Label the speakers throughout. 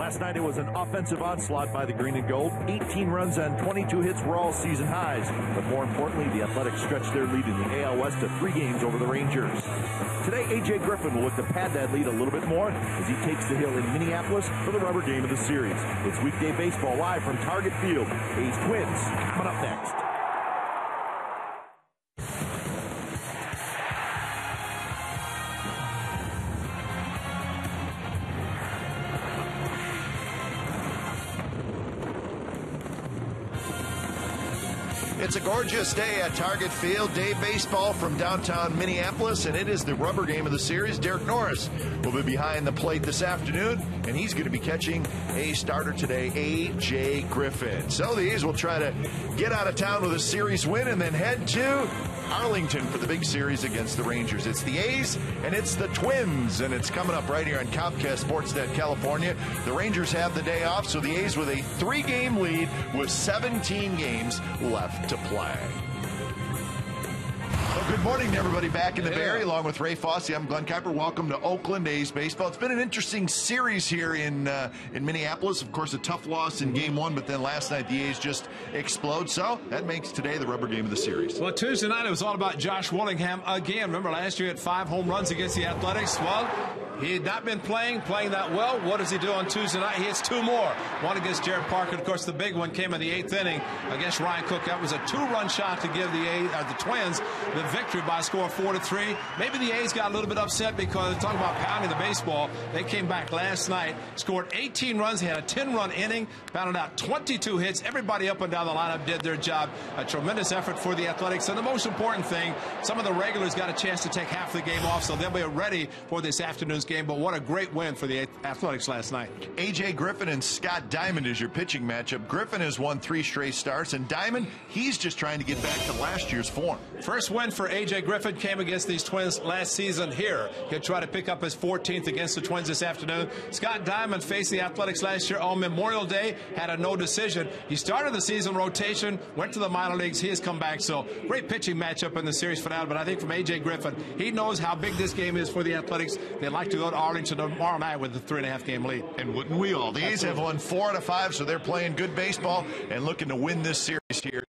Speaker 1: Last night it was an offensive onslaught by the Green and Gold. 18 runs on 22 hits were all season highs. But more importantly, the Athletics stretched their lead in the AL West to 3 games over the Rangers. Today, A.J. Griffin will look to pad that lead a little bit more as he takes the hill in Minneapolis for the rubber game of the series. It's weekday baseball live from Target Field. A's Twins coming up next.
Speaker 2: It's a gorgeous day at Target Field. Day baseball from downtown Minneapolis, and it is the rubber game of the series. Derek Norris will be behind the plate this afternoon, and he's going to be catching a starter today, A.J. Griffin. So the A's will try to get out of town with a series win and then head to Arlington for the big series against the Rangers. It's the A's and it's the Twins, and it's coming up right here on Comcast Sportsnet California. The Rangers have the day off, so the A's with a 3-game lead with 17 games left to play. Well, good morning to everybody back in the Bay Area, along with Ray Fosse. I'm Glenn Kuiper. Welcome to Oakland A's baseball. It's been an interesting series here in Minneapolis. Of course, a tough loss in Game 1, but then last night the A's just explode. So that makes today the rubber game of the series.
Speaker 3: Well, Tuesday night it was all about Josh Willingham again. Remember last year he had 5 home runs against the Athletics? Well, he had not been playing that well. What does he do on Tuesday night? He hits 2 more. One against Jared Parker. Of course, the big one came in the 8th inning against Ryan Cook. That was a 2-run shot to give the Twins the victory by a score of 4-3. Maybe the A's got a little bit upset because talking about pounding the baseball, they came back last night, scored 18 runs. They had a 10-run inning, pounded out 22 hits. Everybody up and down the lineup did their job. A tremendous effort for the Athletics. And the most important thing, some of the regulars got a chance to take half the game off, so they'll be ready for this afternoon's game. But what a great win for the Athletics last night. A.J. Griffin and Scott Diamond is your pitching matchup. Griffin has won 3 straight starts, and Diamond, he's just trying to get back to last year's form. First win for A.J. Griffin came against these Twins last season here. He'll try to pick up his 14th against the Twins this afternoon. Scott Diamond faced the Athletics last year on Memorial Day, had a no decision. He started the season rotation, went to the minor leagues. He has come back, so great pitching matchup in the series finale. But I think from A.J. Griffin, he knows how big this game is for the Athletics. They'd like to go to Arlington tomorrow night with a 3.5-game lead. And wouldn't we all? The A's have won 4 out of 5, so they're playing good baseball and looking to win this series here.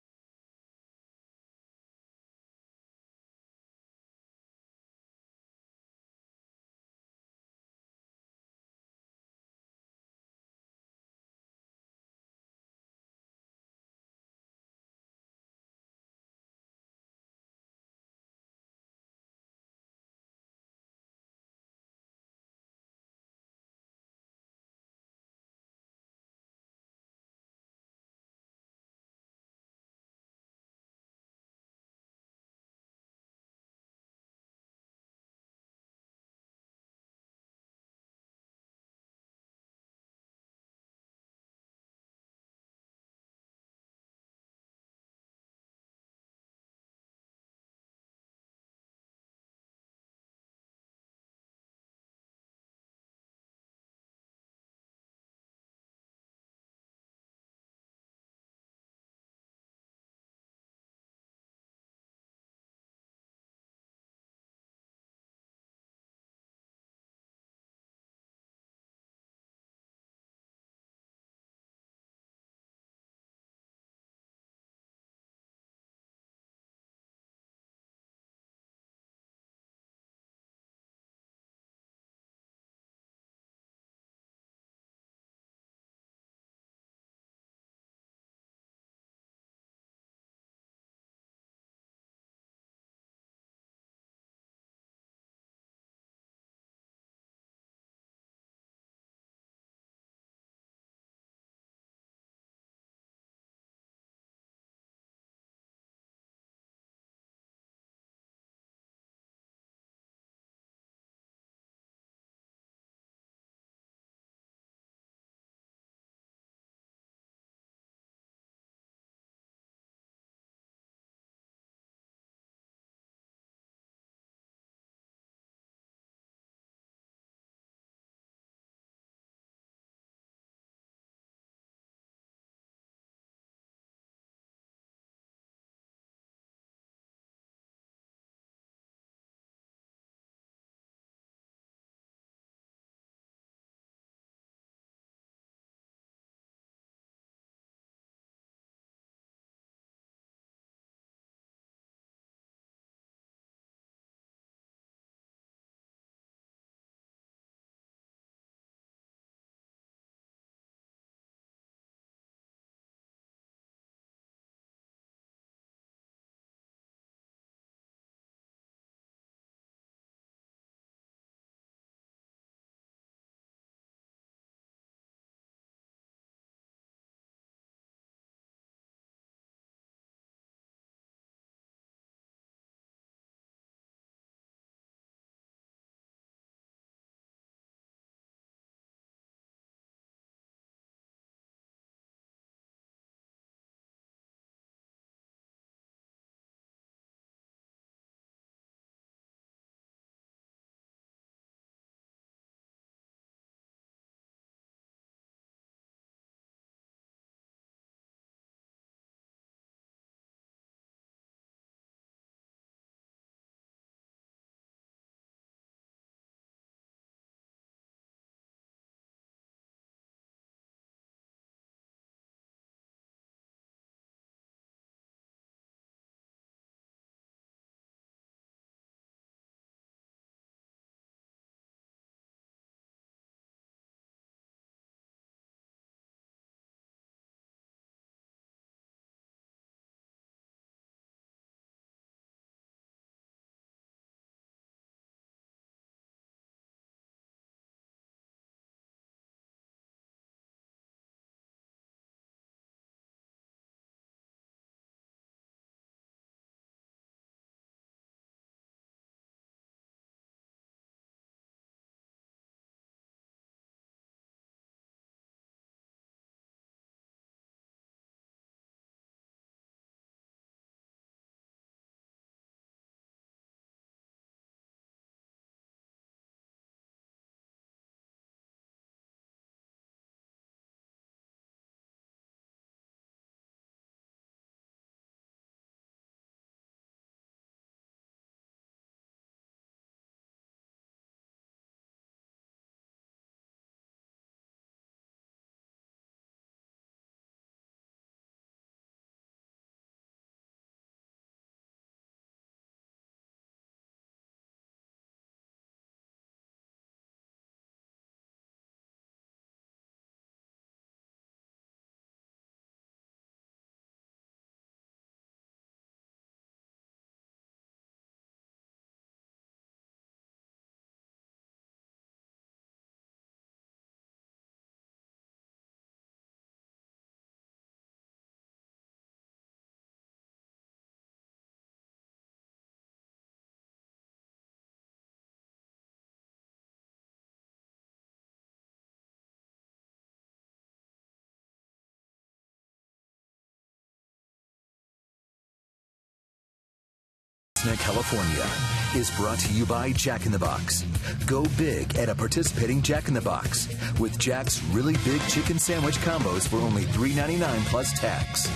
Speaker 4: Chestnut, California, is brought to you by Jack in the Box. Go big at a participating Jack in the Box with Jack's really big chicken sandwich combos for only $3.99 plus tax.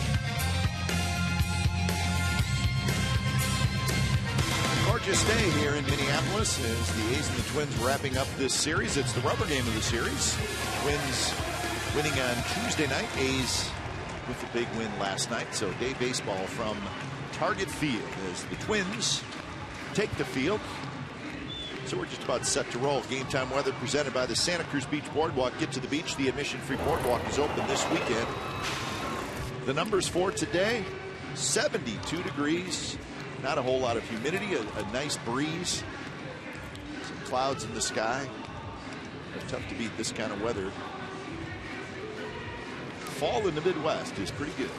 Speaker 2: Gorgeous day here in Minneapolis as the A's and the Twins wrapping up this series. It's the rubber game of the series. Twins winning on Tuesday night. A's with the big win last night. So day baseball from Target Field as the Twins take the field. So we're just about set to roll. Game time weather presented by the Santa Cruz Beach Boardwalk. Get to the beach. The admission-free boardwalk is open this weekend. The numbers for today, 72 degrees. Not a whole lot of humidity. A nice breeze. Some clouds in the sky. But tough to beat this kind of weather. Fall in the Midwest is pretty good.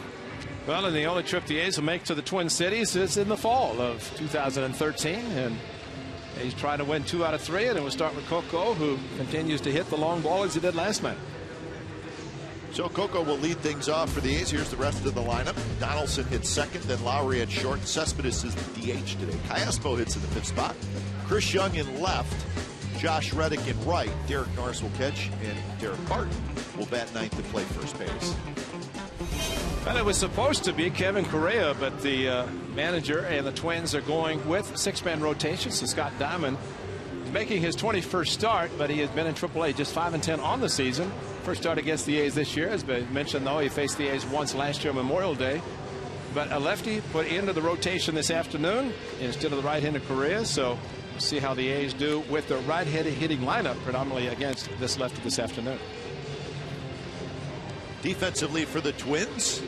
Speaker 3: Well, and the only trip the A's will make to the Twin Cities is in the fall of 2013. And he's trying to win 2 out of 3. And it will start with Coco, who continues to hit the long ball as he did last night.
Speaker 2: So Coco will lead things off for the A's. Here's the rest of the lineup. Donaldson hits second, then Lowry at short. Cespedes is the DH today. Callaspo hits in the 5th spot. Chris Young in left. Josh Reddick in right. Derek Norris will catch, and Derek Barton will bat 9th and play first base.
Speaker 3: Well, it was supposed to be Kevin Correa, but the manager and the Twins are going with 6-man rotation. So Scott Diamond is making his 21st start, but he has been in AAA just 5-10 on the season. First start against the A's this year. As been mentioned, though, he faced the A's once last year on Memorial Day. But a lefty put into the rotation this afternoon instead of the right-handed Correa. So we'll see how the A's do with their right-handed hitting lineup, predominantly against this lefty this afternoon.
Speaker 2: Defensively for the Twins,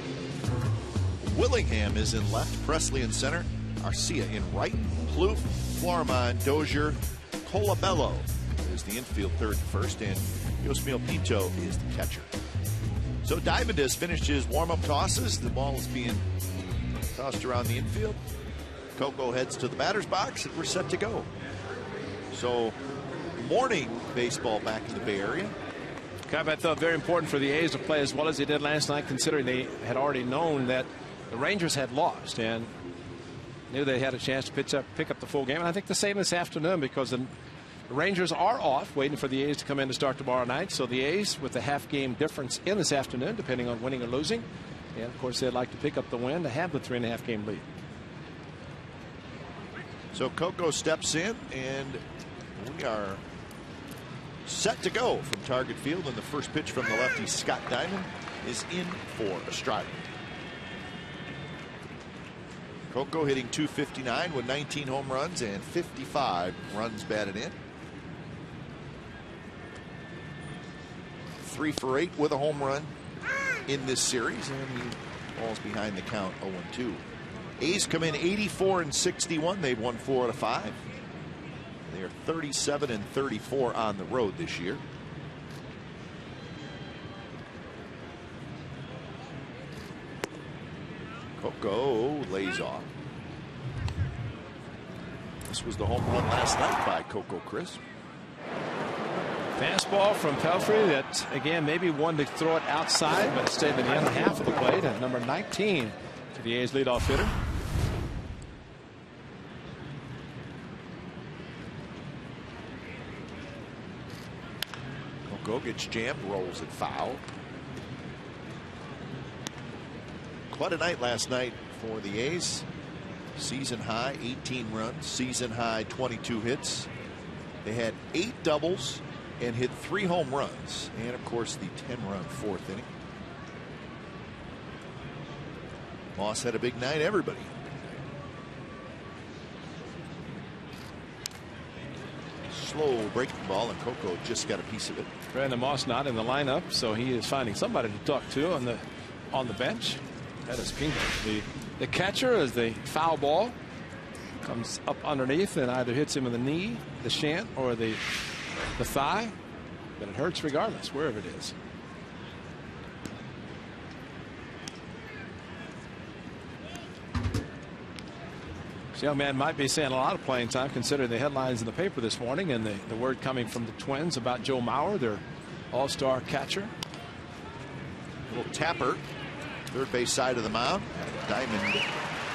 Speaker 2: Willingham is in left, Presley in center, Arcia in right, Plouffe, Florimon, Dozier, Colabello is the infield third and first, and Yosmiel Pinto is the catcher. So Diamond has finished his warm-up tosses. The ball is being tossed around the infield. Coco heads to the batter's box, and we're set to go. So morning baseball back in the Bay Area.
Speaker 3: I thought very important for the A's to play as well as they did last night, considering they had already known that the Rangers had lost and knew they had a chance to pick up the full game. And I think the same this afternoon, because the Rangers are off, waiting for the A's to come in to start tomorrow night. So the A's with a half-game difference in this afternoon, depending on winning or losing. And, of course, they'd like to pick up the win to have the 3.5-game lead.
Speaker 2: So Coco steps in, and we are set to go from Target Field, and the first pitch from the lefty Scott Diamond is in for a strike. Coco hitting .259 with 19 home runs and 55 runs batted in. 3 for 8 with a home run in this series, and he falls behind the count 0-2. A's come in 84-61. They've won 4 out of 5. They are 37-34 on the road this year. Coco lays off. This was the home run last night by Coco Crisp.
Speaker 3: Fastball from Pelfrey that, again, maybe one to throw it outside, but stayed in the other half of the plate at number 19 for the A's leadoff hitter.
Speaker 2: Coco gets jammed, rolls it foul. Quite a night last night for the A's. Season high 18 runs, season high 22 hits. They had 8 doubles and hit 3 home runs, and of course the 10-run 4th inning. Moss had a big night. Everybody. Slow breaking ball, and Coco just got a piece of it.
Speaker 3: Brandon Moss not in the lineup, so he is finding somebody to talk to on the bench. That is Pinto. The catcher, as the foul ball comes up underneath and either hits him in the knee, the shank, or the thigh, but it hurts regardless, wherever it is. This young man might be seeing a lot of playing time, considering the headlines in the paper this morning and the word coming from the Twins about Joe Mauer, their all-star catcher.
Speaker 2: Little tapper, third base side of the mound. Diamond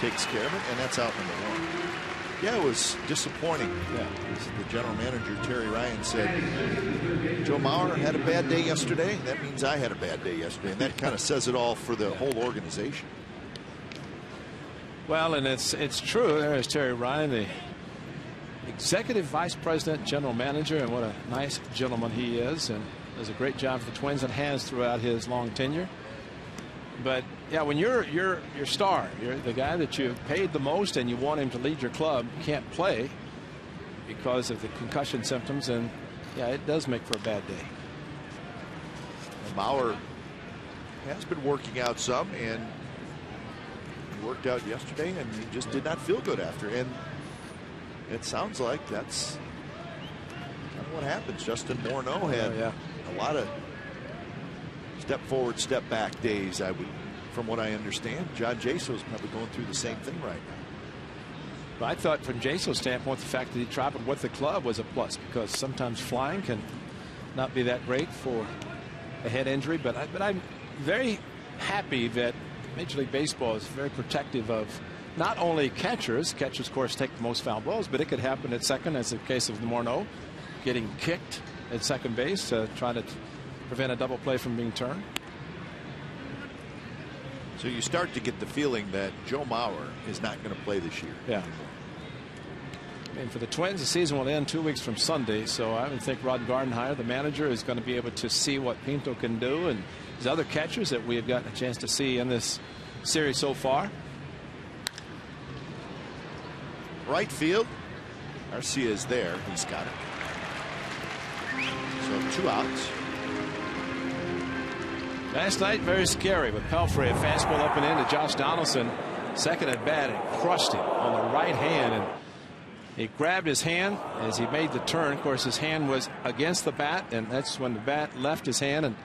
Speaker 2: takes care of it, and that's out number 1. Yeah, it was disappointing. Yeah. The general manager, Terry Ryan, said, Joe Mauer had a bad day yesterday. That means I had a bad day yesterday. And that kind of says it all for the whole organization.
Speaker 3: Well, and it's true. There is Terry Ryan, the executive vice president, general manager, and what a nice gentleman he is, and does a great job for the Twins and has throughout his long tenure. But yeah, when you're your star, you're the guy that you paid the most and you want him to lead your club, can't play because of the concussion symptoms, and yeah, it does make for a bad day.
Speaker 2: And Mauer has been working out some, and he worked out yesterday, and he just did not feel good after. And it sounds like that's kind of what happens. Justin Morneau had a lot of step forward, step back days, from what I understand. John Jaso's probably going through the same thing right now.
Speaker 3: But I thought from Jaso's standpoint, the fact that he traveled with the club was a plus, because sometimes flying can not be that great for a head injury. But I'm very happy that Major League Baseball is very protective of not only catchers. Catchers, of course, take the most foul balls, but it could happen at second, as in the case of Morneau, getting kicked at second base to try to prevent a double play from being turned.
Speaker 2: So you start to get the feeling that Joe Mauer is not going to play this year.
Speaker 3: Yeah. I mean, for the Twins, the season will end 2 weeks from Sunday, so I would think Rod Gardenhire, the manager, is going to be able to see what Pinto can do, and these other catchers that we have gotten a chance to see in this series so far.
Speaker 2: Right field, Garcia is there. He's got it. So 2 outs.
Speaker 3: Last night, very scary with Pelfrey, a fastball up and in to Josh Donaldson. Second at bat, and crushed him on the right hand, and he grabbed his hand as he made the turn. Of course, his hand was against the bat, and that's when the bat left his hand and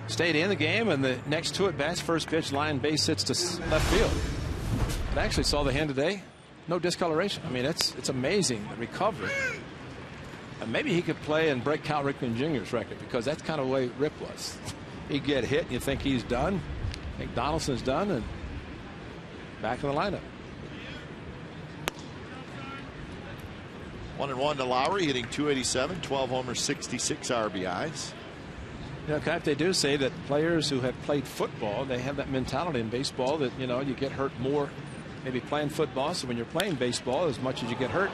Speaker 3: stayed in the game. And the next 2 at bats, first pitch, line base hits to left field. But I actually saw the hand today. No discoloration. I mean, it's amazing, the recovery. And maybe he could play and break Cal Ripken Jr.'s record, because that's kind of the way Rip was. He'd get hit and you think he's done. I think Donaldson's done, and back in the lineup.
Speaker 2: 1-1 to Lowry, hitting .287, 12 homers, 66 RBIs.
Speaker 3: You know, they do say that players who have played football, they have that mentality in baseball that, you know, you get hurt more maybe playing football. So when you're playing baseball, as much as you get hurt,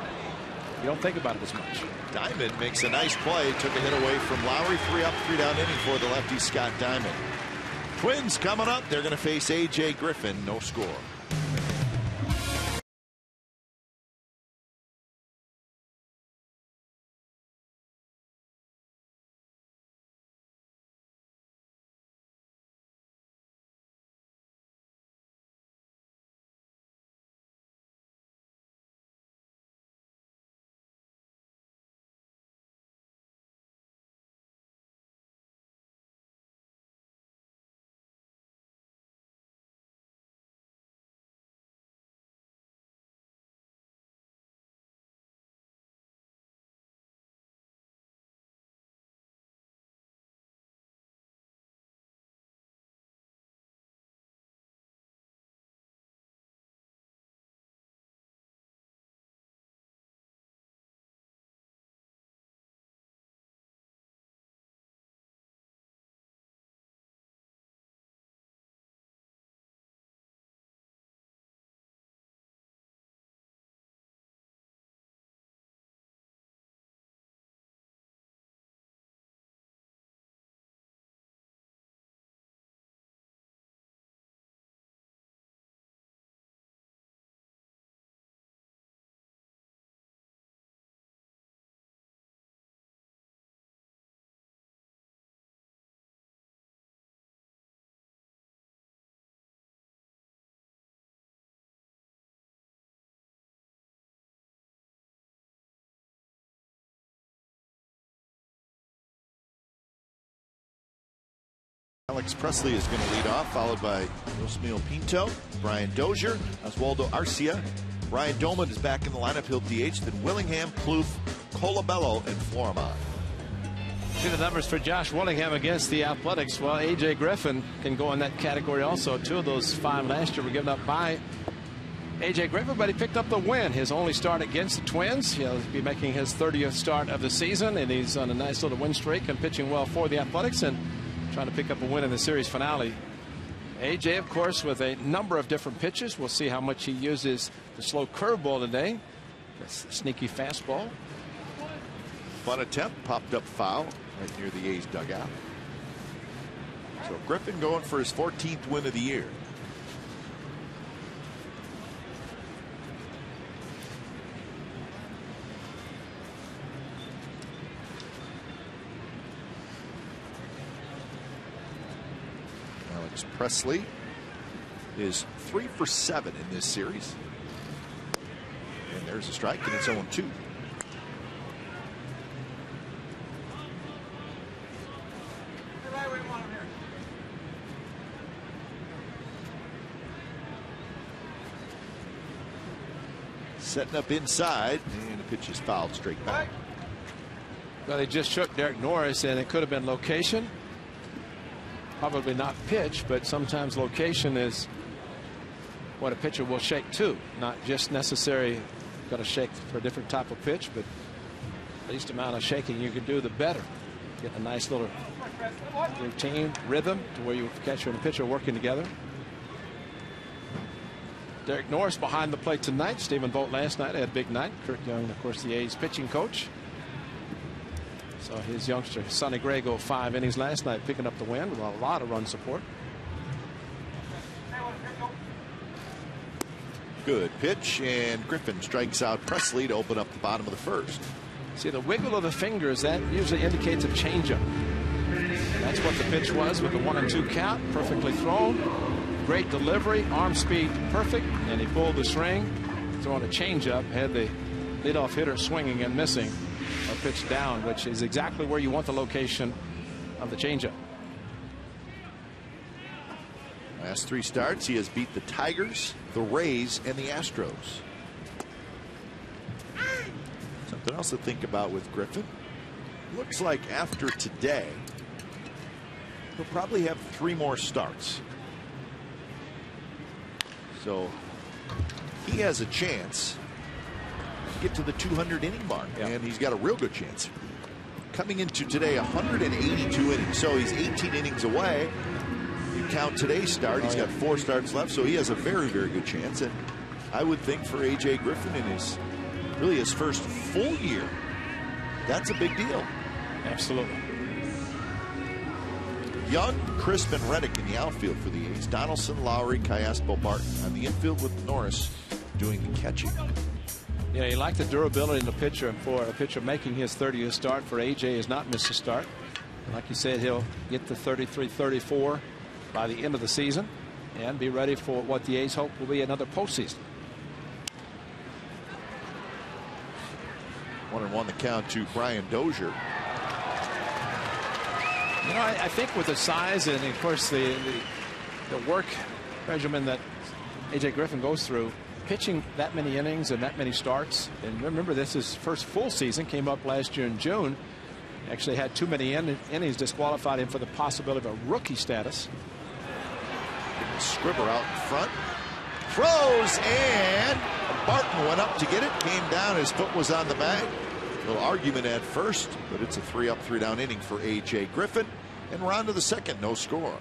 Speaker 3: you don't think about it as much.
Speaker 2: Diamond makes a nice play. Took a hit away from Lowry. 3 up, 3 down inning for the lefty Scott Diamond. Twins coming up. They're going to face A.J. Griffin. No score. Alex Presley is going to lead off, followed by Yosmil Pinto, Brian Dozier, Oswaldo Arcia. Ryan Doman is back in the lineup. He'll DH. Then Willingham, Plouffe, Colabello, and Florimond.
Speaker 3: See the numbers for Josh Willingham against the Athletics. Well, A.J. Griffin can go in that category also. 2 of those 5 last year were given up by A.J. Griffin, but he picked up the win. His only start against the Twins. He'll be making his 30th start of the season, and he's on a nice little win streak and pitching well for the Athletics and trying to pick up a win in the series finale. A.J., of course, with a number of different pitches. We'll see how much he uses the slow curveball today. That's a sneaky fastball.
Speaker 2: Fun attempt, popped up foul right near the A's dugout. So Griffin going for his 14th win of the year. Alex Presley is 3 for 7 in this series. And there's a strike, and it's 0-2. Setting up inside, and the pitch is fouled straight back.
Speaker 3: Well, he just shook Derek Norris, and it could have been location. Probably not pitch, but sometimes location is what a pitcher will shake to. Not just necessary got to shake for a different type of pitch, but the least amount of shaking you can do, the better. Get a nice little routine, rhythm to where you catcher and pitcher working together. Derek Norris behind the plate tonight. Stephen Vogt last night had a big night. Kirk Young, of course, the A's pitching coach. So his youngster, Sonny Gray, go 5 innings last night, picking up the win with a lot of run support.
Speaker 2: Good pitch, and Griffin strikes out Presley to open up the bottom of the first.
Speaker 3: See, the wiggle of the fingers, that usually indicates a changeup. That's what the pitch was with the 1-2 count. Perfectly thrown. Great delivery, arm speed perfect, and he pulled the string, throwing a changeup, had the leadoff hitter swinging and missing a pitch down, which is exactly where you want the location of the changeup.
Speaker 2: Last 3 starts, he has beat the Tigers, the Rays, and the Astros. Something else to think about with Griffin. Looks like after today, he'll probably have 3 more starts. So he has a chance to get to the 200 inning mark, and he's got a real good chance. Coming into today, 182 innings, so he's 18 innings away. You count today's start, he's got 4 starts left, so he has a very, very good chance. And I would think for A.J. Griffin in his really his first full year, that's a big deal.
Speaker 3: Absolutely.
Speaker 2: Young, Crisp, and Reddick in the outfield for the A's. Donaldson, Lowry, Cayaspo, Martin on the infield with Norris doing the catching.
Speaker 3: Yeah, you like the durability in the pitcher, and for a pitcher making his 30th start, for A.J. has not missed a start. Like you said, he'll get to 33, 34 by the end of the season and be ready for what the A's hope will be another postseason.
Speaker 2: 1-1 the count to Brian Dozier.
Speaker 3: You know, I think with the size and, of course, the work regimen that A.J. Griffin goes through, pitching that many innings and that many starts, and remember, this is his first full season, came up last year in June, actually had too many innings, disqualified him for the possibility of a rookie status.
Speaker 2: Scribber out in front, throws, and Barton went up to get it, came down, his foot was on the bag. A little argument at first, but it's a 3-up, 3-down inning for A.J. Griffin, and we're on to the second, no score.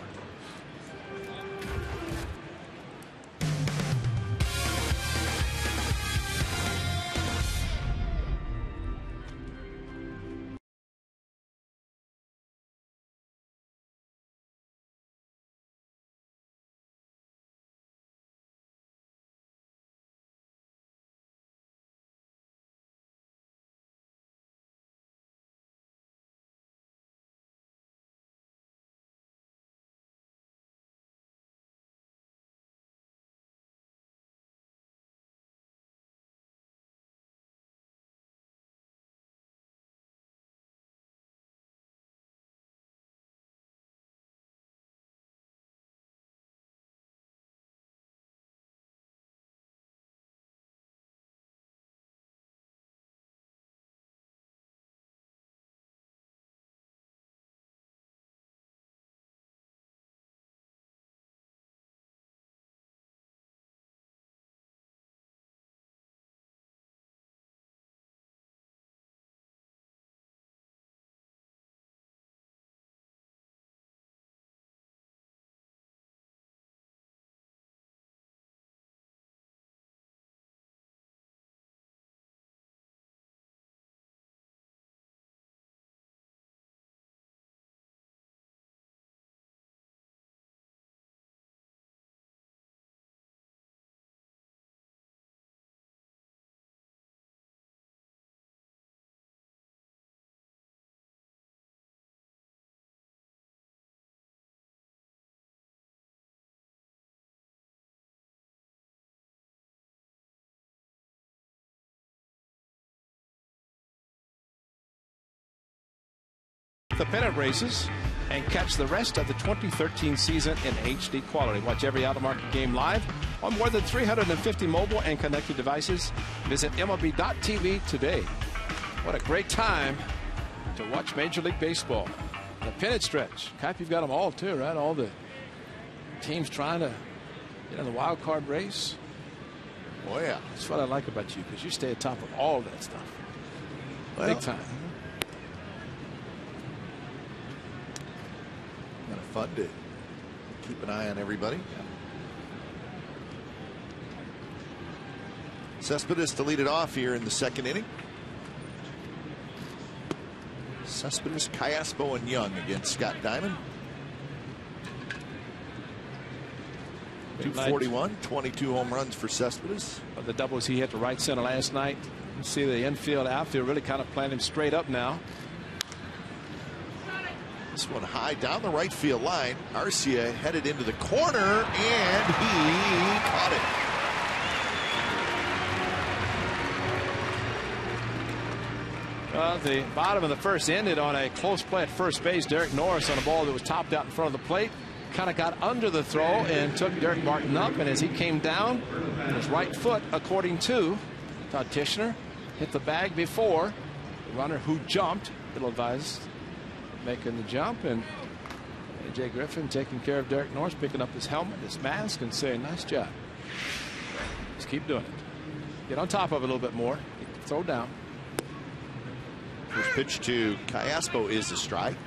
Speaker 3: the pennant races and catch the rest of the 2013 season in HD quality. Watch every out-of-market game live on more than 350 mobile and connected devices. Visit MLB.tv today. What a great time to watch Major League Baseball. The pennant stretch. Cap, you've got them all too, right? All the teams trying to get in the wild card race.
Speaker 2: Oh, yeah.
Speaker 3: That's what I like about you, because you stay atop of all that stuff.
Speaker 2: Well,
Speaker 3: big time.
Speaker 2: Kind of fun to keep an eye on everybody. Cespedes to lead it off here in the second inning. Cespedes, Callaspo, and Young against Scott Diamond. 241, 22 home runs for Cespedes.
Speaker 3: The doubles he hit to right center last night. You see the infield, outfield really kind of playing him straight up now.
Speaker 2: This one high down the right field line. Arcia headed into the corner, and he caught it.
Speaker 3: The bottom of the first ended on a close play at first base. Derek Norris on a ball that was topped out in front of the plate. Kind of got under the throw and took Derek Martin up. And as he came down, his right foot, according to Todd Tishner, hit the bag before the runner who jumped, ill-advised, making the jump. And A.J. Griffin taking care of Derek Norris, picking up his helmet, his mask, and saying, nice job. Just keep doing it. Get on top of it a little bit more. Throw down.
Speaker 2: First pitch to Callaspo is a strike.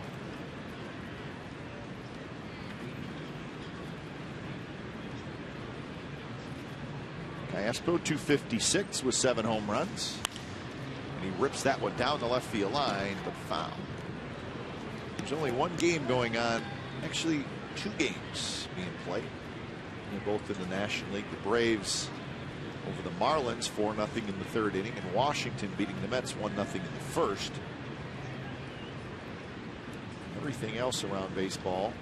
Speaker 2: Callaspo 256 with 7 home runs. And he rips that one down the left field line, but foul. There's only one game going on. Actually, 2 games being played. They're both in the National League. The Braves over the Marlins 4-0 in the third inning, and Washington beating the Mets 1-0 in the first. Everything else around baseball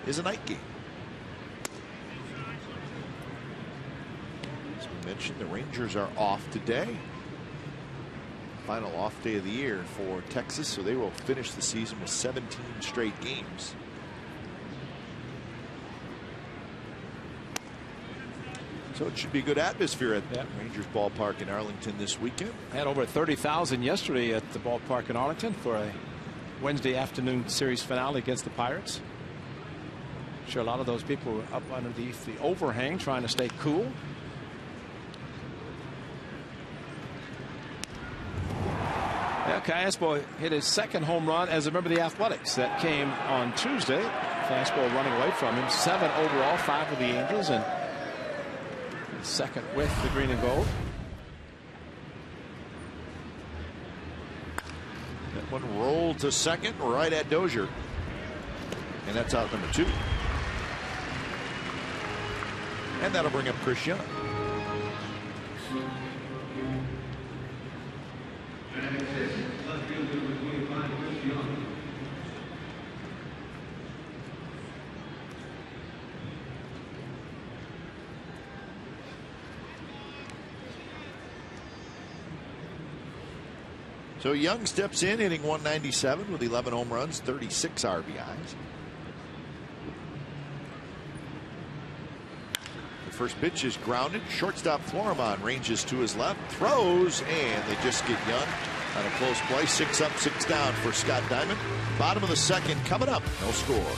Speaker 2: is a night game. As we mentioned, the Rangers are off today. Final off day of the year for Texas, so they will finish the season with 17 straight games. So it should be a good atmosphere at Rangers ballpark in Arlington this weekend.
Speaker 3: Had over 30,000 yesterday at the ballpark in Arlington for a Wednesday afternoon series finale against the Pirates. I'm sure a lot of those people were up underneath the overhang trying to stay cool. Callaspo hit his second home run as a member of the Athletics. That came on Tuesday. Fastball running away from him. 7 overall, 5 with the Angels, and second with the green and gold.
Speaker 2: That one rolled to second right at Dozier. And that's out number 2. And that'll bring up Chris Young. So Young steps in, hitting 197 with 11 home runs, 36 RBIs. The first pitch is grounded. Shortstop Florimon ranges to his left, throws, and they just get Young on a close play. 6 up, 6 down for Scott Diamond. Bottom of the second coming up. No score.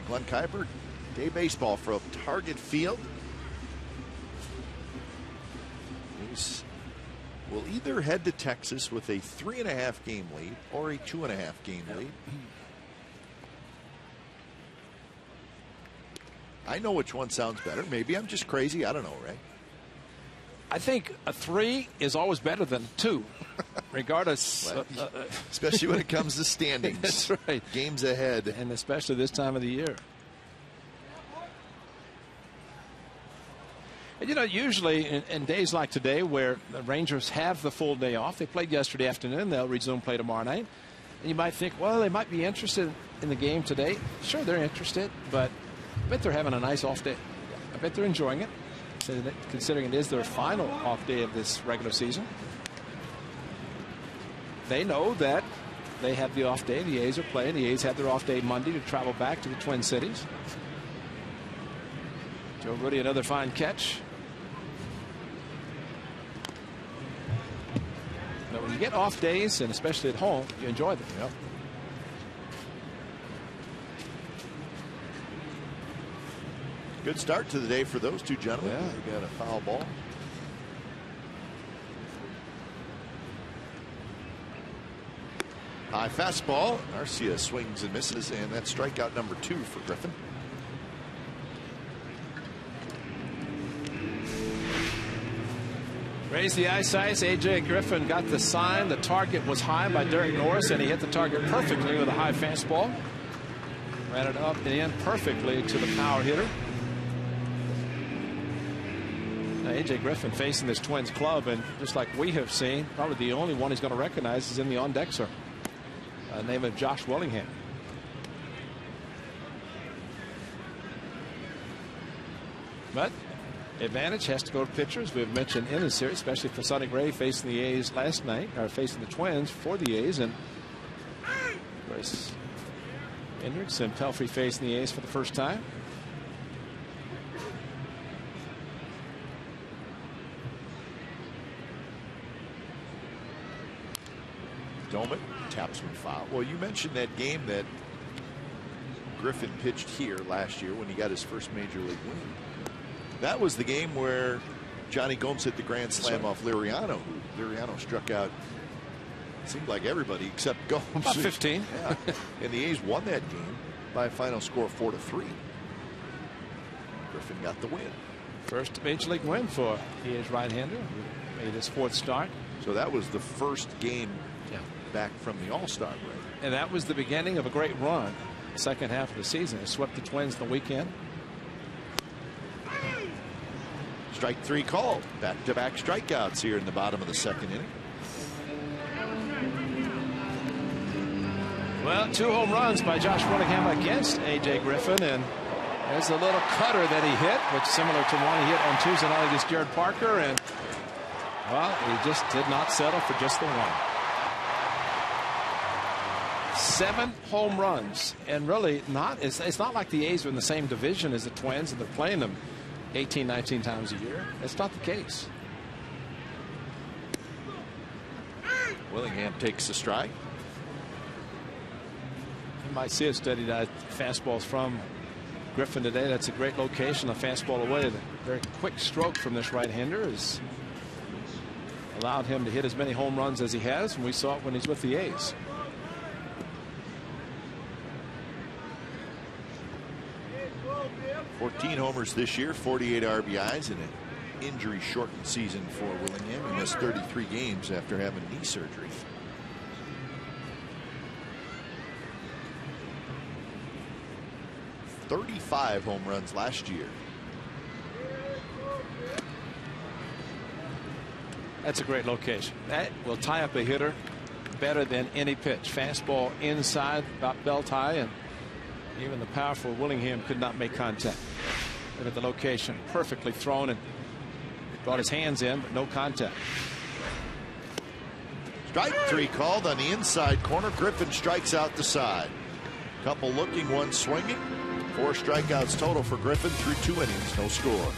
Speaker 2: Glenn Kuiper, day baseball from Target Field. He's will either head to Texas with a 3.5 game lead or a 2.5 game lead. I know which one sounds better. Maybe I'm just crazy. I don't know, Ray.
Speaker 5: I think a 3 is always better than 2, regardless.
Speaker 2: Well, especially when it comes to standings.
Speaker 5: That's right.
Speaker 2: Games ahead.
Speaker 5: And especially this time of the year. And, you know, usually in days like today where the Rangers have the full day off, they played yesterday afternoon, they'll resume play tomorrow night. And you might think, well, they might be interested in the game today. Sure, they're interested, but I bet they're having a nice off day. I bet they're enjoying it, considering it is their final off day of this regular season. They know that they have the off day. The A's are playing. The A's have their off day Monday to travel back to the Twin Cities. Joe Rudi, another fine catch. But when you get off days, and especially at home, you enjoy them.
Speaker 2: Yep. Good start to the day for those two gentlemen.
Speaker 5: Yeah.
Speaker 2: They got a foul ball. High fastball. Arcia swings and misses, and that's strikeout number 2 for Griffin.
Speaker 5: Raised the eyesight. A.J. Griffin got the sign. The target was high by Derek Norris, and he hit the target perfectly with a high fastball. Ran it up and in perfectly to the power hitter. Now, A.J. Griffin facing this Twins club, and just like we have seen, probably the only one he's going to recognize is in the on-deck, sir. Name of Josh Willingham. But advantage has to go to pitchers. We've mentioned in the series, especially for Sonny Gray facing the A's last night, or facing the Twins for the A's, and Bryce Hendricks and Pelfrey facing the A's for the first time.
Speaker 2: Doman taps one foul. Well, you mentioned that game that Griffin pitched here last year when he got his first major league win. That was the game where Johnny Gomes hit the grand slam off Liriano. Liriano struck out, it seemed like everybody except Gomes.
Speaker 5: About 15.
Speaker 2: Yeah. And the A's won that game by a final score of 4-3. Griffin got the win.
Speaker 5: First major league win for the A's right-hander, who made his 4th start.
Speaker 2: So that was the first game back from the All-Star break.
Speaker 5: And that was the beginning of a great run. The second half of the season. It swept the Twins the weekend.
Speaker 2: Strike 3 called. Back-to-back strikeouts here in the bottom of the second inning.
Speaker 5: Well, 2 home runs by Josh Willingham against A.J. Griffin, and there's a little cutter that he hit, which is similar to one he hit on Tuesday night against Jared Parker, and well, he just did not settle for just the one. 7 home runs, and really it's not like the A's are in the same division as the Twins and they're playing them 18, 19 times a year. That's not the case.
Speaker 2: Willingham takes the strike.
Speaker 5: You might see a steady fastballs from Griffin today. That's a great location. A fastball away. The very quick stroke from this right-hander has allowed him to hit as many home runs as he has, and we saw it when he's with the A's.
Speaker 2: $14 homers this year, 48 RBIs in an injury-shortened season for Willingham. He missed 33 games after having knee surgery. $35 home runs last year.
Speaker 5: That's a great location. That will tie up a hitter better than any pitch. Fastball inside, about belt high, and even the powerful Willingham could not make contact. Look at the location. Perfectly thrown, and brought his hands in, but no contact.
Speaker 2: Strike 3 called on the inside corner. Griffin strikes out the side. Couple looking, one swinging. 4 strikeouts total for Griffin through 2 innings. No score.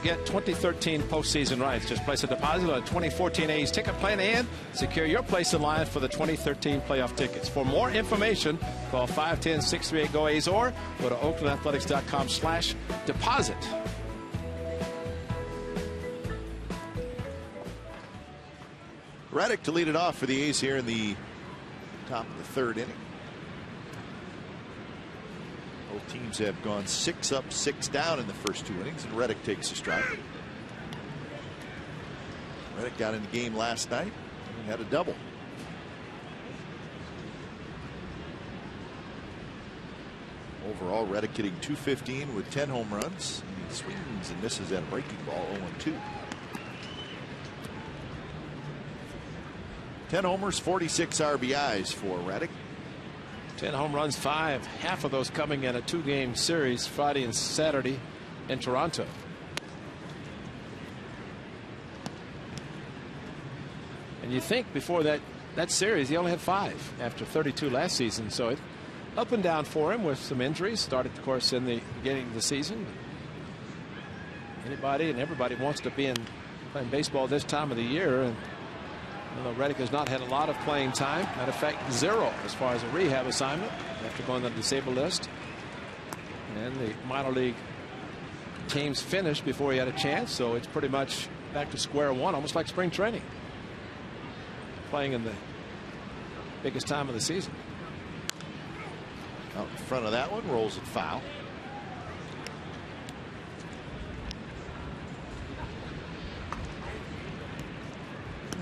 Speaker 5: get 2013 postseason rights. Just place a deposit on a 2014 A's ticket plan and secure your place in line for the 2013 playoff tickets. For more information, call 510-638-GO-A's or go to oaklandathletics.com/deposit.
Speaker 2: Reddick to lead it off for the A's here in the top of the third inning. Both teams have gone 6 up, 6 down in the first 2 innings, and Reddick takes a strike. Reddick got in the game last night and had a double. Overall, Reddick hitting .215 with 10 home runs. He swings and misses at a breaking ball, 0-2. 10 homers, 46 RBIs for Reddick.
Speaker 5: 10 home runs, 5, half of those coming in a 2-game series Friday and Saturday in Toronto. And you think before that series he only had 5 after 32 last season, so it up and down for him with some injuries. Started, of course, in the beginning of the season. Anybody and everybody wants to be playing baseball this time of the year, and Reddick has not had a lot of playing time. Matter of fact, 0 as far as a rehab assignment after going on the disabled list. And the minor league teams finished before he had a chance, so it's pretty much back to square one, almost like spring training. Playing in the biggest time of the season.
Speaker 2: Out in front of that one, rolls it foul.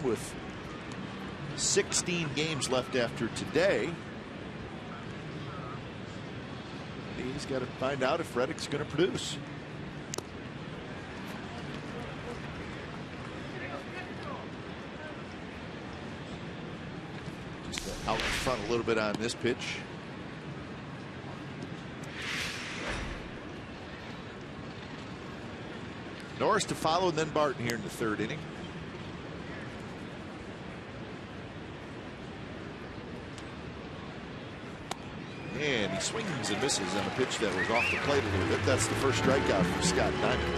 Speaker 2: With 16 games left after today, he's got to find out if Reddick's going to produce. Just out in front a little bit on this pitch. Norris to follow, and then Barton here in the third inning. And he swings and misses on a pitch that was off the plate a little bit. That's the first strikeout for Scott Diamond.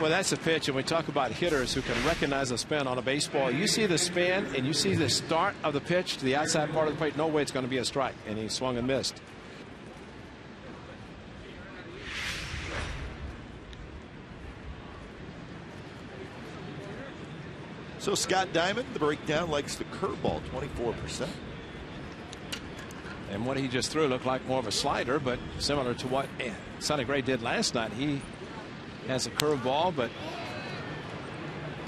Speaker 5: Well, that's a pitch, and we talk about hitters who can recognize a spin on a baseball. You see the spin, and you see the start of the pitch to the outside part of the plate. No way it's going to be a strike, and he swung and missed.
Speaker 2: So Scott Diamond, the breakdown, likes the curveball, 24%.
Speaker 5: And what he just threw looked like more of a slider, but similar to what Sonny Gray did last night. He has a curveball, but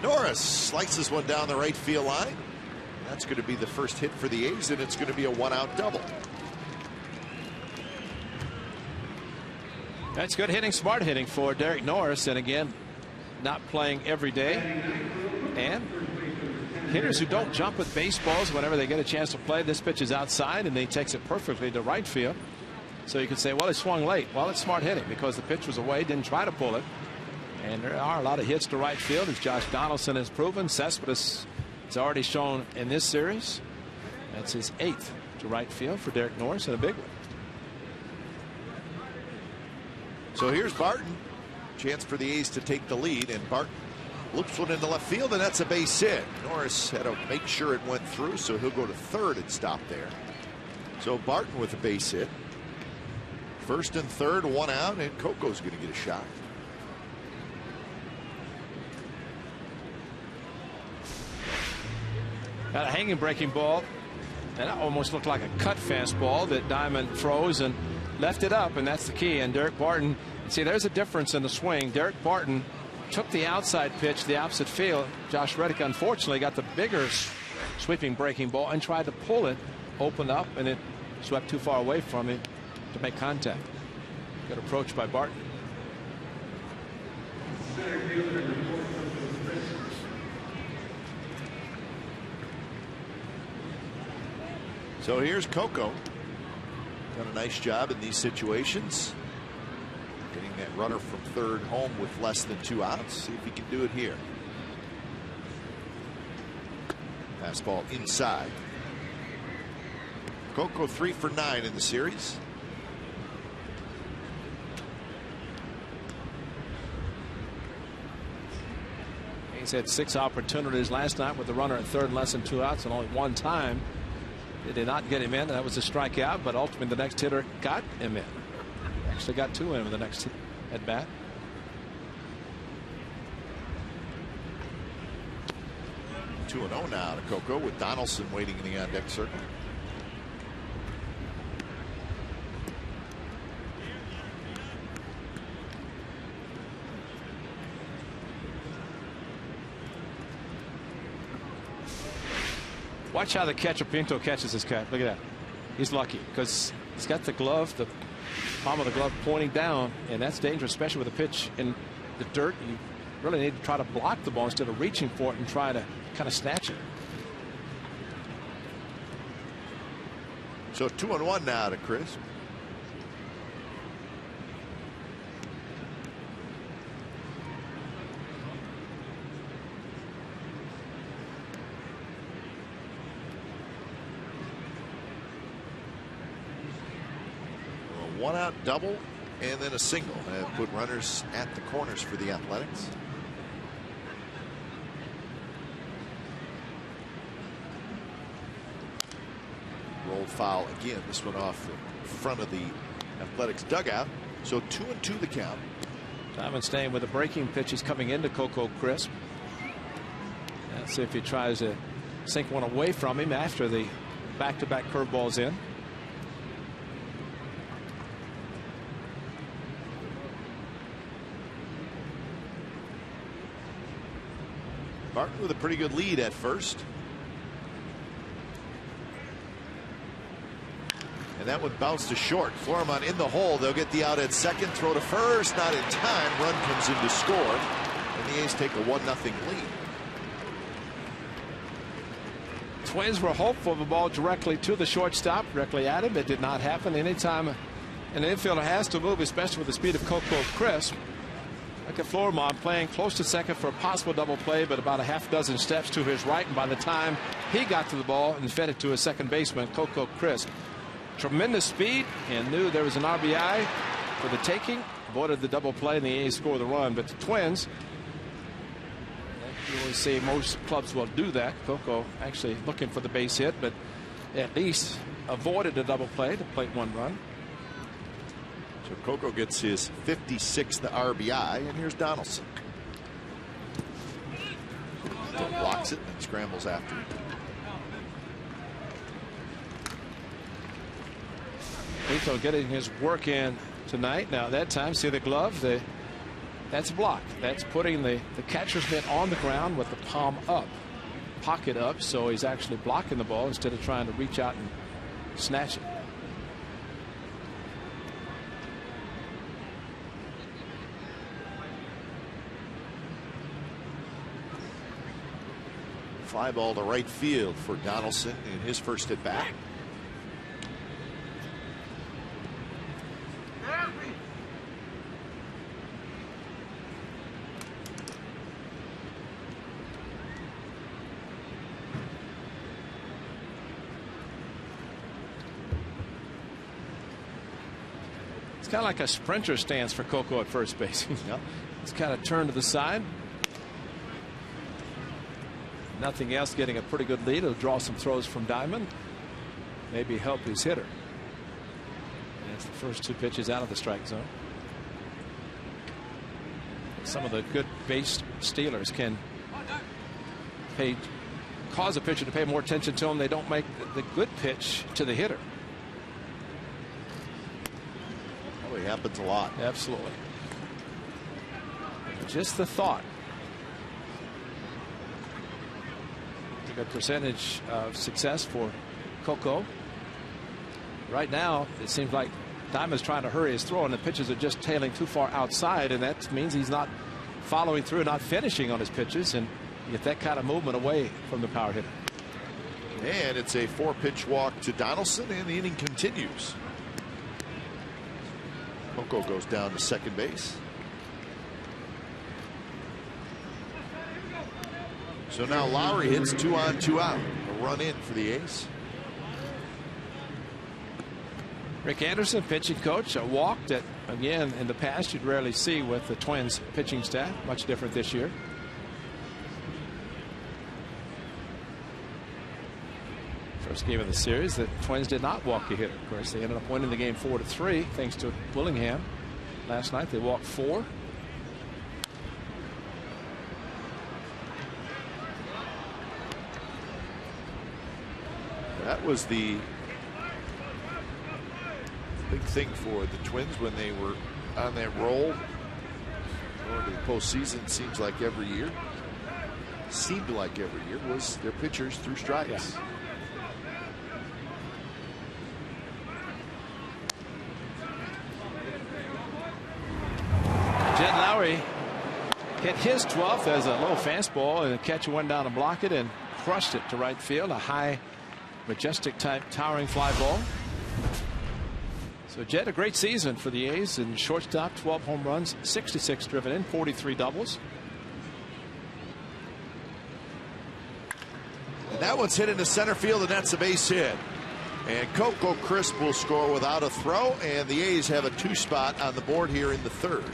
Speaker 2: Norris slices one down the right field line. That's going to be the first hit for the A's, and it's going to be a 1-out double.
Speaker 5: That's good hitting, smart hitting for Derek Norris, and again, not playing every day. And hitters who don't jump with baseballs whenever they get a chance to play, this pitch is outside and he takes it perfectly to right field. So you could say, well, it swung late. Well, it's smart hitting because the pitch was away, didn't try to pull it. And there are a lot of hits to right field, as Josh Donaldson has proven. Cespedes has already shown in this series. That's his 8th to right field for Derek Norris, and a big one.
Speaker 2: So here's Barton. Chance for the A's to take the lead, and Barton looks one into left field, and that's a base hit. Norris had to make sure it went through, so he'll go to third and stop there. So Barton with a base hit. First and third, 1 out, and Coco's going to get a shot.
Speaker 5: Got a hanging breaking ball, and that almost looked like a cut fastball that Diamond froze and left it up, and that's the key. And Derek Barton, see, there's a difference in the swing. Derek Barton took the outside pitch, the opposite field. Josh Reddick, unfortunately, got the bigger sweeping breaking ball and tried to pull it, opened up, and it swept too far away from him to make contact. Good approach by Barton.
Speaker 2: So here's Coco. Done a nice job in these situations. Getting that runner from third home with less than 2 outs. See if he can do it here. Fastball inside. Coco 3 for 9 in the series.
Speaker 5: He's had 6 opportunities last night with the runner at third and less than 2 outs, and only 1 time they did not get him in. That was a strikeout, but ultimately the next hitter got him in. Actually got 2 in with the next at bat.
Speaker 2: Two 2-0 now to Coco with Donaldson waiting in the on deck circle.
Speaker 5: Watch how the catcher Pinto catches this cat. Look at that. He's lucky because he's got the glove, the palm of the glove pointing down, and that's dangerous, especially with a pitch in the dirt. You really need to try to block the ball instead of reaching for it and try to kind of snatch it.
Speaker 2: So 2-1 now to Chris. A 1-out double and then a single that put runners at the corners for the Athletics. Rolled foul again. This one off the front of the Athletics dugout. So 2-2 the count.
Speaker 5: Diamond staying with a breaking pitch. He's coming into Coco Crisp. Let's see if he tries to sink one away from him after the back-to-back curveballs in.
Speaker 2: Martin with a pretty good lead at first. And that one bounced to short. Florimon in the hole. They'll get the out at second. Throw to first. Not in time. Run comes in to score. And the A's take a 1-0 lead.
Speaker 5: Twins were hopeful of a ball directly to the shortstop, directly at him. It did not happen. Anytime an infielder has to move, especially with the speed of Coco Crisp. Look at Florimon playing close to second for a possible double play, but about a half-dozen steps to his right. And by the time he got to the ball and fed it to his second baseman, Coco Crisp. Tremendous speed and knew there was an RBI for the taking. Avoided the double play and the A's score the run. But the Twins, you always say most clubs will do that. Coco actually looking for the base hit, but at least avoided a double play to plate 1 run.
Speaker 2: So Coco gets his 56th RBI, and here's Donaldson. Still blocks it and scrambles after it.
Speaker 5: Pinto getting his work in tonight. Now that time, see the glove? That's blocked. That's putting the catcher's mitt on the ground with the palm up, pocket up, so he's actually blocking the ball instead of trying to reach out and snatch it.
Speaker 2: Fly ball to right field for Donaldson in his first at bat.
Speaker 5: It's kind of like a sprinter stance for Coco at first base.
Speaker 2: Yep.
Speaker 5: It's kind of turned to the side. Nothing else, getting a pretty good lead. It'll draw some throws from Diamond. Maybe help his hitter. And it's the first 2 pitches out of the strike zone. Some of the good base stealers can cause a pitcher to pay more attention to them. They don't make the good pitch to the hitter.
Speaker 2: Probably happens a lot.
Speaker 5: Absolutely. Just the thought. Good percentage of success for Coco. Right now, it seems like Diamond's trying to hurry his throw, and the pitches are just tailing too far outside, and that means he's not following through, not finishing on his pitches, and you get that kind of movement away from the power hitter.
Speaker 2: And it's a 4-pitch walk to Donaldson, and the inning continues. Coco goes down to second base. So now Lowry hits 2 on 2 out. A run in for the A's.
Speaker 5: Rick Anderson, pitching coach, a walk that, again, in the past you'd rarely see with the Twins pitching staff. Much different this year. First game of the series, the Twins did not walk a hitter. Of course, they ended up winning the game 4-3 thanks to Willingham. Last night they walked 4.
Speaker 2: That was the big thing for the Twins when they were on that roll. Going to the postseason seems like every year. Seemed like every year was their pitchers threw strikes.
Speaker 5: Yes. Jed Lowrie hit his 12th as a low fastball, and the catcher went down to block it and crushed it to right field. A high, majestic type towering fly ball. So Jed, a great season for the A's in shortstop, 12 home runs, 66 driven in, 43 doubles.
Speaker 2: And that one's hit into center field, and that's a base hit. And Coco Crisp will score without a throw, and the A's have a 2 spot on the board here in the 3rd.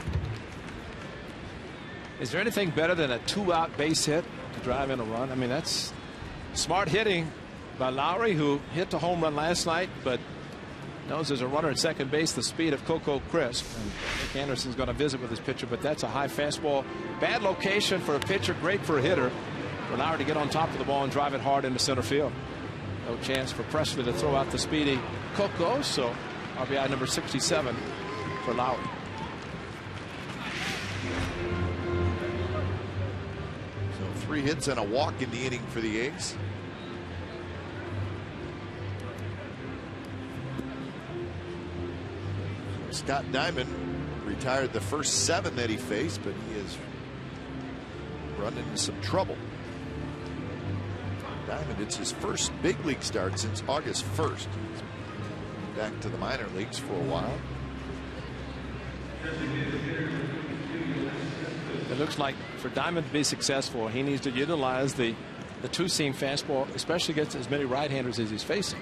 Speaker 5: Is there anything better than a 2-out base hit to drive in a run? I mean, that's smart hitting by Lowrie, who hit the home run last night, but knows there's a runner at second base, the speed of Coco Crisp. And Nick Anderson's going to visit with his pitcher, but that's a high fastball. Bad location for a pitcher, great for a hitter. For Lowrie to get on top of the ball and drive it hard into center field. No chance for Presley to throw out the speedy Coco, so RBI number 67 for Lowrie.
Speaker 2: So 3 hits and a walk in the inning for the A's. Scott Diamond retired the first 7 that he faced, but he has run into some trouble. Diamond, it's his first big league start since August 1st. Back to the minor leagues for a while.
Speaker 5: It looks like for Diamond to be successful, he needs to utilize the 2-seam fastball, especially against as many right-handers as he's facing.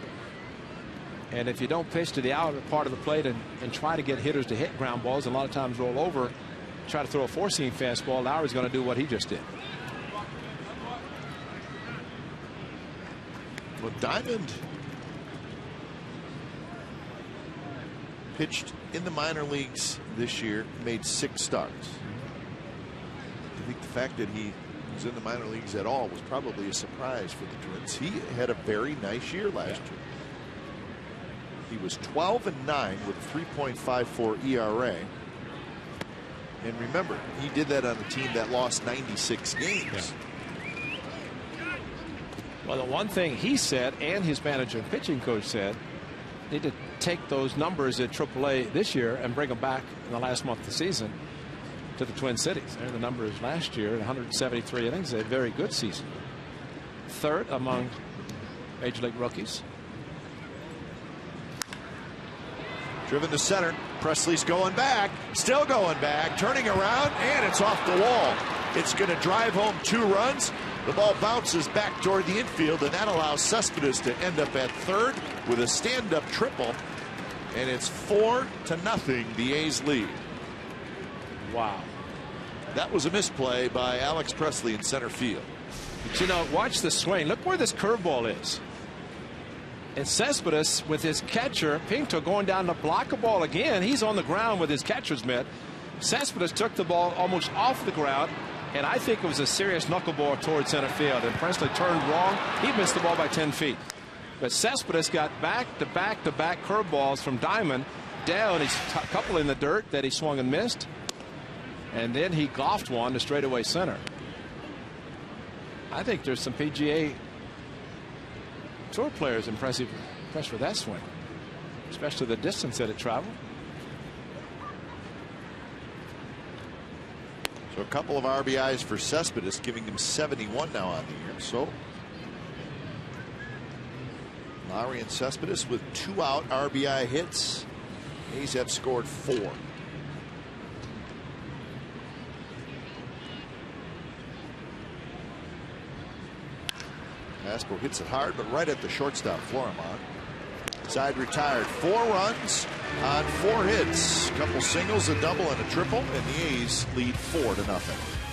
Speaker 5: And if you don't pitch to the outer part of the plate and try to get hitters to hit ground balls, and a lot of times roll over, try to throw a 4-seam fastball, Lowrie's going to do what he just did.
Speaker 2: Well, Diamond pitched in the minor leagues this year, made 6 starts. I think the fact that he was in the minor leagues at all was probably a surprise for the Twins. He had a very nice year last year. He was 12-9 with a 3.54 ERA. And remember, he did that on a team that lost 96 games.
Speaker 5: Yeah. Well, the one thing he said, and his manager and pitching coach said, need to take those numbers at AAA this year and bring them back in the last month of the season to the Twin Cities. There are the numbers last year, 173 innings, a very good season. 3rd among Major League rookies.
Speaker 2: Driven to center. Presley's going back, still going back, turning around, and it's off the wall. It's going to drive home 2 runs. The ball bounces back toward the infield, and that allows Cespedes to end up at 3rd with a stand-up triple. And it's 4-0. The A's lead.
Speaker 5: Wow.
Speaker 2: That was a misplay by Alex Presley in center field.
Speaker 5: But you know, watch the swing. Look where this curveball is. And Cespedes with his catcher, Pinto, going down to block a ball again. He's on the ground with his catcher's mitt. Cespedes took the ball almost off the ground, and I think it was a serious knuckleball towards center field. And Presley turned wrong. He missed the ball by 10 feet. But Cespedes got back-to-back-to-back curveballs from Diamond down. He's a couple in the dirt that he swung and missed. And then he golfed one to straightaway center. I think there's some PGA Tour players impressed with that swing, especially the distance that it traveled.
Speaker 2: So a couple of RBIs for Cespedes, giving him 71 now on the year. So Lowrie and Cespedes with 2-out RBI hits. A's have scored 4. Aspo hits it hard, but right at the shortstop, Florimon. Side retired. 4 runs on 4 hits. A couple singles, a double, and a triple, and the A's lead 4-0.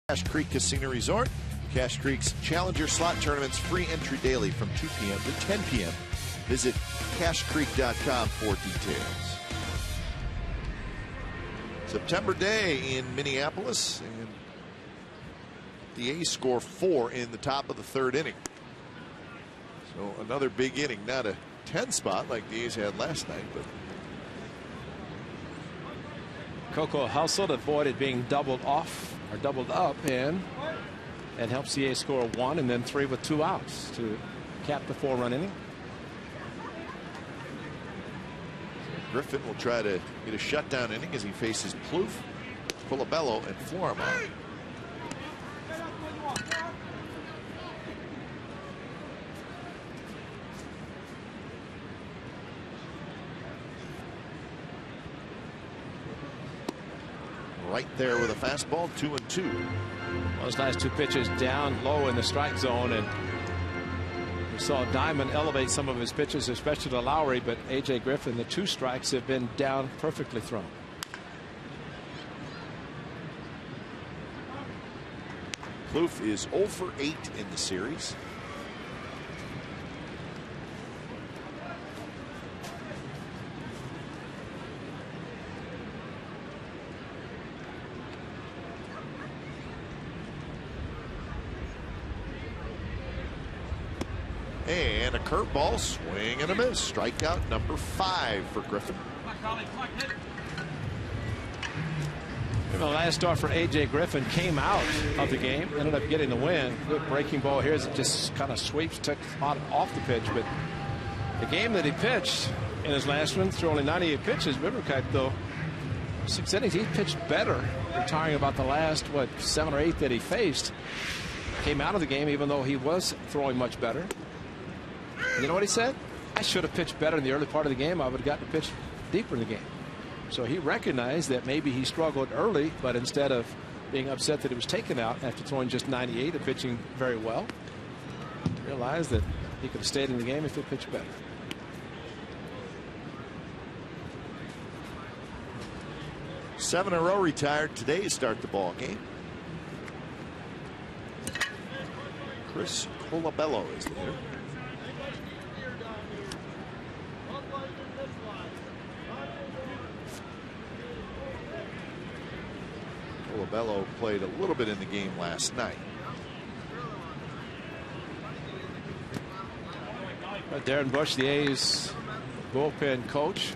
Speaker 2: Cache Creek Casino Resort. Cache Creek's Challenger Slot Tournaments free entry daily from 2 p.m. to 10 p.m. Visit cachecreek.com for details. September day in Minneapolis, and the A's score 4 in the top of the 3rd inning. So another big inning, not a 10 spot like the A's had last night, but
Speaker 5: Coco Household avoided being doubled off or doubled up, and that helps the A's score 1 and then 3 with 2 outs to cap the 4-run inning.
Speaker 2: Griffin will try to get a shutdown inning as he faces Plouffe, Colabello, and Florimon. Right there with a fastball, 2-2.
Speaker 5: Those last 2 pitches down low in the strike zone, and we saw Diamond elevate some of his pitches, especially to Lowry, but A.J. Griffin, the 2 strikes have been down perfectly thrown.
Speaker 2: Plouffe is 0 for 8 in the series. And a curveball, swing and a miss. Strikeout number 5 for Griffin.
Speaker 5: The last start for A.J. Griffin came out of the game, ended up getting the win. Good breaking ball here as it just kind of sweeps, took off the pitch. But the game that he pitched in his last one, threw only 98 pitches. Riverkite, though, 6 innings, he pitched better, retiring about the last, 7 or 8 that he faced. Came out of the game even though he was throwing much better. You know what he said? I should have pitched better in the early part of the game. I would have gotten to pitch deeper in the game. So he recognized that maybe he struggled early, but instead of being upset that he was taken out after throwing just 98 and pitching very well, realized that he could have stayed in the game if he pitched better.
Speaker 2: Seven in a row retired today to start the ball game. Chris Colabello is the hitter. Colabello played a little bit in the game last night.
Speaker 5: Darren Bush, the A's bullpen coach,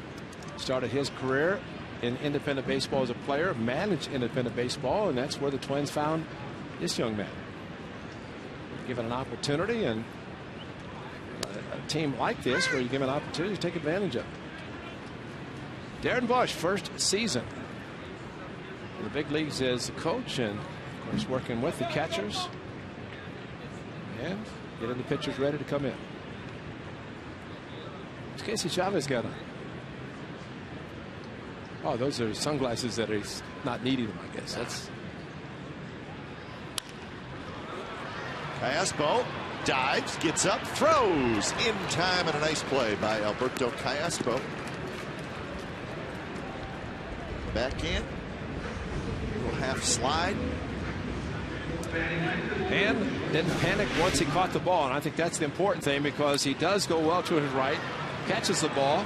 Speaker 5: started his career in independent baseball as a player, managed independent baseball, and that's where the Twins found this young man. Given an opportunity, and a team like this where you give an opportunity to take advantage of it. Darren Bush, first season in the big leagues as a coach, and of course working with the catchers and getting the pitchers ready to come in. What's Casey Chavez got on? Oh, those are sunglasses that he's not needing them, I guess. That's
Speaker 2: Callaspo dives, gets up, throws in time, and a nice play by Alberto Callaspo. Backhand, little half slide.
Speaker 5: And didn't panic once he caught the ball, and I think that's the important thing, because he does go well to his right, catches the ball,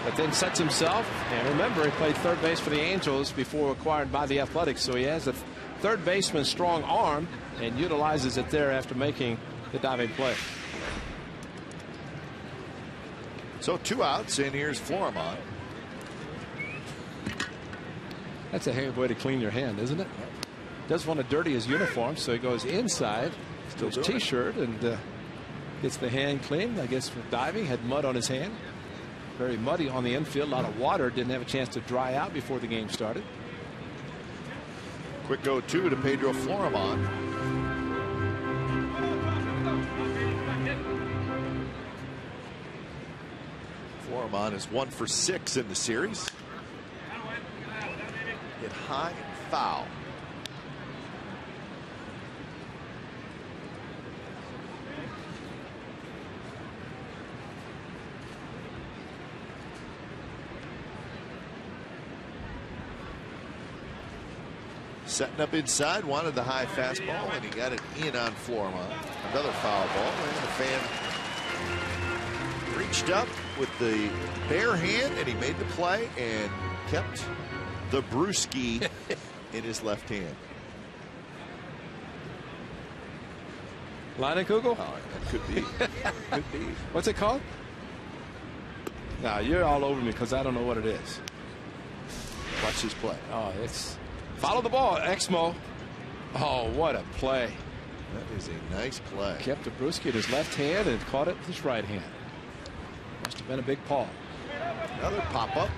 Speaker 5: but then sets himself. And remember, he played third base for the Angels before acquired by the Athletics, so he has a third baseman's strong arm and utilizes it there after making the diving play.
Speaker 2: So 2 outs, and here's Florimon.
Speaker 5: That's a way to clean your hand, isn't it? Doesn't want to dirty his uniform, so he goes inside to his T-shirt and gets the hand clean. I guess for diving, had mud on his hand. Very muddy on the infield, a lot of water. Didn't have a chance to dry out before the game started.
Speaker 2: Quick 0-2 to Pedro Florimon. Florimon is 1 for 6 in the series. Hit high and foul. Setting up inside, wanted the high fastball, and he got it in on Florimont. Another foul ball, and the fan reached up with the bare hand, and he made the play and kept the brewski in his left hand.
Speaker 5: Leinenkugel?
Speaker 2: Oh, that could be. Could be.
Speaker 5: What's it called? Now you're all over me because I don't know what it is.
Speaker 2: Watch his play.
Speaker 5: Oh, it's follow the ball, Exmo. Oh, what a play!
Speaker 2: That is a nice play.
Speaker 5: Kept the brewski in his left hand and caught it with his right hand. Must have been a big paw.
Speaker 2: Another pop up.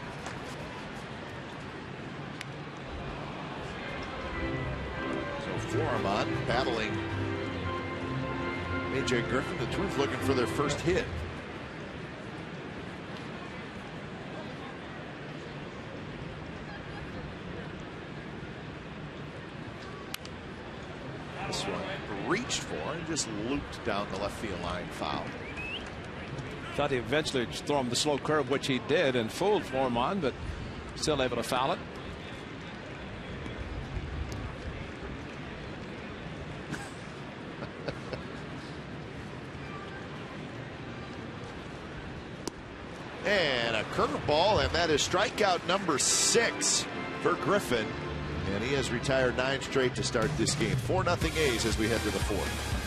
Speaker 2: So Florimont battling A.J. Griffin. The Twins looking for their first hit. This one reached for and just looped down the left field line, foul.
Speaker 5: Thought he eventually throw him the slow curve, which he did, and fooled Florimont, but still able to foul it.
Speaker 2: And a curveball, and that is strikeout number 6 for Griffin. And he has retired 9 straight to start this game. 4-0 A's as we head to the 4th.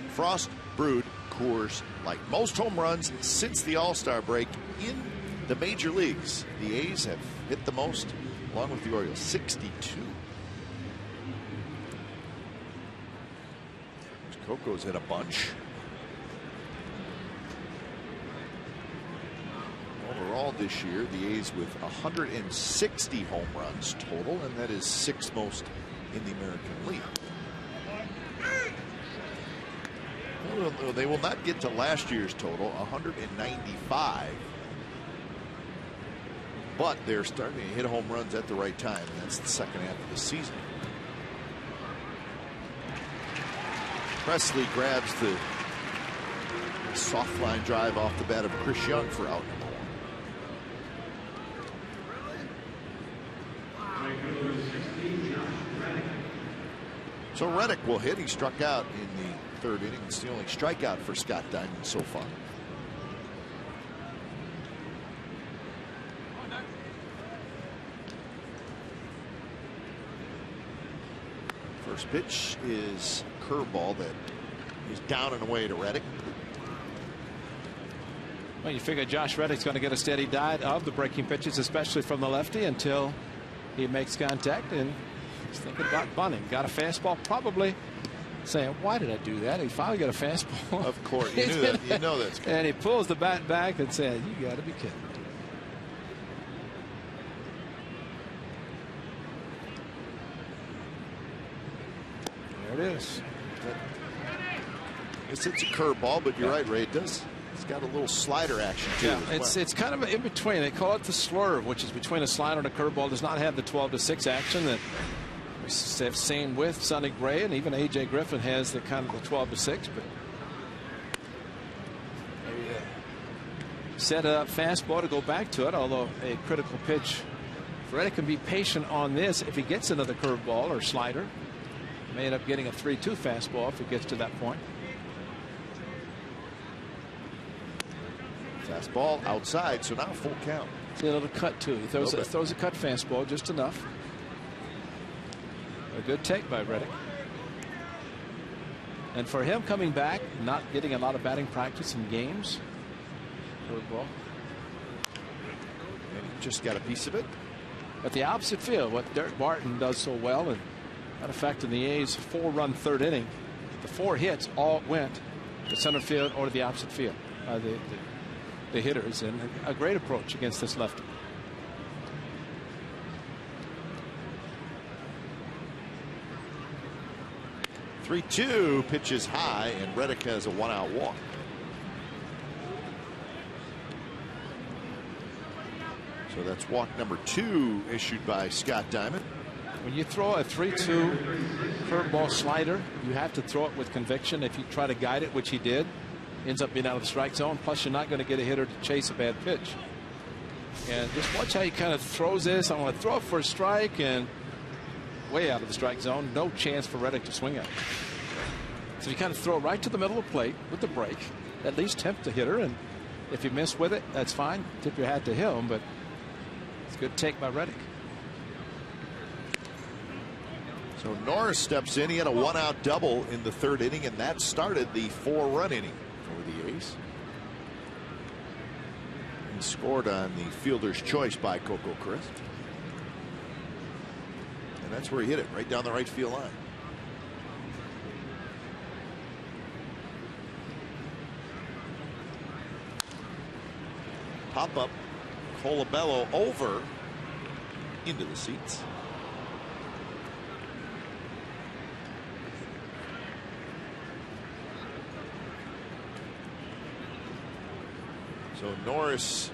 Speaker 2: Frost brewed Coors Light. Most home runs since the All-Star break in the major leagues. The A's have hit the most, along with the Orioles, 62. Coco's hit a bunch. Overall this year, the A's with 160 home runs total, and that is 6th most in the American League. Well, they will not get to last year's total, 195. But they're starting to hit home runs at the right time, and that's the second half of the season. Presley grabs the soft line drive off the bat of Chris Young for out number 1. So Reddick will hit. He struck out in the 3rd inning. It's the only strikeout for Scott Diamond so far. First pitch is curveball that is down and away to Reddick.
Speaker 5: Well, you figure Josh Reddick's going to get a steady diet of the breaking pitches, especially from the lefty, until he makes contact, and he's thinking about bunting. Got a fastball, probably saying, why did I do that? He finally got a fastball.
Speaker 2: Of course, you knew that. You know that's good.
Speaker 5: And he pulls the bat back and said, you got to be kidding. There it is.
Speaker 2: I guess it's a curveball, but you're right, Ray. It's got a little slider action too.
Speaker 5: Yeah, it's kind of in between. They call it the slurve, which is between a slider and a curveball. Does not have the 12-6 action that we have seen with Sonny Gray, and even A.J. Griffin has the kind of the 12-6. But set up fastball to go back to it, although a critical pitch. Reddick can be patient on this. If he gets another curveball or slider, may end up getting a 3-2 fastball if it gets to that point.
Speaker 2: Fastball outside, so now full count.
Speaker 5: See a little cut too. He throws a cut fastball just enough. A good take by Reddick. And for him coming back, not getting a lot of batting practice in games. Curveball.
Speaker 2: And he just got a piece of it.
Speaker 5: At the opposite field, what Derek Barton does so well, and that effect in the A's 4-run third inning, the 4 hits all went to center field or to the opposite field. The hitters, and a great approach against this lefty.
Speaker 2: (3-2) pitches high, and Reddick has a 1-out walk. So that's walk number 2 issued by Scott Diamond.
Speaker 5: When you throw a 3-2 curveball slider, you have to throw it with conviction. If you try to guide it, which he did, ends up being out of the strike zone. Plus, you're not going to get a hitter to chase a bad pitch. And just watch how he kind of throws this. I want to throw it for a strike, and way out of the strike zone. No chance for Reddick to swing at. So you kind of throw it right to the middle of the plate with the break. At least tempt the hitter, and if you miss with it, that's fine. Tip your hat to him, but it's a good take by Reddick.
Speaker 2: So Norris steps in. He had a 1-out double in the 3rd inning, and that started the 4-run inning for the A's. He scored on the fielder's choice by Coco Crisp. And that's where he hit it, right down the right field line. Pop up, Colabello over into the seats. So Norris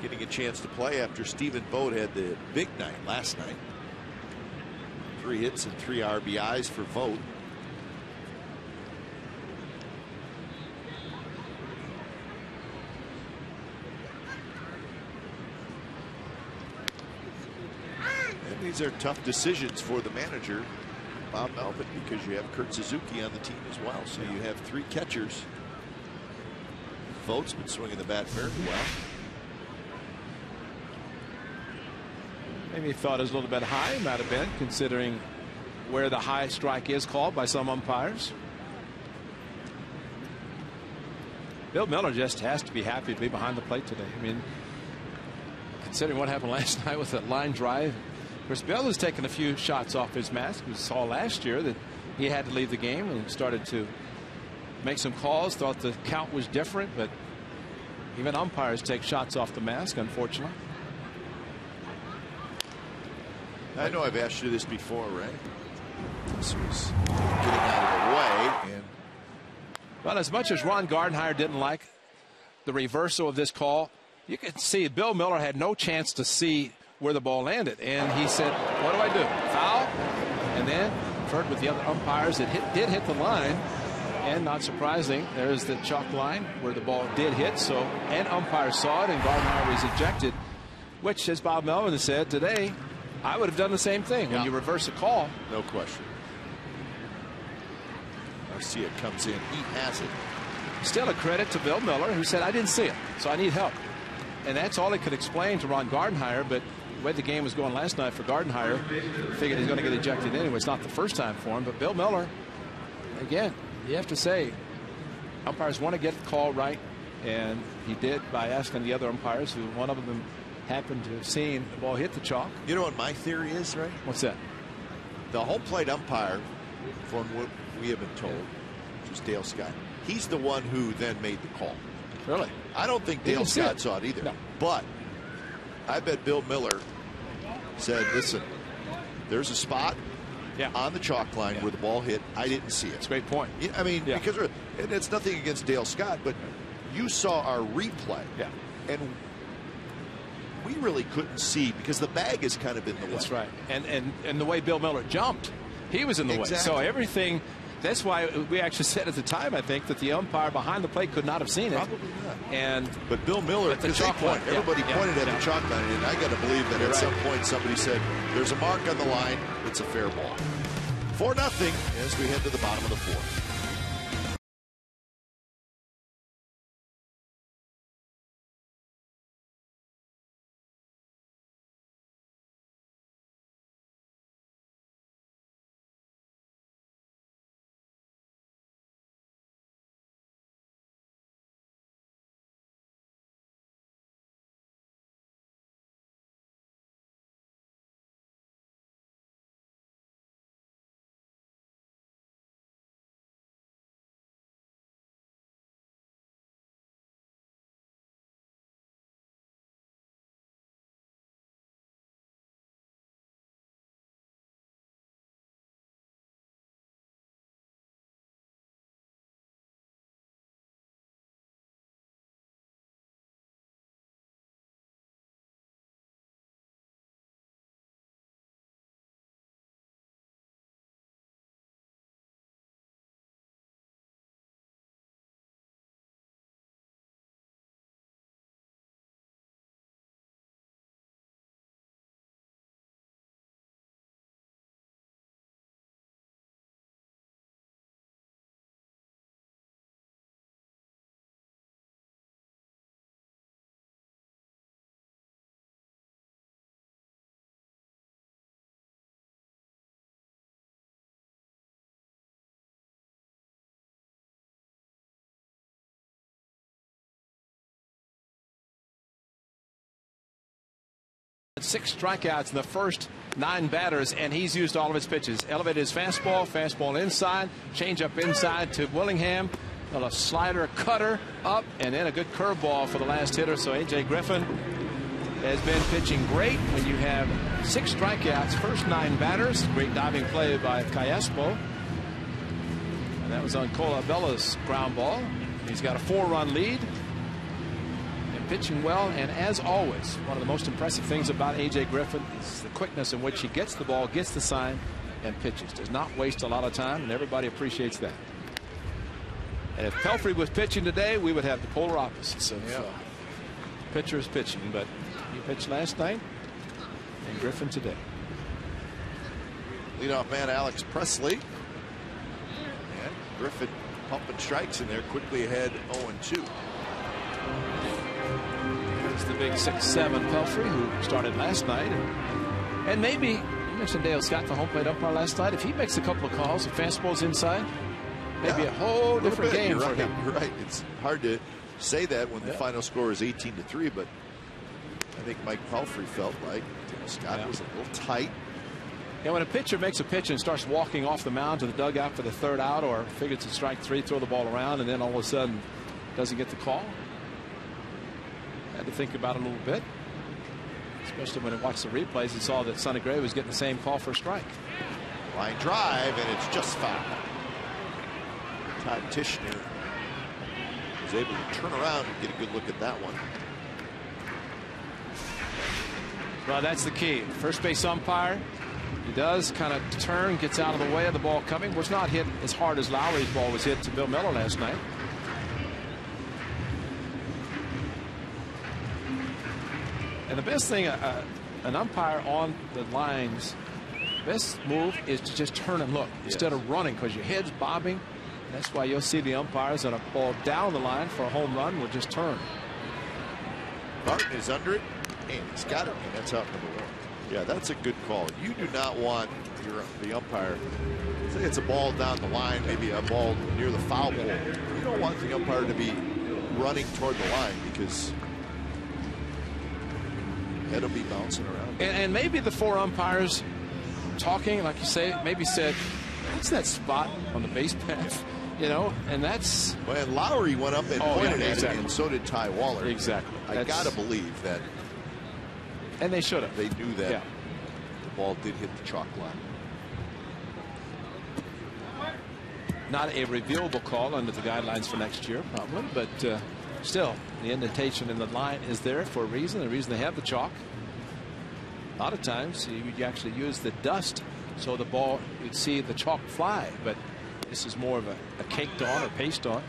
Speaker 2: getting a chance to play after Stephen Vogt had the big night last night. 3 hits and 3 RBIs for Vogt. And these are tough decisions for the manager, Bob Melvin, because you have Kurt Suzuki on the team as well. So you have 3 catchers. Vogt's been swinging the bat very well.
Speaker 5: Maybe he thought it was a little bit high, might have been, considering where the high strike is called by some umpires. Bill Miller just has to be happy to be behind the plate today. I mean, considering what happened last night with that line drive. Of course, Bill has taken a few shots off his mask. We saw last year that he had to leave the game and started to make some calls. Thought the count was different, but even umpires take shots off the mask, unfortunately.
Speaker 2: I know I've asked you this before, Ray. This was getting out of the way. And
Speaker 5: well, as much as Ron Gardenhire didn't like the reversal of this call, you could see Bill Miller had no chance to see where the ball landed. And he said, what do I do? Foul? And then conferred with the other umpires. It did hit the line. And not surprising, there's the chalk line where the ball did hit. So, and umpires saw it, and Gardenhire was ejected, which, as Bob Melvin has said today, I would have done the same thing. When you reverse a call.
Speaker 2: No question. Garcia comes in. He has it.
Speaker 5: Still a credit to Bill Miller, who said, I didn't see it, so I need help. And that's all he could explain to Ron Gardenhire. But the way the game was going last night for Gardenhire, figured he's going to get ejected anyway. It's not the first time for him. But Bill Miller, again, you have to say, umpires want to get the call right. And he did by asking the other umpires, who one of them happened to have seen the ball hit the chalk.
Speaker 2: You know what my theory is, right?
Speaker 5: What's that?
Speaker 2: The home plate umpire, from we have been told, which was Dale Scott. He's the one who then made the call.
Speaker 5: Really?
Speaker 2: I don't think Dale Scott saw it either.
Speaker 5: No.
Speaker 2: But I bet Bill Miller said, listen, there's a spot on the chalk line where the ball hit. I didn't see it.
Speaker 5: That's a great point.
Speaker 2: Yeah, I mean, because and it's nothing against Dale Scott, but you saw our replay.
Speaker 5: Yeah.
Speaker 2: And we really couldn't see because the bag is kind of in the way.
Speaker 5: That's right. And the way Bill Miller jumped, he was in the way. So everything, that's why we actually said at the time, I think, that the umpire behind the plate could not have seen it.
Speaker 2: Probably not.
Speaker 5: But
Speaker 2: Bill Miller,
Speaker 5: at the chalk line,
Speaker 2: everybody pointed at the chalk line, and I got to believe that at some point somebody said, there's a mark on the line, it's a fair ball. 4-0 as we head to the bottom of the fourth.
Speaker 5: Six strikeouts in the first 9 batters, and he's used all of his pitches. Elevated his fastball inside, changeup inside to Willingham, a slider, cutter up, and then a good curveball for the last hitter. So A.J. Griffin has been pitching great when you have 6 strikeouts, first 9 batters. Great diving play by Cayespo. And that was on Colabella's ground ball. He's got a 4-run lead. Pitching well, and as always, one of the most impressive things about A.J. Griffin is the quickness in which he gets the ball, gets the sign, and pitches. Does not waste a lot of time, and everybody appreciates that. And if Pelfrey was pitching today, we would have the polar opposites of pitchers pitching. But he pitched last night, and Griffin today.
Speaker 2: Leadoff man Alex Presley. And Griffin pumping strikes in there, quickly ahead 0-2.
Speaker 5: The big 6'7" Pelfrey, who started last night, and maybe you mentioned Dale Scott, the home plate umpire last night. If he makes a couple of calls, the fastball's inside, maybe a whole different game for him.
Speaker 2: You're right. It's hard to say that when the final score is 18-3, but I think Mike Pelfrey felt like Dale Scott was a little tight.
Speaker 5: Yeah, when a pitcher makes a pitch and starts walking off the mound to the dugout for the 3rd out, or figures to strike 3, throw the ball around, and then all of a sudden doesn't get the call. Had to think about it a little bit, especially when I watched the replays and saw that Sonny Gray was getting the same call for a strike.
Speaker 2: Line drive, and it's just foul. Todd Tishner was able to turn around and get a good look at that one.
Speaker 5: Well, that's the key. First base umpire, he does kind of turn, gets out of the way of the ball coming. Was not hit as hard as Lowry's ball was hit to Bill Miller last night. And the best thing, an umpire on the lines, best move is to just turn and look instead of running, because your head's bobbing. And that's why you'll see the umpires on a ball down the line for a home run will just turn.
Speaker 2: Barton is under it, and he's got it, and that's out number 1. Yeah, that's a good call. You do not want the umpire, say it's a ball down the line, maybe a ball near the foul pole. You don't want the umpire to be running toward the line, because head will be bouncing around.
Speaker 5: And maybe the 4 umpires talking, like you say, maybe said, what's that spot on the base path? You know, and that's...
Speaker 2: Well, and Lowry went up and pointed at it, and so did Ty Waller.
Speaker 5: Exactly.
Speaker 2: I got to believe that.
Speaker 5: And they should have.
Speaker 2: They knew that the ball did hit the chalk line.
Speaker 5: Not a reviewable call under the guidelines for next year, probably, but still, the indentation in the line is there for a reason. The reason they have the chalk. A lot of times, you actually use the dust so the ball, you'd see the chalk fly, but this is more of a caked on or paste on.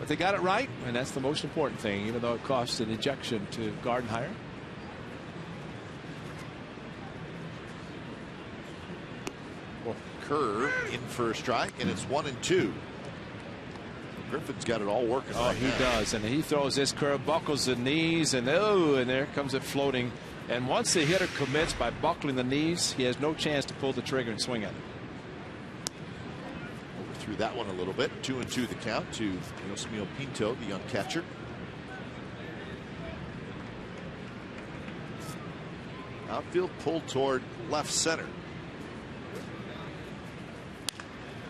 Speaker 5: But they got it right, and that's the most important thing, even though it costs an ejection to Gardenhire.
Speaker 2: Kerr in for a strike, and it's 1-2. Griffin's got it all working.
Speaker 5: Oh, he does, and he throws this curve, buckles the knees, and and there comes it floating. And once the hitter commits by buckling the knees, he has no chance to pull the trigger and swing at it.
Speaker 2: Overthrew that one a little bit. 2-2 the count to Yosmiel Pinto, the young catcher. Outfield pulled toward left center.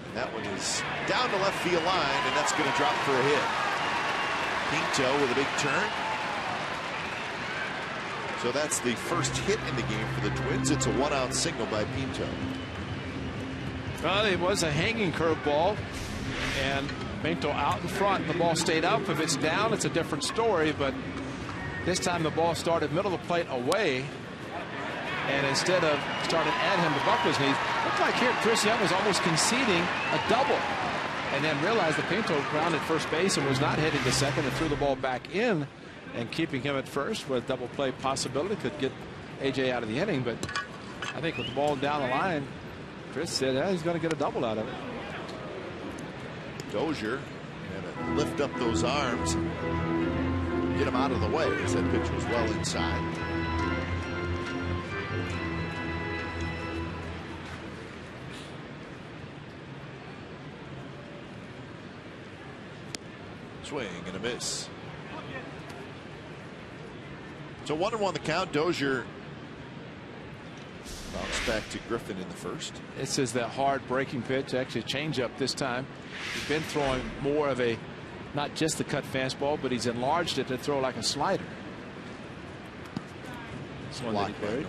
Speaker 2: And that one is down to left field line, and that's going to drop for a hit. Pinto with a big turn. So that's the first hit in the game for the Twins. It's a one-out single by Pinto.
Speaker 5: Well, it was a hanging curveball, and Pinto out in front. The ball stayed up. If it's down, it's a different story. But this time the ball started middle of the plate away, and instead of starting at him to buckle his knees, looked like here Chris Young was almost conceding a double, and then realized that Pinto grounded first base and was not heading to second and threw the ball back in. And keeping him at first with double play possibility could get AJ out of the inning. But I think with the ball down the line, Chris said he's going to get a double out of it.
Speaker 2: Dozier had to lift up those arms and get him out of the way as that pitch was well inside. Swing and a miss. So 1-1 the count. Dozier bounced back to Griffin in the first.
Speaker 5: This is that hard breaking pitch, actually change up this time. He's been throwing more of a, not just the cut fastball, but he's enlarged it to throw like a slider. This one that he buried.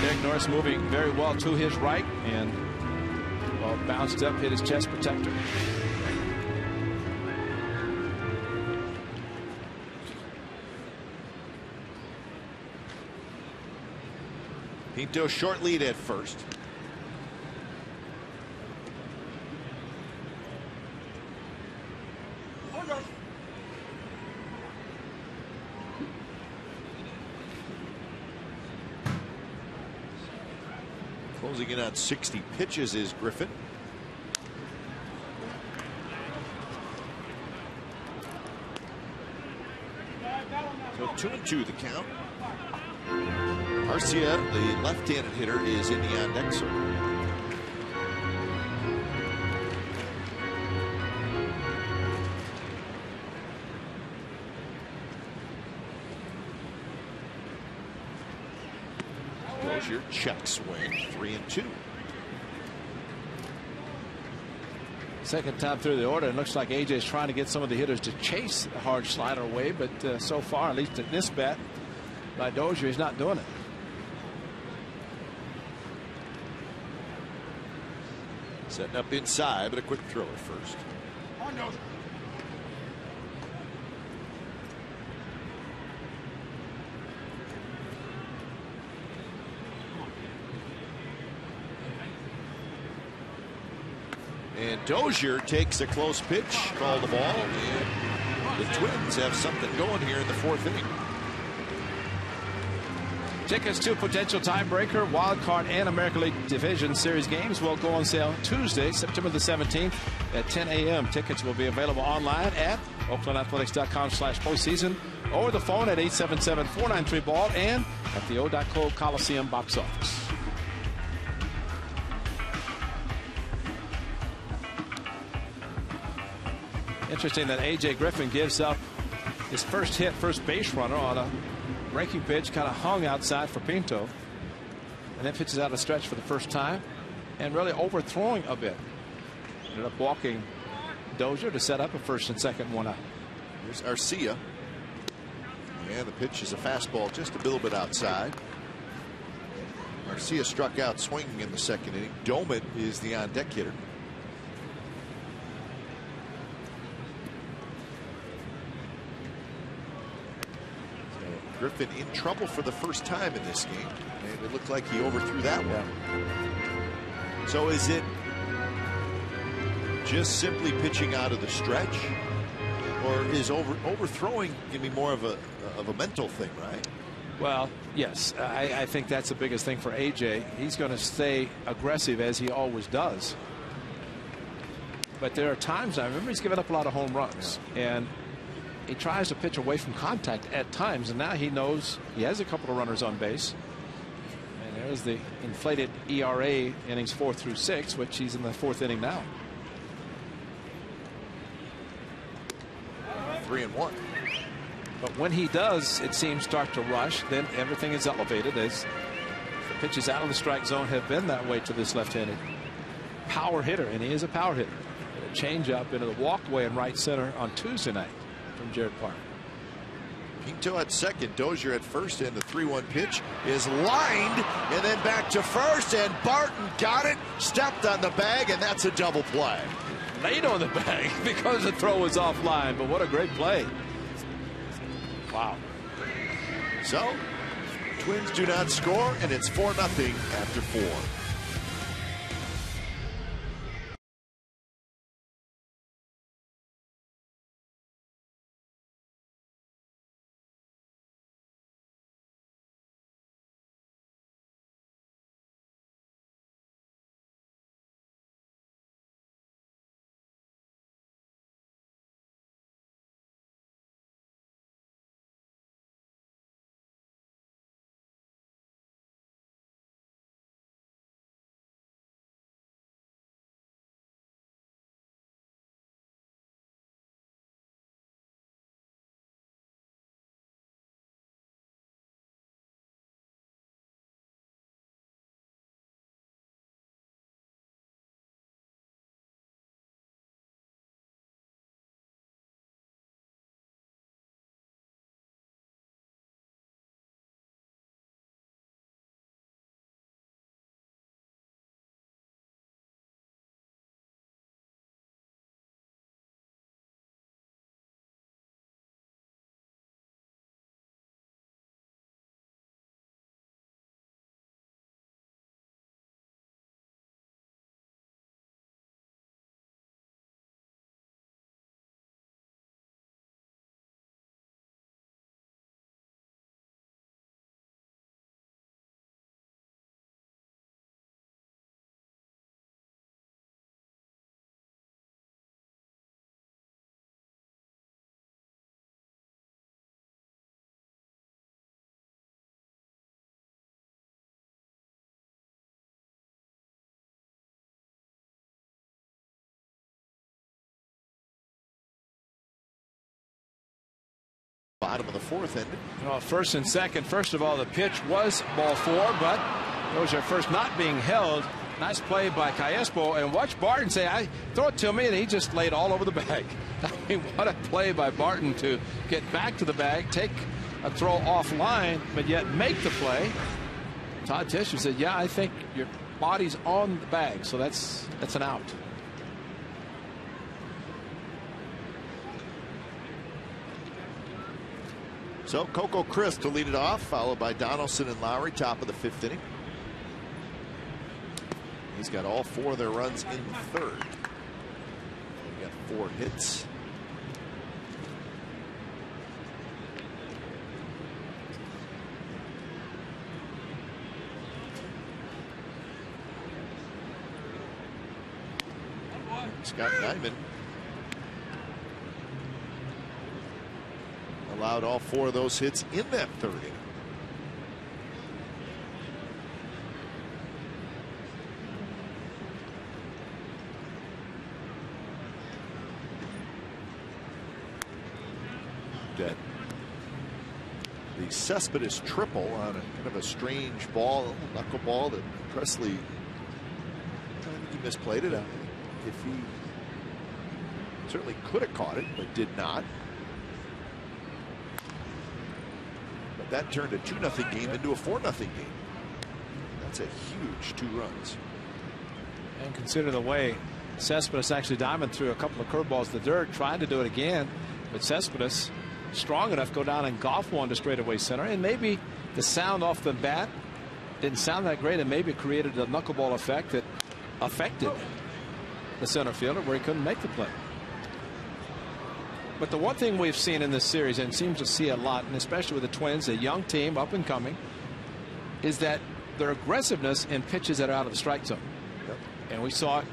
Speaker 5: Derek Norris moving very well to his right, and ball bounced up, hit his chest protector.
Speaker 2: Pinto short lead at first. Closing in on 60 pitches is Griffin. So 2-2 the count. Garcia, the left-handed hitter, is in the on-deck circle. Dozier check swing, 3-2.
Speaker 5: Second time through the order, it looks like AJ is trying to get some of the hitters to chase a hard slider away, but so far, at least at this bat by Dozier, he's not doing it.
Speaker 2: Setting up inside, but a quick throw at first. And Dozier takes a close pitch, called the ball, and the Twins have something going here in the fourth inning.
Speaker 5: Tickets to potential tiebreaker, wild card, and American League Division Series games will go on sale Tuesday, September the 17th at 10 a.m. Tickets will be available online at oaklandathletics.com/postseason or the phone at 877-493-BALL and at the O.Co Coliseum box office. Interesting that A.J. Griffin gives up his first hit, first base runner on a breaking pitch, kind of hung outside for Pinto, and then pitches out a stretch for the first time and really overthrowing a bit. Ended up walking Dozier to set up a first and second, 1 out.
Speaker 2: Here's Arcia. And the pitch is a fastball just a little bit outside. Arcia struck out swinging in the second inning. Doman is the on-deck hitter. So Griffin in trouble for the first time in this game, and it looked like he overthrew that one. So is it just simply pitching out of the stretch, or is overthrowing going to be more of a mental thing, right?
Speaker 5: Well, yes, I think that's the biggest thing for AJ. He's going to stay aggressive as he always does. But there are times, I remember he's given up a lot of home runs, and he tries to pitch away from contact at times, and now he knows he has a couple of runners on base. And there's the inflated ERA innings 4 through 6, which he's in the 4th inning now.
Speaker 2: 3-1.
Speaker 5: But when he does, it seems, start to rush, then everything is elevated, as the pitches out of the strike zone have been that way to this left-handed power hitter, and he is a power hitter. And a change-up into the walkway in right center on Tuesday night from Jared Park.
Speaker 2: Pinto at second, Dozier at first, and the 3-1 pitch is lined, and then back to first, and Barton got it, stepped on the bag, and that's a double play.
Speaker 5: Late on the bag because the throw was offline, but what a great play. Wow.
Speaker 2: So, Twins do not score, and it's 4-0 after 4. Bottom of the 4th inning.
Speaker 5: Well, first and second. First of all, the pitch was ball 4, but those are first not being held. Nice play by Cayespo, and watch Barton say, "I throw it to me," and he just laid all over the bag. I mean, what a play by Barton to get back to the bag, take a throw offline, but yet make the play. Todd Tischer said, "Yeah, I think your body's on the bag, so that's an out."
Speaker 2: So Coco Crisp to lead it off, followed by Donaldson and Lowry, top of the 5th inning. He's got all 4 of their runs in the 3rd. He got 4 hits. Scott Nyman allowed all 4 of those hits in that 3rd inning. looked at the Cespedes triple on a kind of a strange ball, knuckleball that Presley, I think he misplayed it. If he certainly could have caught it, but did not. But that turned a 2-0 game into a 4-0 game. That's a huge 2 runs.
Speaker 5: And consider the way Cespedes actually diamond threw a couple of curveballs to the dirt, trying to do it again. But Cespedes, strong enough, go down and golf one to straightaway center. And maybe the sound off the bat didn't sound that great, and maybe created a knuckleball effect that affected the center fielder where he couldn't make the play. But the one thing we've seen in this series, and seems to see a lot, and especially with the Twins, a young team up and coming, is that their aggressiveness in pitches that are out of the strike zone.
Speaker 2: Yep.
Speaker 5: And we saw it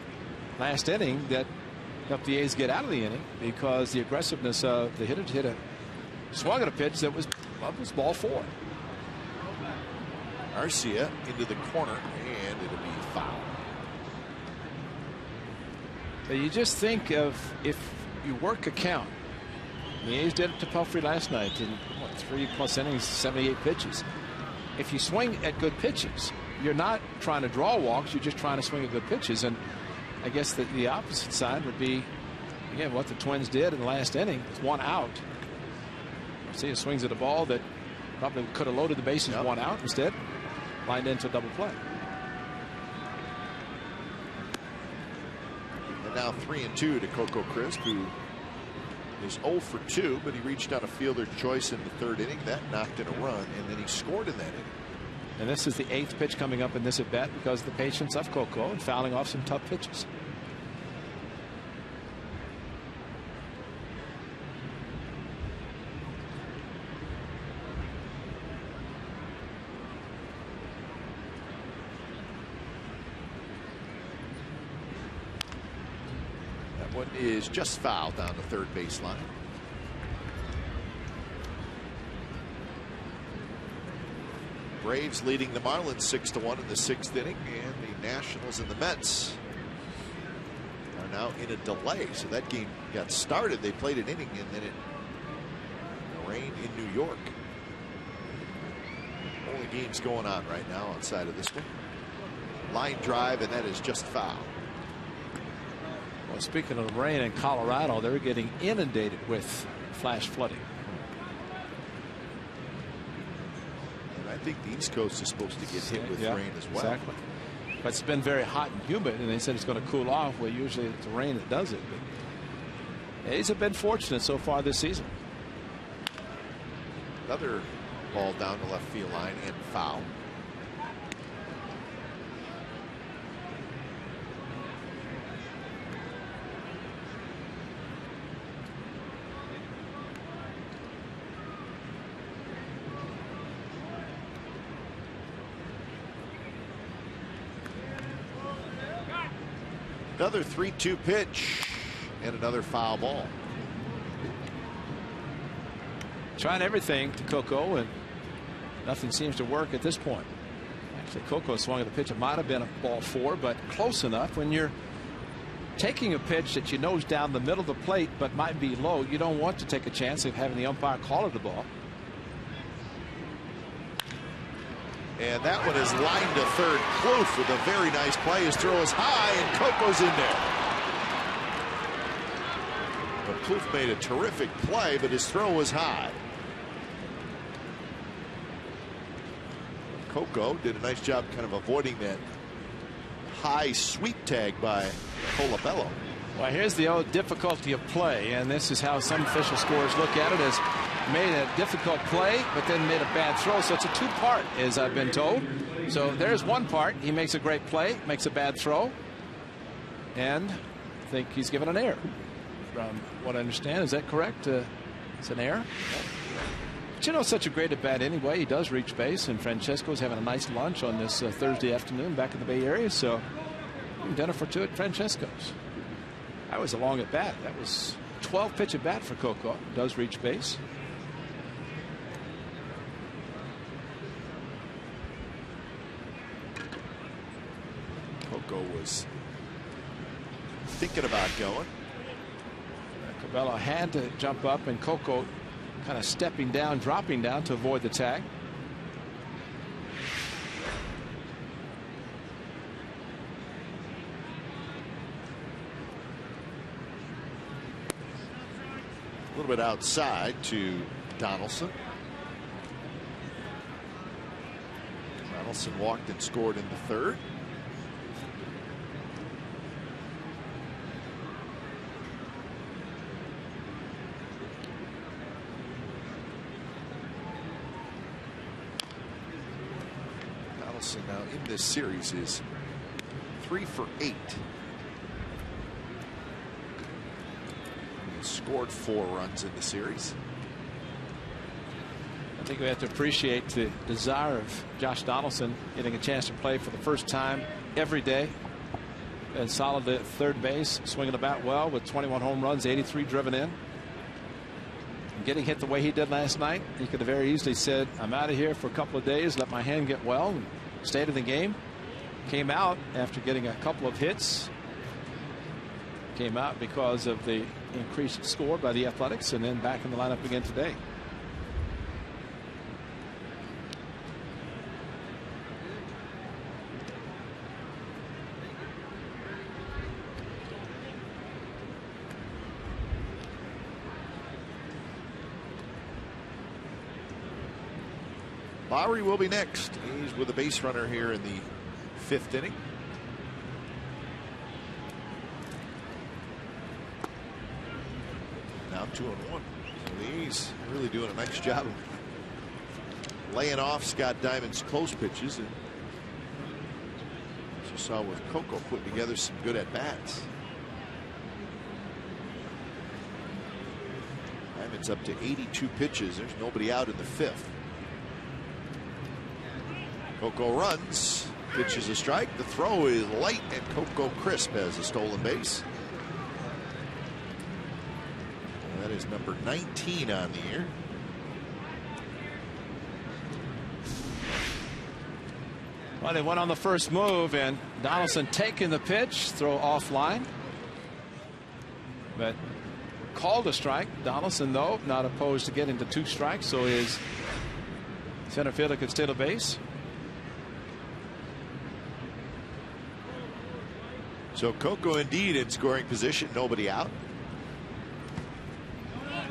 Speaker 5: last inning that helped the A's get out of the inning because the aggressiveness of the hitter hit a swung at a pitch that was ball 4.
Speaker 2: Arcia into the corner, and it'll be foul.
Speaker 5: But you just think of if you work a count. The A's did it to Pelfrey last night in 3+ innings, 78 pitches. If you swing at good pitches, you're not trying to draw walks, you're just trying to swing at good pitches. And I guess the opposite side would be, again, what the Twins did in the last inning with 1 out. See, he swings at a ball that probably could have loaded the bases, 1 out, instead lined into a double play.
Speaker 2: And now 3-2 to Coco Crisp, who is 0 for 2, but he reached on a fielder's choice in the 3rd inning. That knocked in a run, and then he scored in that inning.
Speaker 5: And this is the 8th pitch coming up in this at bat because of the patience of Coco and fouling off some tough pitches.
Speaker 2: One is just foul down the 3rd baseline. Braves leading the Marlins 6-1 in the 6th inning, and the Nationals and the Mets are now in a delay. So that game got started. They played an inning, and then it rained in New York. Only games going on right now outside of this one. Line drive, and that is just foul.
Speaker 5: Well, speaking of the rain in Colorado, they're getting inundated with flash flooding.
Speaker 2: And I think the East Coast is supposed to get hit with rain as well.
Speaker 5: Exactly. But it's been very hot and humid, and they said it's going to cool off. Well, usually it's the rain that does it. But A's have been fortunate so far this season.
Speaker 2: Another ball down the left field line and foul. Another 3-2 pitch and another foul ball.
Speaker 5: Trying everything to Coco, and nothing seems to work at this point. Actually, Coco swung at a pitch. It might have been a ball 4, but close enough. When you're taking a pitch that you know is down the middle of the plate but might be low, you don't want to take a chance of having the umpire call it a ball.
Speaker 2: And that one is lined to third. Plouffe with a very nice play. His throw is high, and Coco's in there. But Plouffe made a terrific play, but his throw was high. Coco did a nice job kind of avoiding that high sweep tag by Colabello.
Speaker 5: Well, here's the old difficulty of play, and this is how some official scorers look at it, as made a difficult play but then made a bad throw. So it's a 2-part, as I've been told. So there's one part. He makes a great play, makes a bad throw, and I think he's given an error. From what I understand, is that correct? It's an error. But you know, such a great at bat anyway. He does reach base, and Francesco's having a nice lunch on this Thursday afternoon back in the Bay Area. So dinner for 2 at Francesco's. That was a long at bat. That was 12 pitch at bat for Coco. Does reach base.
Speaker 2: Coco was thinking about going.
Speaker 5: Cabello had to jump up, and Coco kind of stepping down, dropping down to avoid the tag.
Speaker 2: A little bit outside to Donaldson. Donaldson walked and scored in the third. Donaldson now in this series is 3 for 8. He scored 4 runs in the series.
Speaker 5: I think we have to appreciate the desire of Josh Donaldson getting a chance to play for the first time every day. And solid at third base, swinging the bat well with 21 home runs, 83 driven in. And getting hit the way he did last night, he could have very easily said, I'm out of here for a couple of days, let my hand get well, and stayed in the game. Came out after getting a couple of hits. Came out because of the increased score by the Athletics, and then back in the lineup again today.
Speaker 2: Lowry will be next. He's with a base runner here in the 5th inning. Now 2-1. So he's really doing a nice job of laying off Scott Diamond's close pitches. And as you saw with Coco, putting together some good at-bats. Diamond's up to 82 pitches. There's nobody out in the 5th. Coco runs, pitches a strike. The throw is light, and Coco Crisp has a stolen base. And that is number 19 on the year.
Speaker 5: Well, they went on the first move, and Donaldson taking the pitch, throw offline. But called a strike. Donaldson, though, not opposed to getting to 2 strikes, so his center fielder could steal a base.
Speaker 2: So Coco indeed in scoring position, nobody out.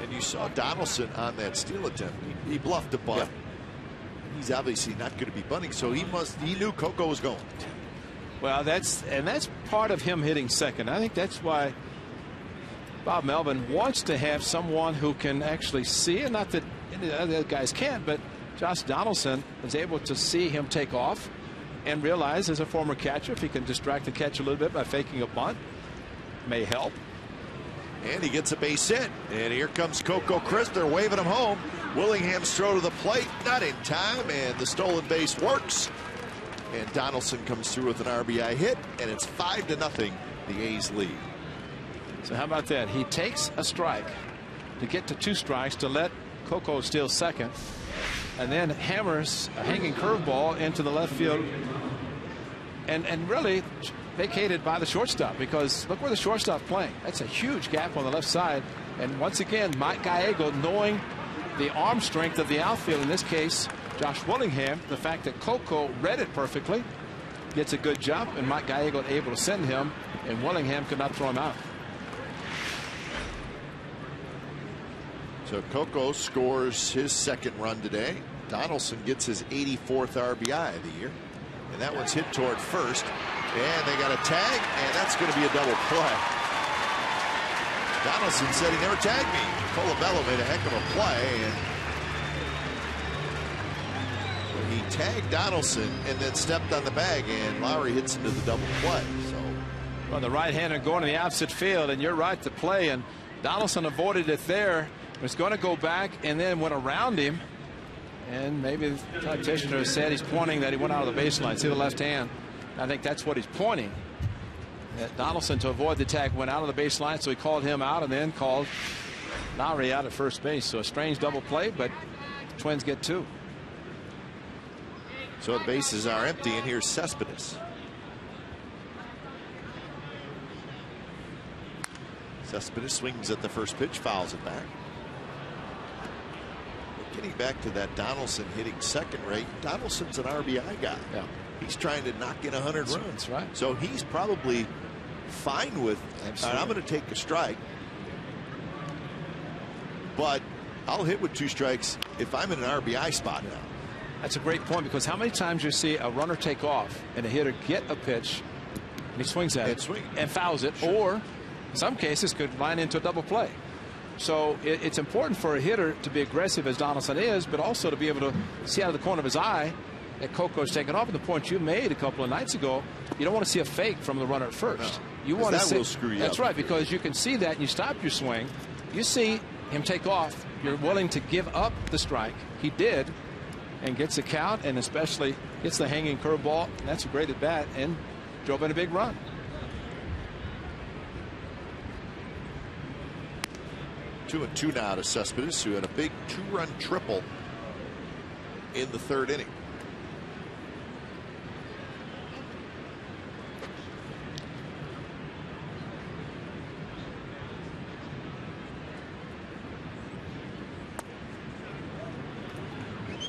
Speaker 2: And you saw Donaldson on that steal attempt. He bluffed a bunt. Yeah. He's obviously not going to be bunting, so he knew Coco was going.
Speaker 5: Well, that's part of him hitting second. I think that's why Bob Melvin wants to have someone who can actually see, and not that any of the other guys can't, but Josh Donaldson is able to see him take off and realize, as a former catcher, if he can distract the catcher a little bit by faking a bunt, may help.
Speaker 2: And he gets a base hit. And here comes Coco Crisp. They're waving him home. Willingham's throw to the plate, not in time, and the stolen base works. And Donaldson comes through with an RBI hit, and it's 5-0, the A's lead.
Speaker 5: So how about that? He takes a strike to get to 2 strikes to let Coco steal second, and then hammers a hanging curveball into the left field, and really vacated by the shortstop, because look where the shortstop's playing. That's a huge gap on the left side. And once again, Mike Gallego, knowing the arm strength of the outfield, in this case Josh Willingham, the fact that Coco read it perfectly, gets a good jump, and Mike Gallego able to send him, and Willingham could not throw him out.
Speaker 2: So Coco scores his 2nd run today. Donaldson gets his 84th RBI of the year, and that one's hit toward first, and they got a tag, and that's going to be a double play. Donaldson said he never tagged me. Colabello made a heck of a play, and he tagged Donaldson and then stepped on the bag, and Lowry hits into the double play. So,
Speaker 5: well, the right-hander going to the opposite field, and you're right, to play, and Donaldson avoided it there. Was going to go back and then went around him, and maybe the practitioner said he's pointing that he went out of the baseline. See the left hand? I think that's what he's pointing. That Donaldson, to avoid the tag, went out of the baseline, so he called him out and then called Lowry out at first base. So a strange double play, but the Twins get 2.
Speaker 2: So the bases are empty, and here's Cespedes. Cespedes swings at the first pitch, fouls it back. getting back to that Donaldson hitting second rate, Donaldson's an RBI guy.
Speaker 5: Yeah.
Speaker 2: He's trying to knock in 100 runs.
Speaker 5: That's right.
Speaker 2: So he's probably fine with, I'm going to take a strike, but I'll hit with 2 strikes if I'm in an RBI spot now.
Speaker 5: That's a great point, because how many times you see a runner take off and a hitter get a pitch and he swings at it and fouls it, or in some cases could line into a double play. So it's important for a hitter to be aggressive as Donaldson is, but also to be able to see out of the corner of his eye that Coco's taking off. And the point you made a couple of nights ago, you don't want to see a fake from the runner at first. You want to see,
Speaker 2: will screw you
Speaker 5: that's
Speaker 2: up.
Speaker 5: right, because you can see that and you stop your swing. You see him take off. You're willing to give up the strike. He did, and gets the count, and especially gets the hanging curveball. That's a great at bat and drove in a big run.
Speaker 2: 2-2 now to Cespedes, who had a big 2-run triple in the 3rd inning.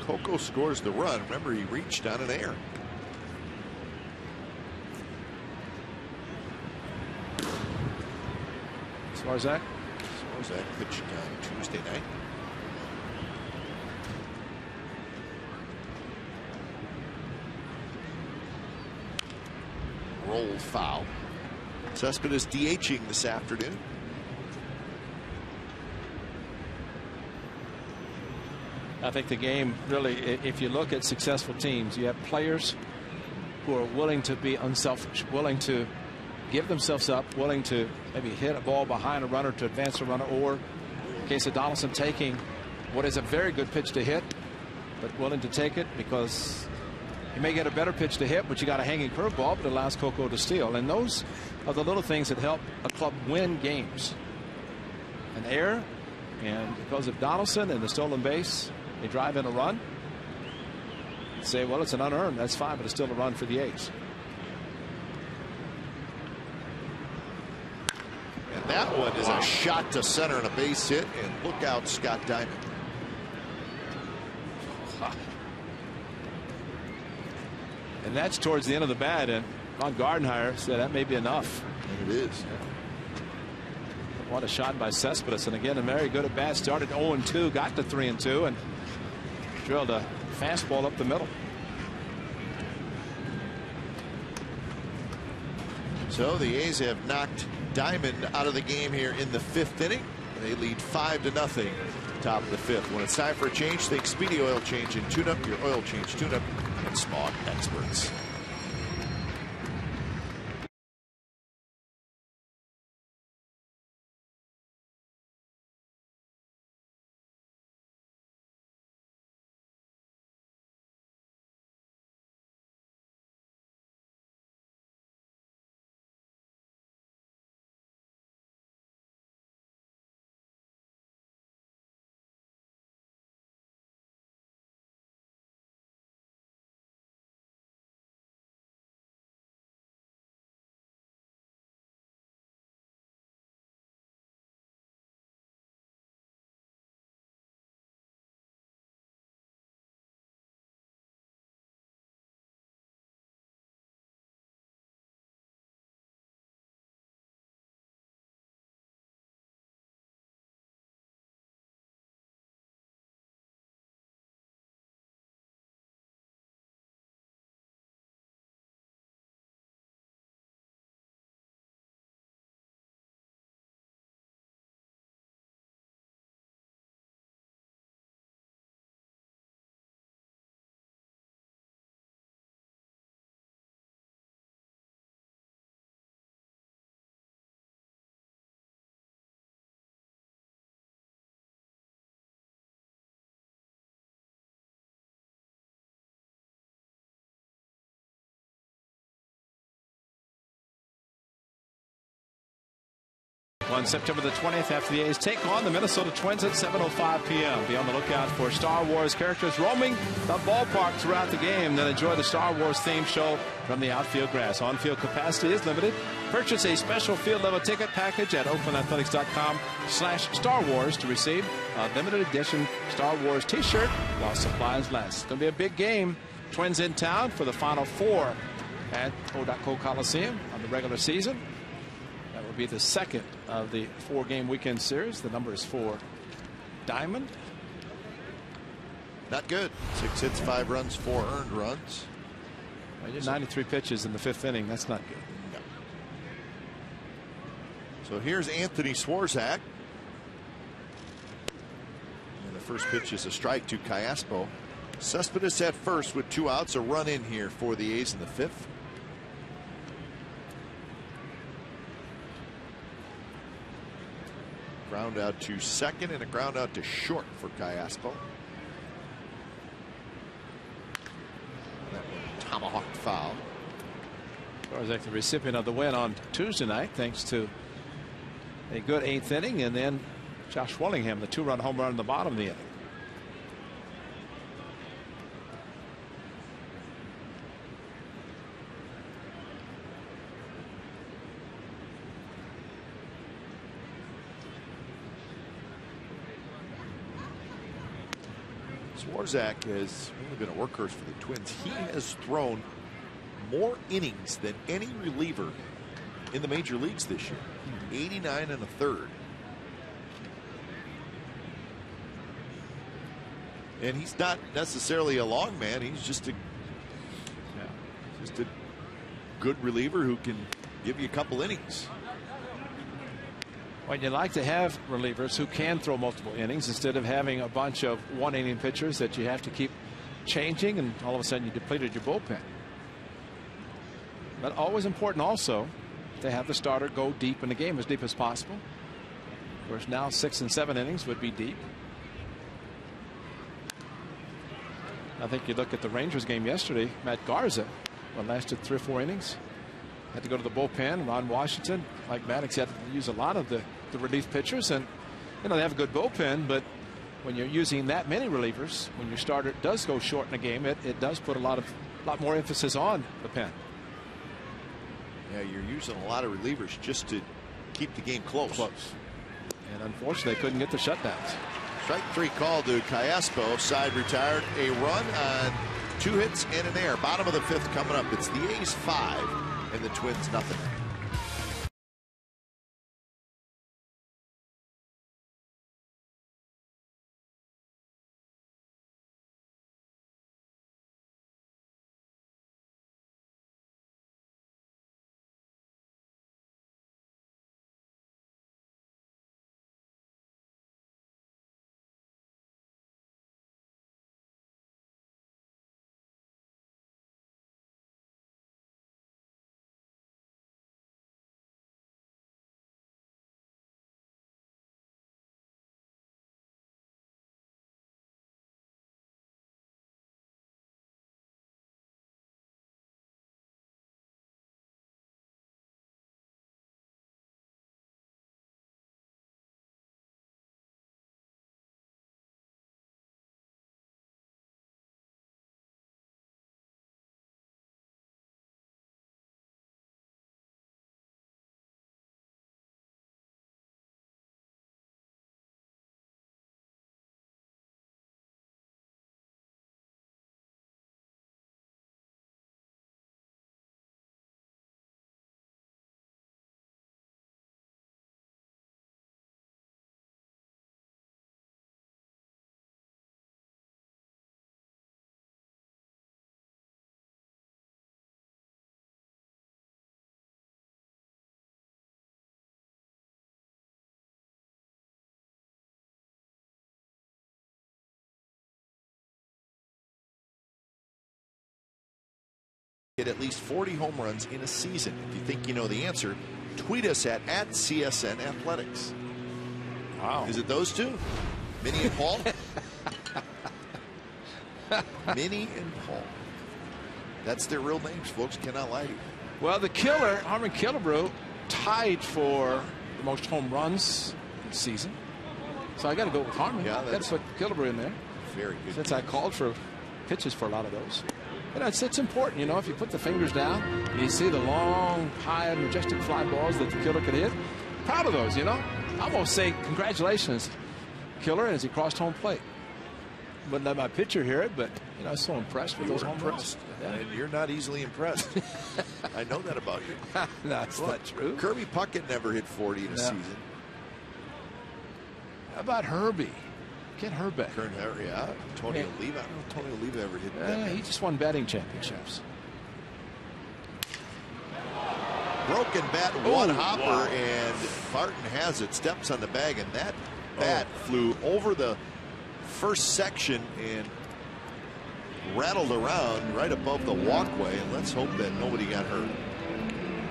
Speaker 2: Coco scores the run. Remember, he reached on an error.
Speaker 5: Swarzak.
Speaker 2: Swarzak pitched on Tuesday night. Roll foul. Cespedes DHing this afternoon.
Speaker 5: I think the game really, if you look at successful teams, you have players who are willing to be unselfish, willing to give themselves up, willing to maybe hit a ball behind a runner to advance a runner, or in case of Donaldson, taking what is a very good pitch to hit, but willing to take it because you may get a better pitch to hit, but you got a hanging curveball, but it allows Coco to steal. And those are the little things that help a club win games. An error, and because of Donaldson and the stolen base, they drive in a run. Say, well, it's an unearned. That's fine, but it's still a run for the A's.
Speaker 2: And that one is a shot to center and a base hit. And look out, Scott Diamond.
Speaker 5: And that's towards the end of the bat. And Ron Gardenhire said that may be enough.
Speaker 2: And it is.
Speaker 5: What a shot by Cespedes. And again, a very good at bat. Started 0-2, got to 3-2, and drilled a fastball up the middle.
Speaker 2: So the A's have knocked Diamond out of the game here in the 5th inning. They lead 5-0, top of the 5th. When it's time for a change, think Speedy Oil Change and Tune Up, your oil change tune-up and smog experts.
Speaker 5: on September the 20th after the A's take on the Minnesota Twins at 7:05 p.m. Be on the lookout for Star Wars characters roaming the ballpark throughout the game. Then enjoy the Star Wars themed show from the outfield grass. On-field capacity is limited. Purchase a special field level ticket package at oaklandathletics.com/Star Wars to receive a limited edition Star Wars t-shirt while supplies last. It's going to be a big game. Twins in town for the Final Four at O.co Coliseum on the regular season. That will be the second of the 4-game weekend series. The number is 4. Diamond.
Speaker 2: Not good. 6 hits, 5 runs, 4 earned runs.
Speaker 5: 93 pitches in the 5th inning. That's not good.
Speaker 2: No. So here's Anthony Swarzak. And the first pitch is a strike to Callaspo. Cespedes at first with 2 outs. A run in here for the A's in the 5th. Ground out to second and a ground out to short for Callaspo. That one tomahawked foul.
Speaker 5: Swarzak, the recipient of the win on Tuesday night, thanks to a good 8th inning, and then Josh Willingham, the 2-run home run in the bottom of the inning.
Speaker 2: Swarzak has really been a workhorse for the Twins. He has thrown more innings than any reliever in the major leagues this year. 89 1/3. And he's not necessarily a long man. He's just a good reliever who can give you a couple innings.
Speaker 5: Well, you like to have relievers who can throw multiple innings instead of having a bunch of 1-inning pitchers that you have to keep changing, and all of a sudden you depleted your bullpen. But always important also to have the starter go deep in the game, as deep as possible. Of course, now 6 and 7 innings would be deep. I think you look at the Rangers game yesterday, Matt Garza, lasted 3 or 4 innings. Had to go to the bullpen. Ron Washington, like Maddox, had to use a lot of the relief pitchers, and they have a good bullpen, but when you're using that many relievers, when your starter does go short in a game, it does put a lot more emphasis on the pen.
Speaker 2: Yeah, you're using a lot of relievers just to keep the game close.
Speaker 5: And unfortunately, they couldn't get the shutdowns.
Speaker 2: Strike 3 call to Callaspo. Side retired. A run on 2 hits and an error. Bottom of the 5th coming up. It's the A's 5 and the Twins nothing. Hit at least 40 home runs in a season. If you think you know the answer, tweet us at CSN Athletics.
Speaker 5: Wow.
Speaker 2: Is it those two? Minnie and Paul? Minnie and Paul. That's their real names, folks. Cannot lie to you.
Speaker 5: Well, the killer, Harmon Killebrew, tied for the most home runs in the season. So I got to go with Harmon.
Speaker 2: Yeah,
Speaker 5: Got to put Killebrew in there.
Speaker 2: Very good.
Speaker 5: Since I called for pitches for a lot of those. But it's important, you know, if you put the fingers down and you see the long, high, majestic fly balls that the killer could hit. Proud of those, you know. I almost say congratulations, Killer, as he crossed home plate. Wouldn't let my pitcher hear it, but, you know, I was so impressed with those home runs.
Speaker 2: Yeah. And you're not easily impressed. I know that about you.
Speaker 5: No, that's not true.
Speaker 2: Kirby Puckett never hit 40 in a season.
Speaker 5: How about Herbie? Get her back.
Speaker 2: Yeah. Tony Oliva. I don't know if Tony Oliva ever hit that.
Speaker 5: He just won batting championships.
Speaker 2: Broken bat, one hopper, and Barton has it. Steps on the bag, and that bat flew over the first section and rattled around right above the walkway. And let's hope that nobody got hurt.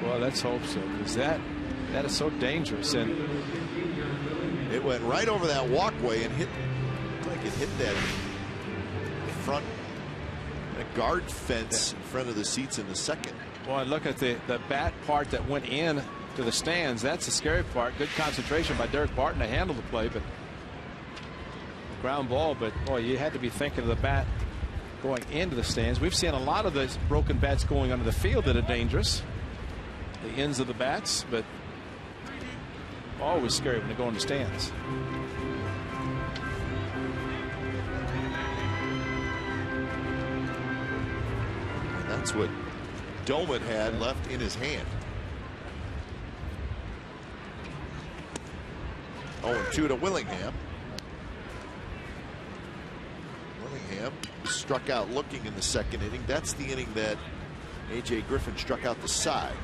Speaker 5: Well, let's hope so, because that is so dangerous. And
Speaker 2: it went right over that walkway and hit. Like it hit that front guard fence in front of the seats in the second.
Speaker 5: Boy, look at the bat part that went in to the stands. That's the scary part. Good concentration by Derek Barton to handle the play, but ground ball. But boy, you had to be thinking of the bat going into the stands. We've seen a lot of those broken bats going onto the field that are dangerous. The ends of the bats, but always scary when they go in the stands.
Speaker 2: That's what Doman had left in his hand. 0-2 to Willingham. Willingham struck out looking in the second inning. That's the inning that A.J. Griffin struck out the side.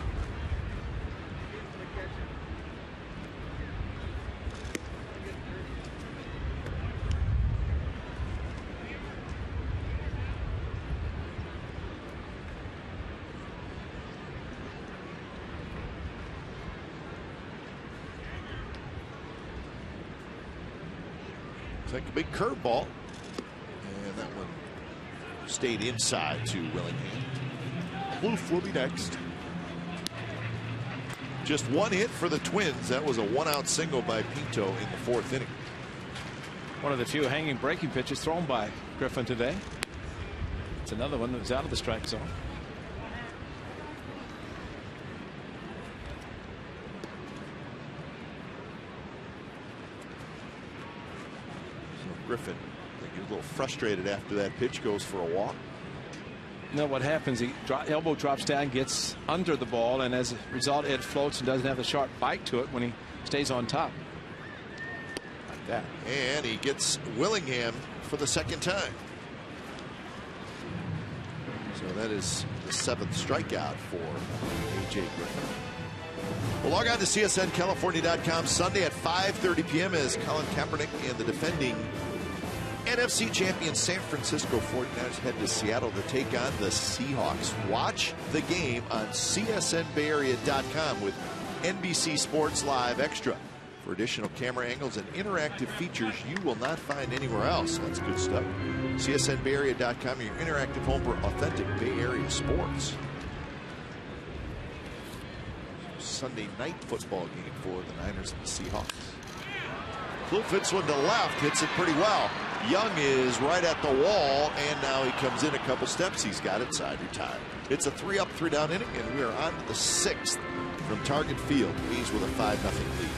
Speaker 2: Like a big curveball, and that one stayed inside to Willingham. Plouffe will be next. Just one hit for the Twins. That was a one-out single by Pinto in the fourth inning.
Speaker 5: One of the few hanging breaking pitches thrown by Griffin today. It's another one that was out of the strike zone.
Speaker 2: Griffin, I think he was a little frustrated after that pitch, goes for a walk.
Speaker 5: No, what happens, elbow drops down, gets under the ball, and as a result it floats and doesn't have the sharp bite to it when he stays on top. Like that.
Speaker 2: And he gets Willingham for the second time. So that is the seventh strikeout for A.J. Griffin. Well, log on to CSNCalifornia.com Sunday at 5:30 p.m. as Colin Kaepernick and the defending NFC champion San Francisco 49ers head to Seattle to take on the Seahawks. Watch the game on CSNBayArea.com with NBC Sports Live Extra. For additional camera angles and interactive features you will not find anywhere else. That's good stuff. CSNBayArea.com, your interactive home for authentic Bay Area sports. Sunday night football game for the Niners and the Seahawks. Plouffe hits one to left, hits it pretty well. Young is right at the wall, and now he comes in a couple steps. He's got it side retired. It's a 3-up, 3-down inning, and we are on to the sixth from Target Field. A's with a 5-0 lead.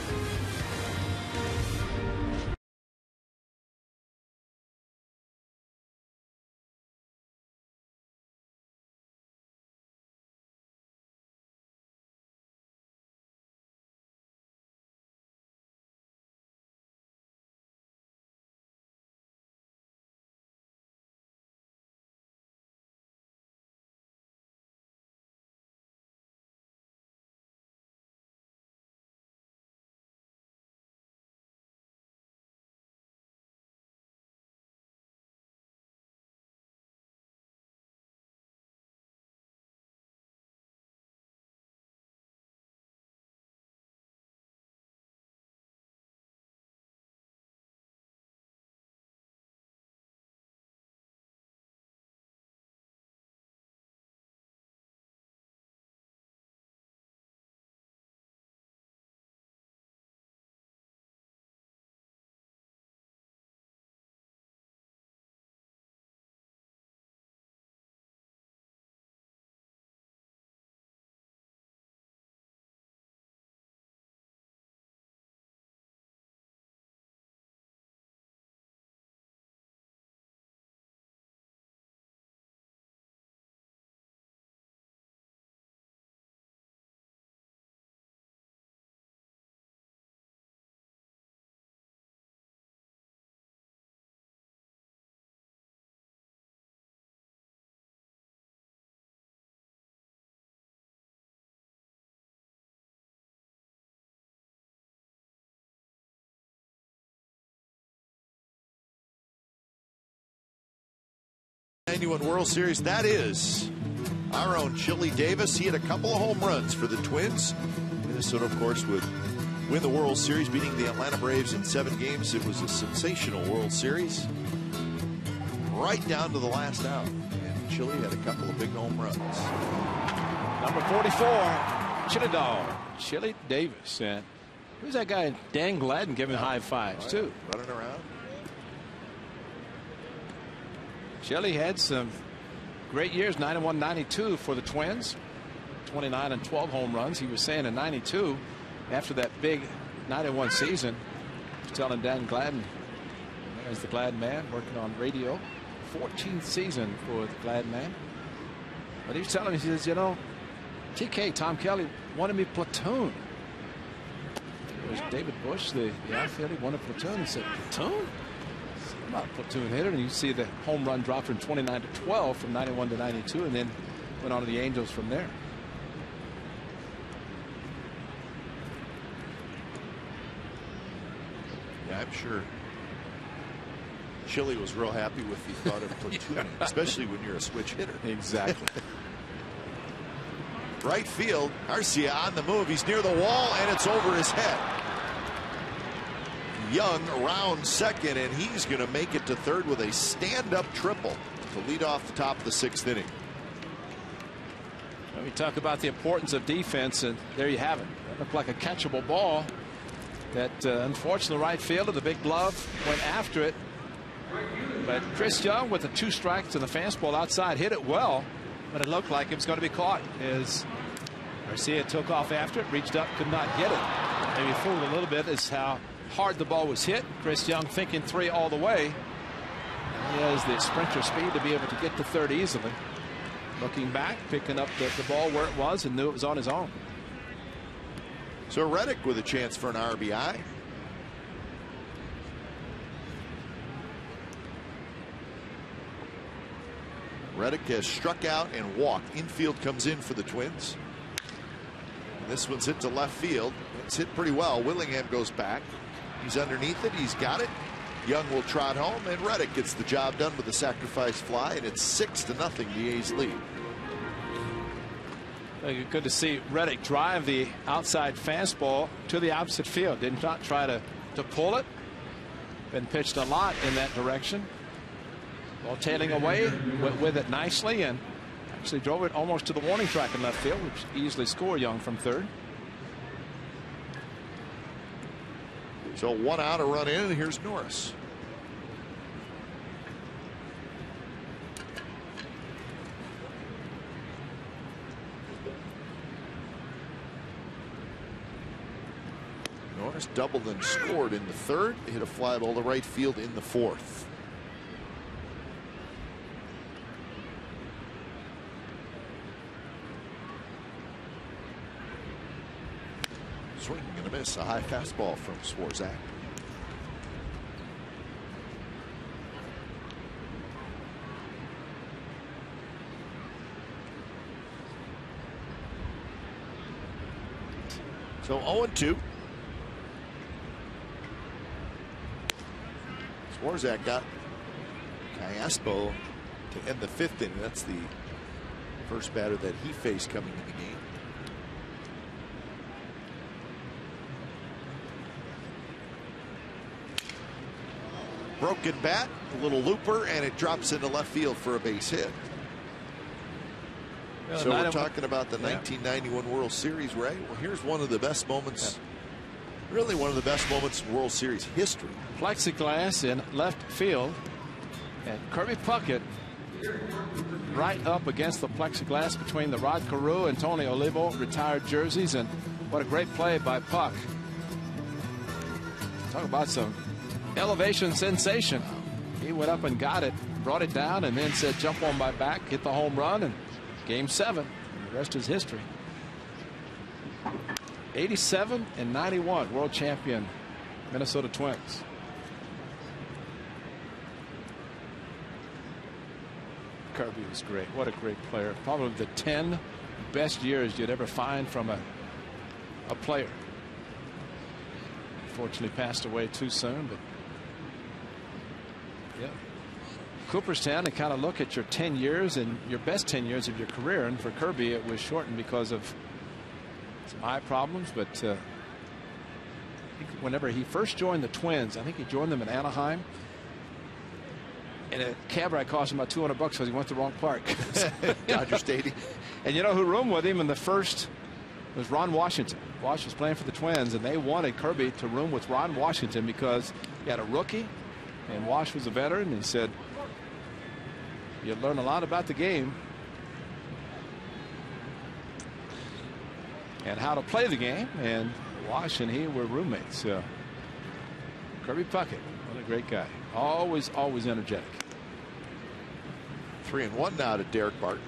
Speaker 2: 1991 World Series. That is our own Chili Davis. He had a couple of home runs for the Twins. Minnesota, of course, would win the World Series, beating the Atlanta Braves in 7 games. It was a sensational World Series, right down to the last out. And Chili had a couple of big home runs.
Speaker 5: Number 44, Chili Dog, Chili Davis. And who's that guy, Dan Gladden, giving high fives, too?
Speaker 2: Running around.
Speaker 5: Chili had some great years, 91, 92 for the Twins. 29 and 12 home runs. He was saying in 92, after that big 91 season, he was telling Dan Gladden, as the Gladden Man, working on radio, 14th season for the Gladden Man. But he was telling me, he says, you know, TK, Tom Kelly, wanted me platoon. It was David Bush, the outfielder, he wanted platoon. He said, platoon? I'm not a platoon hitter. And you see the home run drop from 29 to 12 from 91 to 92, and then went on to the Angels from there.
Speaker 2: Yeah, I'm sure Chili was real happy with the thought of platooning, especially when you're a switch hitter.
Speaker 5: Exactly.
Speaker 2: Right field, Arcia on the move. He's near the wall, and it's over his head. Young around second, and he's going to make it to third with a stand-up triple to lead off the top of the 6th inning.
Speaker 5: We talk about the importance of defense, and there you have it. It looked like a catchable ball that unfortunately, right fielder, the big glove, went after it. But Chris Young, with the 2 strikes and the fastball outside, hit it well, but it looked like it was going to be caught as Arcia took off after it, reached up, could not get it. Maybe fooled a little bit is how hard the ball was hit. Chris Young thinking 3 all the way. He has the sprinter speed to be able to get to third easily. Looking back, picking up the ball where it was, and knew it was on his own.
Speaker 2: So Reddick with a chance for an RBI. Reddick has struck out and walked. Infield comes in for the Twins. And this one's hit to left field. It's hit pretty well. Willingham goes back. He's underneath it. He's got it. Young will trot home, and Reddick gets the job done with a sacrifice fly, and it's 6-0 the A's lead.
Speaker 5: Good to see Reddick drive the outside fastball to the opposite field. Did not try to pull it. Been pitched a lot in that direction. Ball tailing away, went with it nicely, and actually drove it almost to the warning track in left field, which easily scored Young from third.
Speaker 2: So 1 out, a run in, and here's Norris. Norris doubled and scored in the 3rd. Hit a fly ball to right field in the 4th. Swinging and a miss, a high fastball from Swarzak. So 0-2. Swarzak got Callaspo to end the 5th inning. That's the first batter that he faced coming in the game. Broken bat, a little looper, and it drops into left field for a base hit.
Speaker 5: Well,
Speaker 2: so we're talking about the 1991 World Series, Ray. Well, here's one of the best moments, really one of the best moments in World Series history.
Speaker 5: Plexiglass in left field, and Kirby Puckett right up against the plexiglass between the Rod Carew and Tony Olivo retired jerseys, and what a great play by Puck. Talk about some elevation sensation. He went up and got it, brought it down, and then said jump on my back, hit the home run, and game 7. The rest is history. 87 and 91 world champion Minnesota Twins. Kirby was great. What a great player. Probably the 10 best years you'd ever find from a player. Unfortunately passed away too soon, but yeah, Cooperstown and kind of look at your 10 years and your best 10 years of your career. And for Kirby, it was shortened because of some eye problems. But I think whenever he first joined the Twins, I think he joined them in Anaheim. And a cab ride cost him about $200 because he went to the wrong park.
Speaker 2: Dodger Stadium.
Speaker 5: And you know who roomed with him in the first was Ron Washington. Wash was playing for the Twins, and they wanted Kirby to room with Ron Washington because he had a rookie, and Wash was a veteran. And he said, "You'll learn a lot about the game and how to play the game." And Wash and he were roommates. Kirby Puckett, what a great guy. Always energetic.
Speaker 2: 3-1 now to Derek Barton.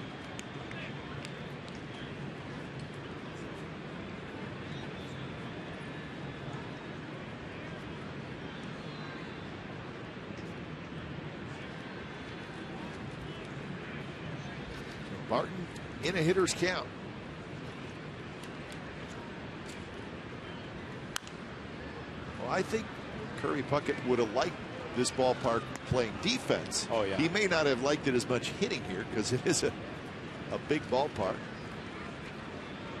Speaker 2: Barton in a hitter's count. Well, I think Kirby Puckett would have liked this ballpark playing defense.
Speaker 5: Oh, yeah.
Speaker 2: He may not have liked it as much hitting here because it is a big ballpark.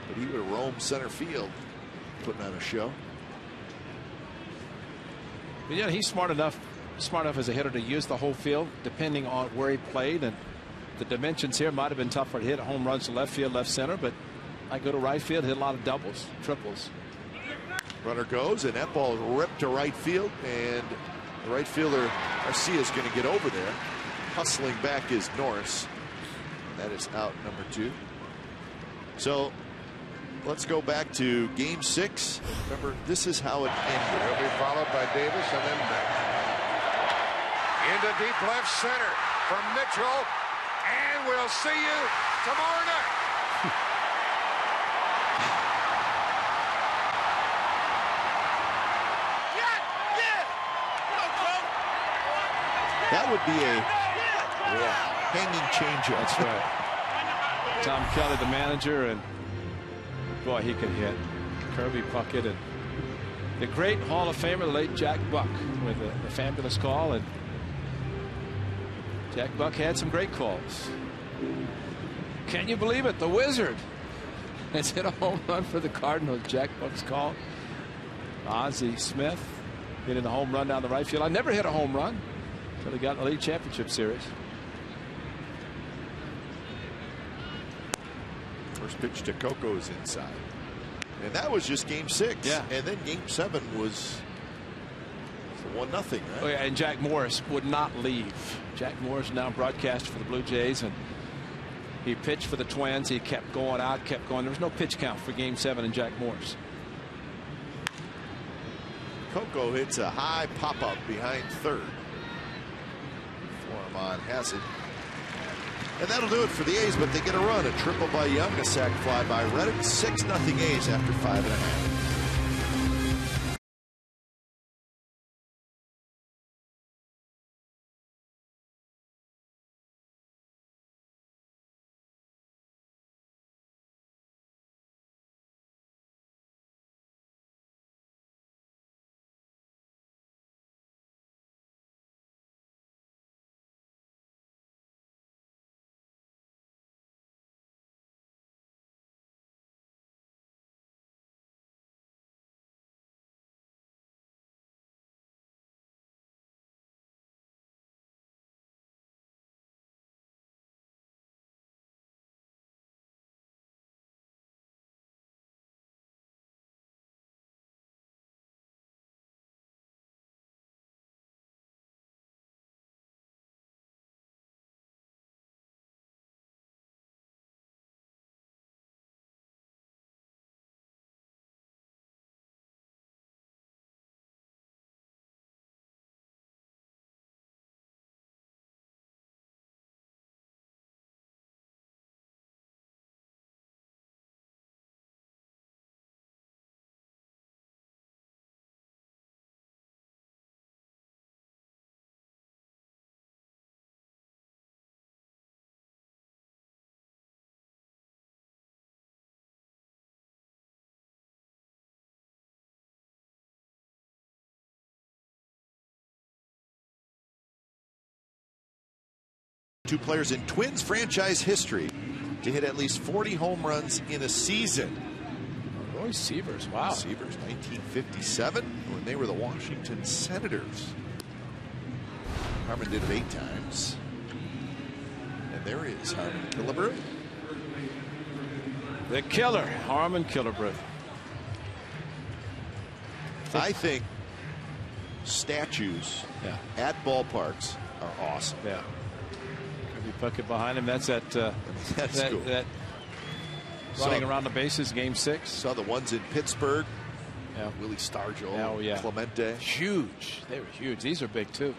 Speaker 2: But he would have roamed center field putting on a show.
Speaker 5: But yeah, he's smart enough as a hitter to use the whole field depending on where he played. And the dimensions here might have been tougher to hit. Home runs to left field, left center, but I go to right field, hit a lot of doubles, triples.
Speaker 2: Runner goes, and that ball is ripped to right field, and the right fielder Garcia is going to get over there. Hustling back is Norris. That is out number 2. So let's go back to game 6. Remember, this is how it ended.
Speaker 6: He'll be followed by Davis and then back. Into deep left center from Mitchell. And we'll see you tomorrow night.
Speaker 2: That would be a hanging changeup.
Speaker 5: That's right. Tom Kelly, the manager, and boy, he can hit. Kirby Puckett and the great Hall of Famer, the late Jack Buck, with a fabulous call. And Jack Buck had some great calls. Can you believe it? The Wizard has hit a home run for the Cardinals. Jack Buck's call. Ozzie Smith hitting a home run down the right field. I never hit a home run until he got in the League Championship Series.
Speaker 2: First pitch to Coco is inside. And that was just game 6.
Speaker 5: Yeah.
Speaker 2: And then game 7 was 1-0, right?
Speaker 5: Oh, yeah, and Jack Morris would not leave. Jack Morris now broadcast for the Blue Jays, and he pitched for the Twins. He kept going out, kept going. There was no pitch count for game 7 and Jack Morris.
Speaker 2: Coco hits a high pop-up behind third. Foreman has it. And that'll do it for the A's, but they get a run. A triple by Young, a sac fly by Reddick. 6-0 A's after 5.5. 2 players in Twins franchise history to hit at least 40 home runs in a season.
Speaker 5: Roy Sievers, wow.
Speaker 2: Sievers, 1957, when they were the Washington Senators. Harmon did it 8 times. And there is Harmon Killebrew.
Speaker 5: The killer, Harmon Killebrew.
Speaker 2: I think statues at ballparks are awesome.
Speaker 5: Yeah. Kirby Puckett behind him. That's that
Speaker 2: cool.
Speaker 5: that running around the bases, game 6.
Speaker 2: Saw the ones in Pittsburgh.
Speaker 5: Yeah.
Speaker 2: Willie Stargell.
Speaker 5: Oh, yeah.
Speaker 2: Clemente.
Speaker 5: Huge. They were huge. These are big too.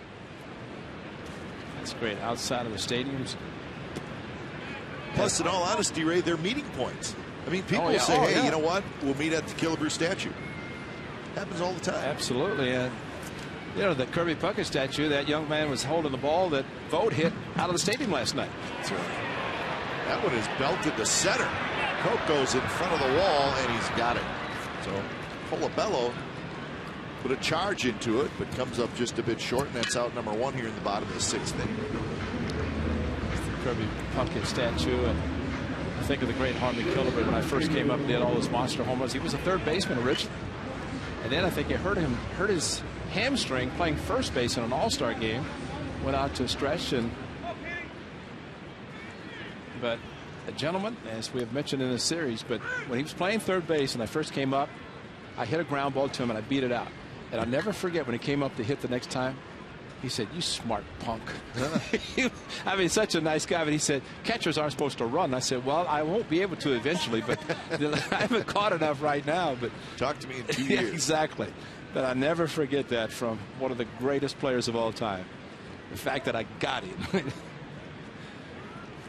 Speaker 5: That's great. Outside of the stadiums.
Speaker 2: Plus, in all honesty, Ray, they're meeting points. I mean, people say, hey, you know what? We'll meet at the Killebrew statue. Happens all the time.
Speaker 5: Absolutely. And, you know, the Kirby Puckett statue, that young man was holding the ball that Vogt hit out of the stadium last night.
Speaker 2: That's right. That one is belted to center. Koch goes in front of the wall, and he's got it. So, Colabello put a charge into it, but comes up just a bit short, and that's out number 1 here in the bottom of the 6th inning.
Speaker 5: Kirby Puckett statue, and I think of the great Harmon Killebrew when I first came up and did all those monster home runs. He was a third baseman originally, and then I think it hurt his hamstring playing first base in an all-star game. Went out to stretch, but a gentleman, as we have mentioned in this series, but when he was playing third base and I first came up, I hit a ground ball to him and I beat it out. And I'll never forget when he came up to hit the next time. He said, "You smart punk." I mean, such a nice guy. But he said, "Catchers aren't supposed to run." I said, "Well, I won't be able to eventually, but I haven't caught enough right now." But
Speaker 2: talk to me in 2 years.
Speaker 5: Exactly. But I never forget that from one of the greatest players of all time. The fact that I got him.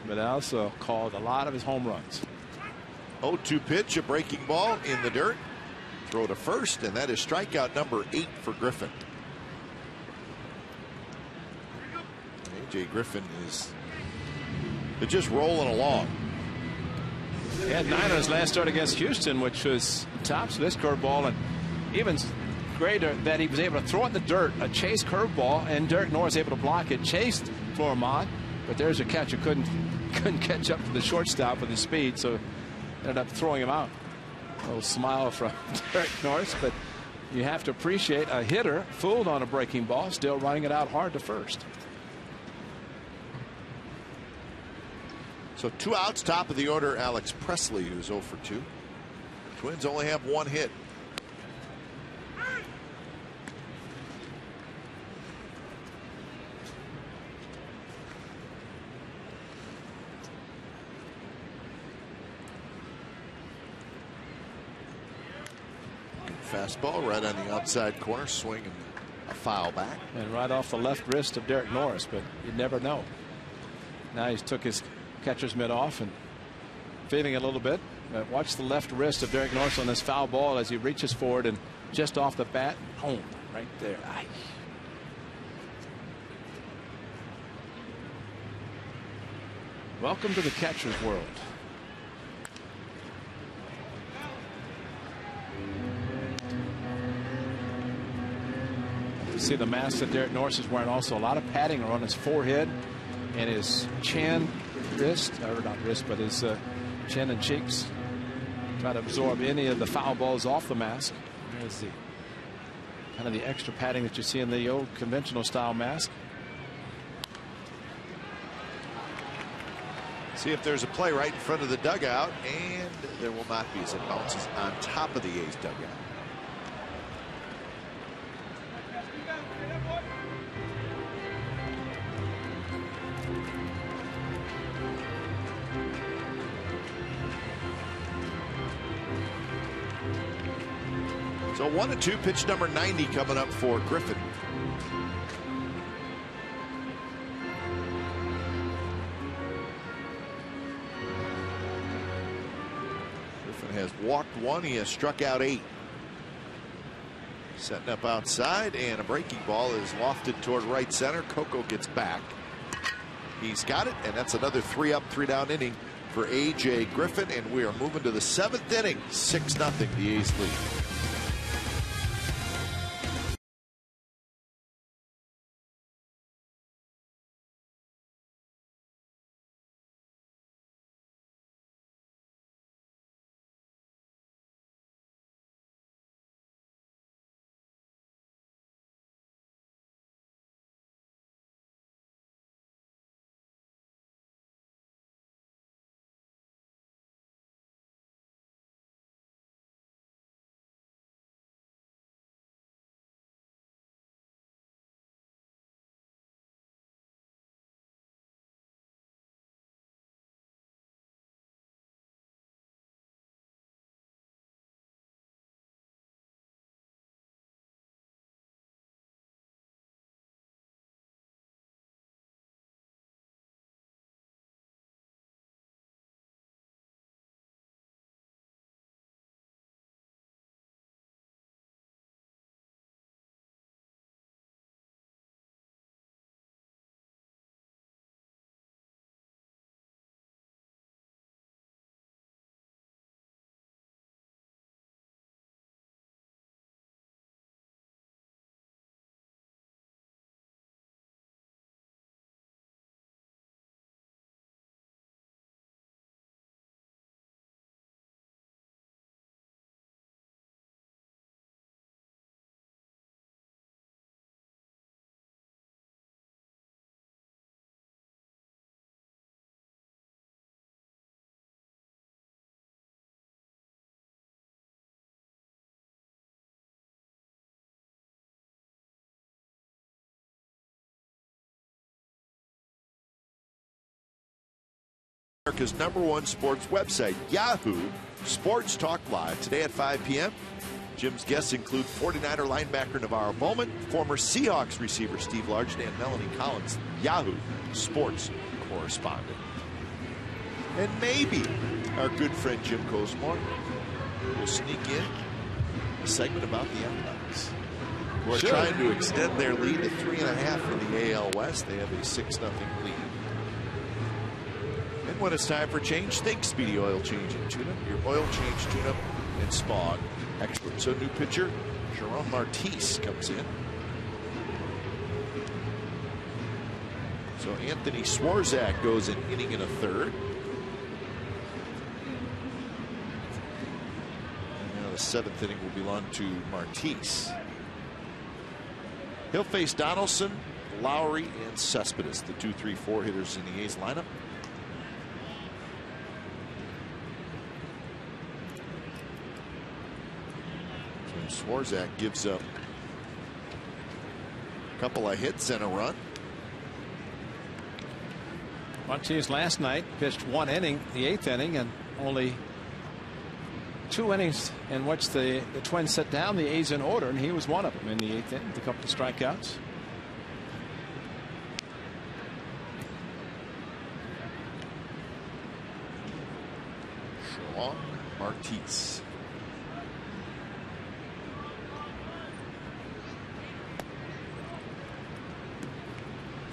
Speaker 5: But I also called a lot of his home runs.
Speaker 2: 0-2 pitch, a breaking ball in the dirt. Throw to first, and that is strikeout number 8 for Griffin. A.J. Griffin is just rolling along.
Speaker 5: He had 9 on his last start against Houston, which was tops of this curveball, and even greater that he was able to throw it in the dirt, a chase curveball, and Derek Norris able to block it, chased Florimont, but there's a catcher couldn't catch up to the shortstop with his speed, so ended up throwing him out. A little smile from Derek Norris, but you have to appreciate a hitter fooled on a breaking ball, still running it out hard to first.
Speaker 2: So 2 outs, top of the order, Alex Presley, who's 0 for 2. Twins only have 1 hit. Fastball right on the outside corner, swinging a foul back.
Speaker 5: And right off the left wrist of Derek Norris, but you never know. Now he took his catcher's mitt off and feeling a little bit. Watch the left wrist of Derek Norris on this foul ball as he reaches forward and just off the bat, home right there. Aye. Welcome to the catcher's world. You see the mask that Derek Norris is wearing, also a lot of padding on his forehead and his chin, wrist, or not wrist, but his chin and cheeks. Try to absorb any of the foul balls off the mask. There's the kind of the extra padding that you see in the old conventional style mask.
Speaker 2: See if there's a play right in front of the dugout, and there will not be as it bounces on top of the A's dugout. So 1-2 pitch number 90 coming up for Griffin. Griffin has walked 1. He has struck out 8. Setting up outside, and a breaking ball is lofted toward right center. Coco gets back. He's got it, and that's another 3-up, 3-down inning for A.J. Griffin, and we are moving to the 7th inning. 6-0 the A's lead. America's #1 sports website, Yahoo Sports Talk Live, today at 5 p.m. Jim's guests include 49er linebacker Navarro Bowman, former Seahawks receiver Steve Largent, and Melanie Collins, Yahoo Sports correspondent. And maybe our good friend Jim Cosmore will sneak in a segment about the Athletics. We're trying to extend their lead to 3.5 in the AL West. They have a 6-0 lead. And when it's time for change, think Speedy Oil Change and Tune-Up, your oil change, tune-up, and smog expert. So new pitcher Jerome Martis comes in. So Anthony Swarzak goes an inning and a third. And now the 7th inning will belong to Martis. He'll face Donaldson, Lowry, and Cespedes, the 2, 3, 4 hitters in the A's lineup. So Swarzak gives up a couple of hits and a run.
Speaker 5: Martinez last night pitched 1 inning, the 8th inning, and only 2 innings in which the Twins set down the A's in order, and he was one of them in the 8th inning with a couple of strikeouts.
Speaker 2: Sean Martis.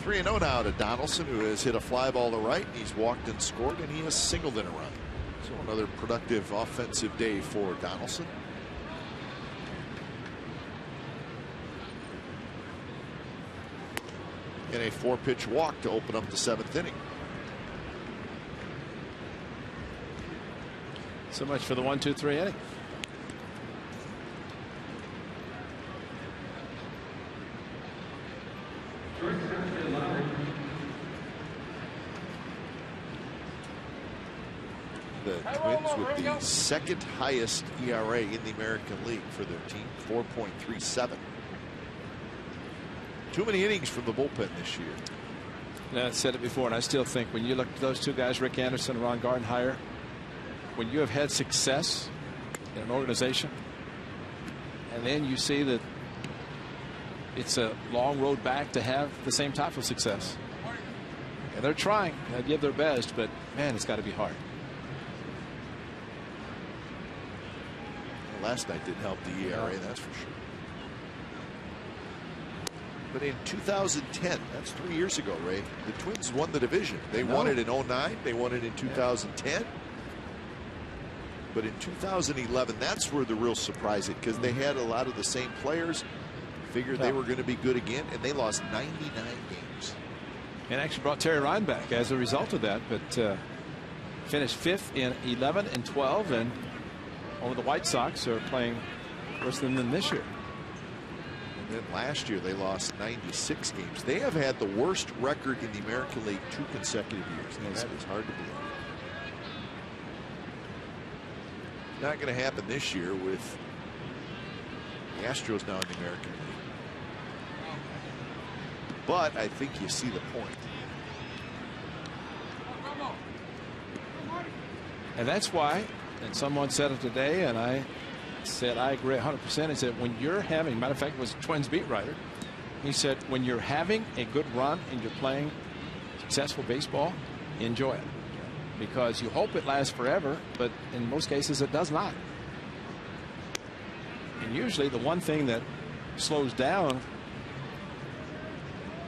Speaker 2: Three 3-0 now to Donaldson, who has hit a fly ball to right. He's walked and scored, and he has singled in a run. So another productive offensive day for Donaldson. And a 4-pitch walk to open up the 7th inning.
Speaker 5: So much for the 1-2-3 inning.
Speaker 2: The Twins with the second highest ERA in the American League for their team, 4.37. Too many innings from the bullpen this year.
Speaker 5: Yeah, I said it before, and I still think when you look at those two guys, Rick Anderson and Ron Gardenhire, when you have had success in an organization, and then you see that it's a long road back to have the same type of success. And they're trying, they give their best, but man, it's got to be hard.
Speaker 2: Last night didn't help the ERA, that's for sure. But in 2010, that's 3 years ago, Ray, the Twins won the division. They won it in 09, they won it in 2010. But in 2011, that's where the real surprise hit, because they had a lot of the same players, figured they were going to be good again, and they lost 99 games.
Speaker 5: And actually brought Terry Ryan back as a result of that, but finished 5th in 11 and 12, and only the White Sox are playing worse than them this year.
Speaker 2: And then last year they lost 96 games. They have had the worst record in the American League 2 consecutive years. And that is hard to believe. Not going to happen this year with the Astros now in the American League. But I think you see the point.
Speaker 5: And that's why, and someone said it today, and I said I agree 100%. He said when you're having, matter of fact, it was a Twins beat writer. He said when you're having a good run and you're playing successful baseball, enjoy it, because you hope it lasts forever, but in most cases it does not. And usually the one thing that slows down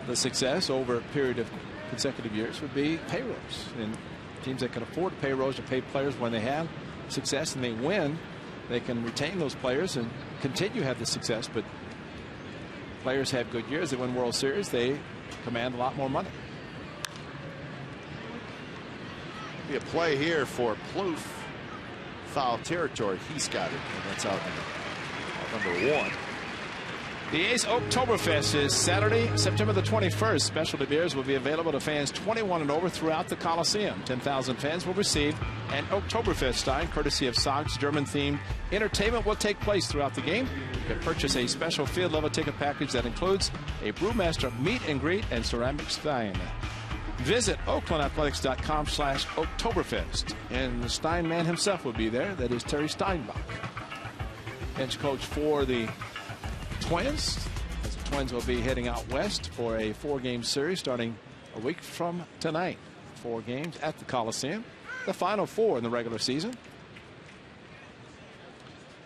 Speaker 5: the success over a period of consecutive years would be payrolls, and teams that can afford payrolls to pay players when they have success and they win, they can retain those players and continue to have the success. But players have good years, they win World Series, they command a lot more money.
Speaker 2: Be a play here for Plouffe. Foul territory. He's got it, and that's out number 1.
Speaker 5: The A's Oktoberfest is Saturday, September the 21st. Specialty beers will be available to fans 21 and over throughout the Coliseum. 10,000 fans will receive an Oktoberfest stein, courtesy of Sox. German-themed entertainment will take place throughout the game. You can purchase a special field-level ticket package that includes a Brewmaster meet and greet and ceramic stein. Visit oaklandathletics.com/Oktoberfest. And the Steinman himself will be there. That is Terry Steinbach, bench coach for the Twins. As the Twins will be heading out west for a 4-game series starting a week from tonight. 4 games at the Coliseum. The final 4 in the regular season.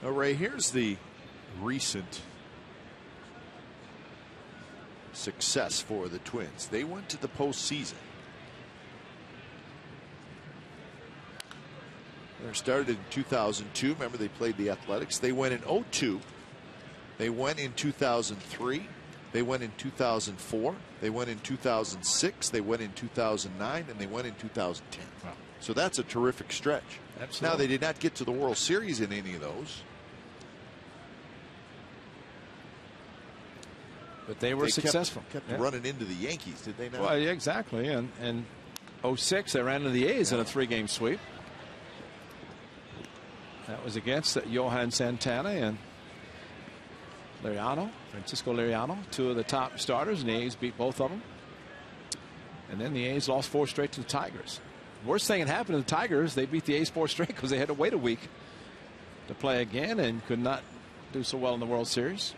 Speaker 2: Now, Ray, here's the recent success for the Twins. They went to the postseason. They started in 2002. Remember, they played the Athletics. They went in 2002. They went in 2003. They went in 2004. They went in 2006. They went in 2009. And they went in 2010.
Speaker 5: Wow.
Speaker 2: So that's a terrific stretch.
Speaker 5: Absolutely.
Speaker 2: Now, they did not get to the World Series in any of those.
Speaker 5: But they were successful.
Speaker 2: Kept running into the Yankees, did they not?
Speaker 5: Well, yeah, exactly. And 06, they ran into the A's in a 3-game sweep. That was against Johan Santana and Francisco Liriano, 2 of the top starters, and the A's beat both of them. And then the A's lost 4 straight to the Tigers. Worst thing that happened to the Tigers, they beat the A's 4 straight because they had to wait a week to play again and could not do so well in the World Series.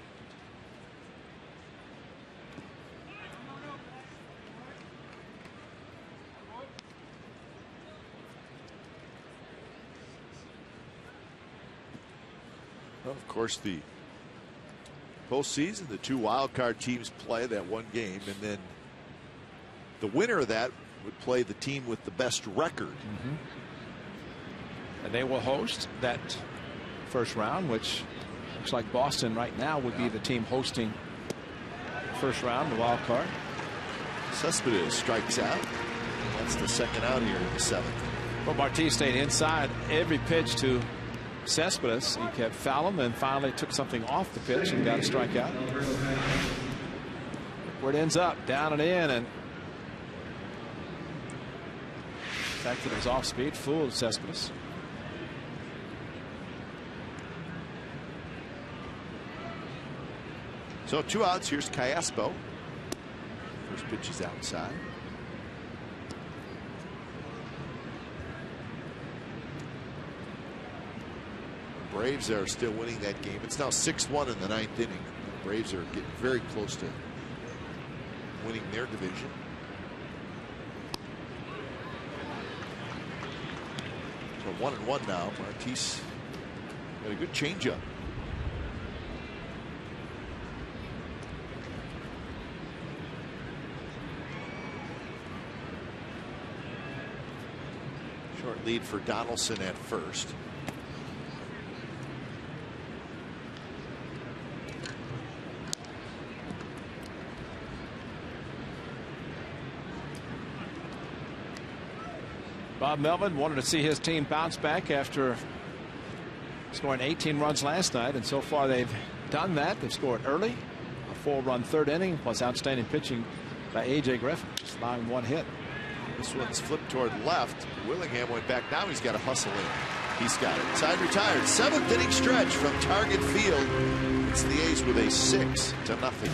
Speaker 2: Well, of course, the postseason, the 2 wild card teams play that 1 game, and then the winner of that would play the team with the best record.
Speaker 5: And they will host that first round, which looks like Boston right now would be the team hosting first round, the wild card.
Speaker 2: Cespedes strikes out. That's the second out here in the 7th.
Speaker 5: Well, Marti stayed inside every pitch to Cespedes. He kept fouling and finally took something off the pitch and got a strikeout. Where it ends up, down and in, and the fact that it was off speed fooled Cespedes.
Speaker 2: So 2 outs. Here's Callaspo. First pitch is outside. Braves are still winning that game. It's now 6-1 in the 9th inning. The Braves are getting very close to winning their division. So 1-1 now. Martis got a good changeup. Short lead for Donaldson at first.
Speaker 5: Bob Melvin wanted to see his team bounce back after scoring 18 runs last night, and so far they've done that. They've scored early, a 4-run 3rd inning, plus outstanding pitching by A.J. Griffin, just allowing 1 hit.
Speaker 2: This one's flipped toward left. Willingham went back. Now he's got to hustle in. He's got it. Side retired. 7th inning stretch from Target Field. It's the A's with a 6-0 lead.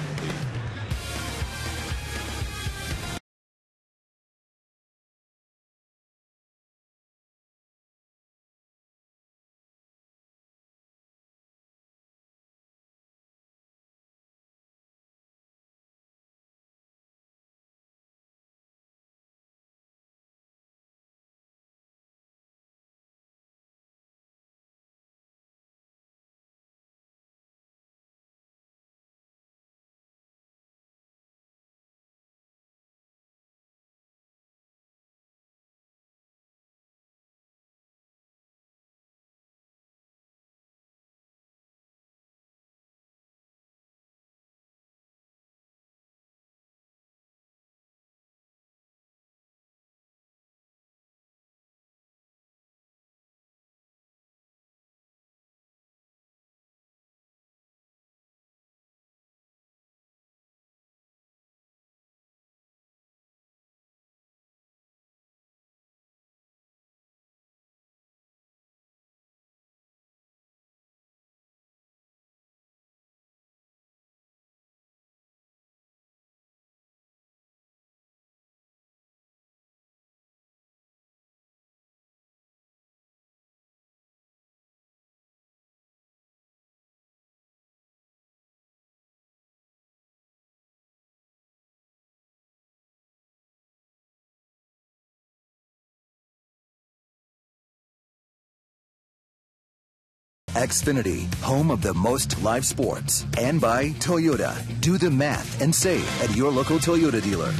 Speaker 4: Xfinity, home of the most live sports. And by Toyota. Do the math and save at your local Toyota dealer.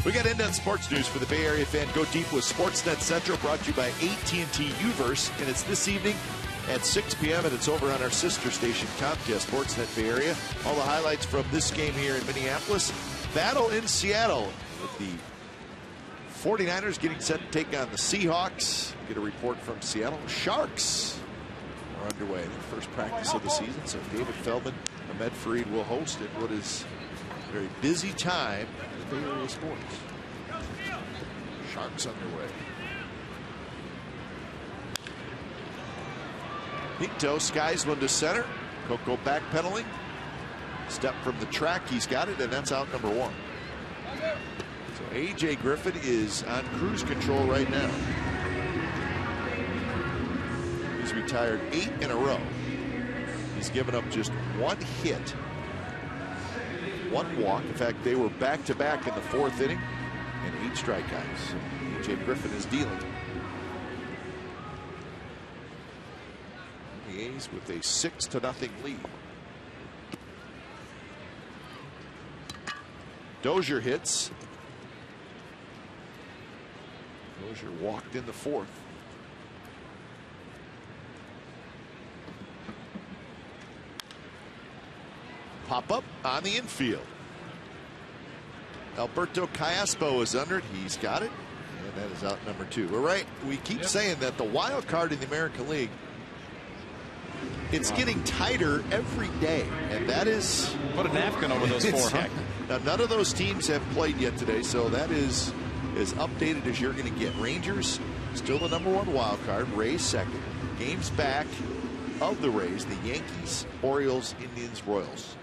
Speaker 2: We got in-depth sports news for the Bay Area fan. Go deep with Sportsnet Central, brought to you by AT&T Uverse, and it's this evening at 6 p.m. and it's over on our sister station Comcast Sportsnet Bay Area. All the highlights from this game here in Minneapolis. Battle in Seattle with the 49ers getting set to take on the Seahawks. Get a report from Seattle. Sharks are underway. The first practice of the season, so David Feldman, Ahmed Fareed will host it. What is a very busy time in Bay Area sports. Sharks underway. Pinto skies one to center. Coco backpedaling. Step from the track. He's got it, and that's out number one. So A.J. Griffin is on cruise control right now. He's retired 8 in a row. He's given up just one hit, one walk. In fact, they were back-to-back in the fourth inning and 8 strikeouts. So A.J. Griffin is dealing. The A's with a 6-0 lead. Dozier hits. Dozier walked in the fourth. Pop up on the infield. Alberto Callaspo is under it. He's got it. And that is out number two. We're right. We keep saying that the wild card in the American League, it's getting tighter every day. And that is.
Speaker 5: Put a napkin over those four, huh?
Speaker 2: Now, none of those teams have played yet today, so that is as updated as you're going to get. Rangers still the number one wild card. Rays second. Games back of the Rays, the Yankees, Orioles, Indians, Royals.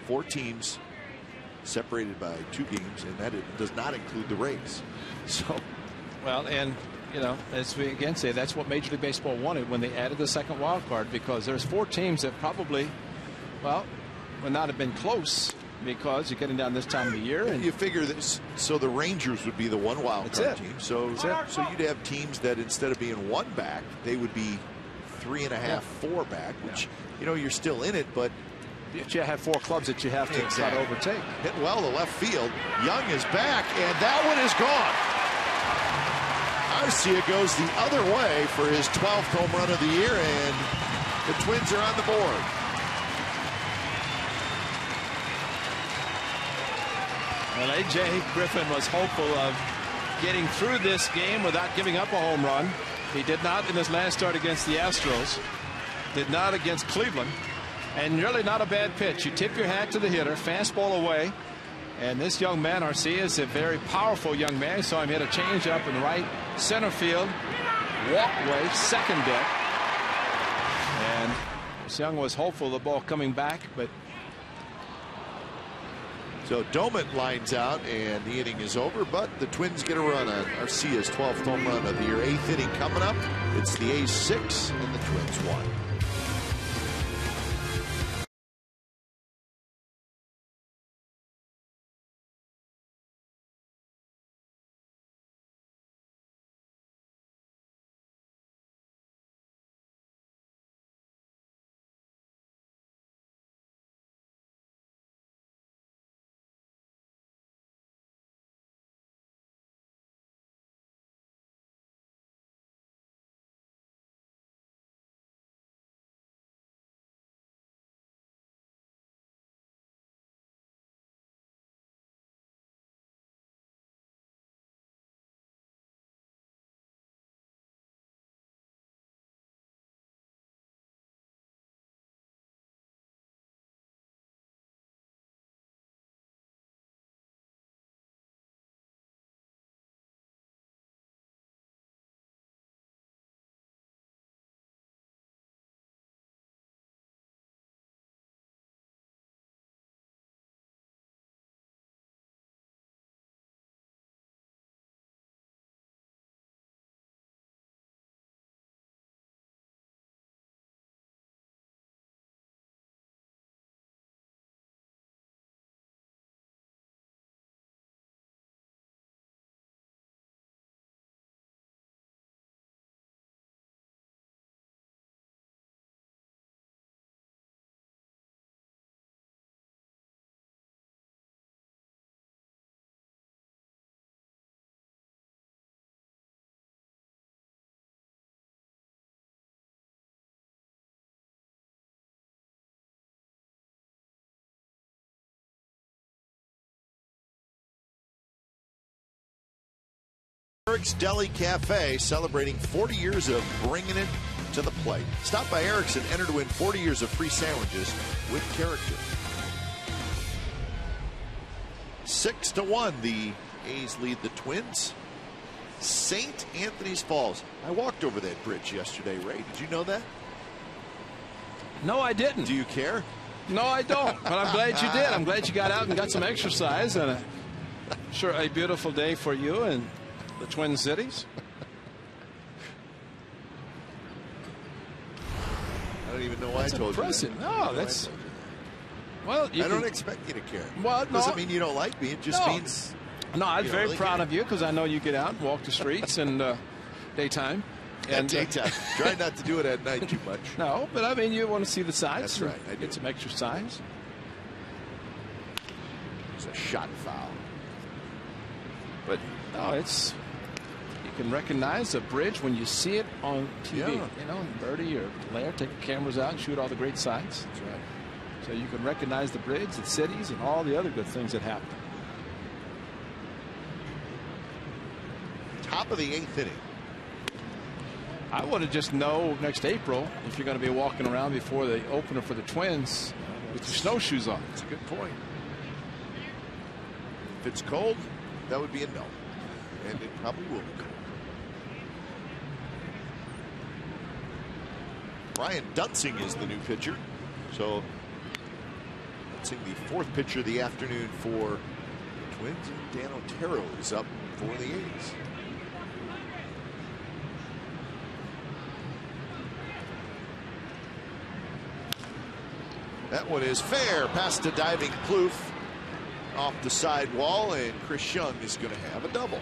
Speaker 2: 4 teams separated by 2 games, and that does not include the Rays. So,
Speaker 5: well, and you know, as we again say, that's what Major League Baseball wanted when they added the second wild card, because there's 4 teams that probably, well, would not have been close, because you're getting down this time of the year. And
Speaker 2: you figure this, so the Rangers would be the one wild card team. So you'd have teams that instead of being 1 back, they would be 3.5, 4 back, which, you know, you're still in it, but
Speaker 5: you have 4 clubs that you have to try to overtake.
Speaker 2: Hit well to left field. Young is back, and that one is gone. Arcia goes the other way for his 12th home run of the year, and the Twins are on the board.
Speaker 5: Well, A.J. Griffin was hopeful of getting through this game without giving up a home run. He did not in his last start against the Astros. Did not against Cleveland. And really not a bad pitch. You tip your hat to the hitter. Fastball away. And this young man, Arcia, is a very powerful young man. I saw him hit a changeup in right center field. Walkway, second deck. And Young was hopeful of the ball coming back, but.
Speaker 2: So Doman lines out, and the inning is over, but the Twins get a run on Arcia's 12th home run of the year. 8th inning coming up. It's the A's 6 and the Twins 1. Eric's Deli Cafe, celebrating 40 years of bringing it to the plate. Stop by Eric's and enter to win 40 years of free sandwiches with character. 6-1, the A's lead the Twins. St. Anthony's Falls. I walked over that bridge yesterday, Ray. Did you know that?
Speaker 5: No, I didn't.
Speaker 2: Do you care?
Speaker 5: No, I don't. But I'm glad you did. I'm glad you got out and got some exercise. And sure, a beautiful day for you in the Twin Cities.
Speaker 2: I don't even know why
Speaker 5: That's
Speaker 2: I told
Speaker 5: impressive.
Speaker 2: you that.
Speaker 5: No, that's. Well,
Speaker 2: I don't expect you to care.
Speaker 5: Well, no.
Speaker 2: Doesn't mean you don't like me. It just means.
Speaker 5: No, I'm very
Speaker 2: really
Speaker 5: proud of you because I know you get out and walk the streets in daytime.
Speaker 2: At daytime. Try not to do it at night too much.
Speaker 5: No, but I mean, you want to see the sights.
Speaker 2: That's right. I do.
Speaker 5: Get some exercise.
Speaker 2: It's a shot foul.
Speaker 5: But no, it's. You can recognize a bridge when you see it on TV.
Speaker 2: Yeah.
Speaker 5: You know, Birdie or Blair take the cameras out and shoot all the great sights.
Speaker 2: That's right.
Speaker 5: So you can recognize the bridge, the cities, and all the other good things that happen.
Speaker 2: Top of the 8th inning.
Speaker 5: I want to just know next April if you're going to be walking around before the opener for the Twins with your snowshoes on.
Speaker 2: That's a good point. If it's cold, that would be a no. And it probably will be cold. Brian Dunsing is the new pitcher. So Dunsing, the 4th pitcher of the afternoon for the Twins. Dan Otero is up for the A's. That one is fair. Past a diving Plouffe off the side wall, and Chris Young is going to have a double.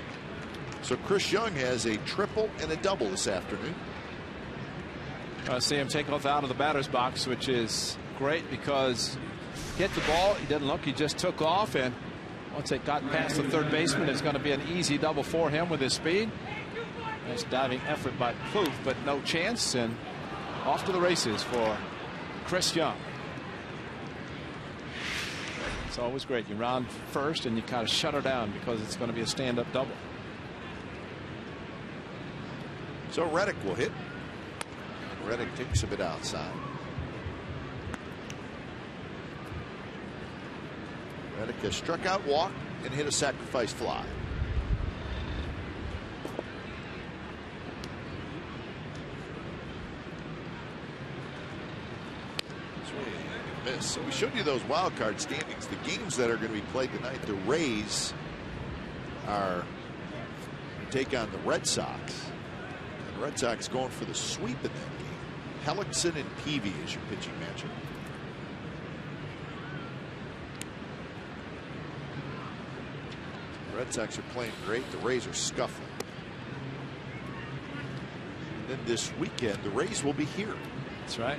Speaker 2: So Chris Young has a triple and a double this afternoon.
Speaker 5: I see him take off out of the batter's box, which is great because he hit the ball. He didn't look. He just took off, and once it got past the third baseman, it's going to be an easy double for him with his speed. Nice diving effort by Plouffe, but no chance, and off to the races for Chris Young. It's always great. You round first and you kind of shut her down because it's going to be a stand-up double.
Speaker 2: So Reddick will hit. Reddick takes a bit outside. Reddick has struck out, walked, and hit a sacrifice fly. Miss. So we showed you those wild card standings. The games that are going to be played tonight, the Rays are take on the Red Sox. And the Red Sox going for the sweep in that game. Hellickson and Peavy is your pitching matchup. The Red Sox are playing great. The Rays are scuffling. And then this weekend, the Rays will be here.
Speaker 5: That's right.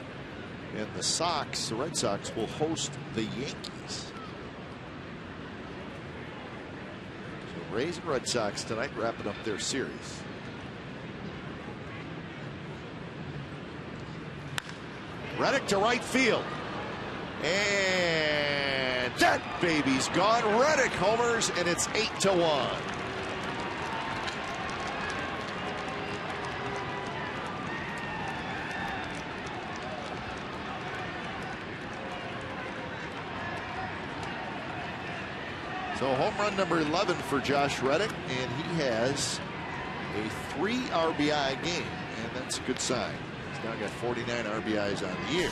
Speaker 2: And the Red Sox will host the Yankees. So Rays and Red Sox tonight wrapping up their series. Reddick to right field. And that baby's gone. Reddick homers, and it's 8-1. So home run number 11 for Josh Reddick, and he has a 3 RBI game, and that's a good sign. He's now got 49 RBIs on the year.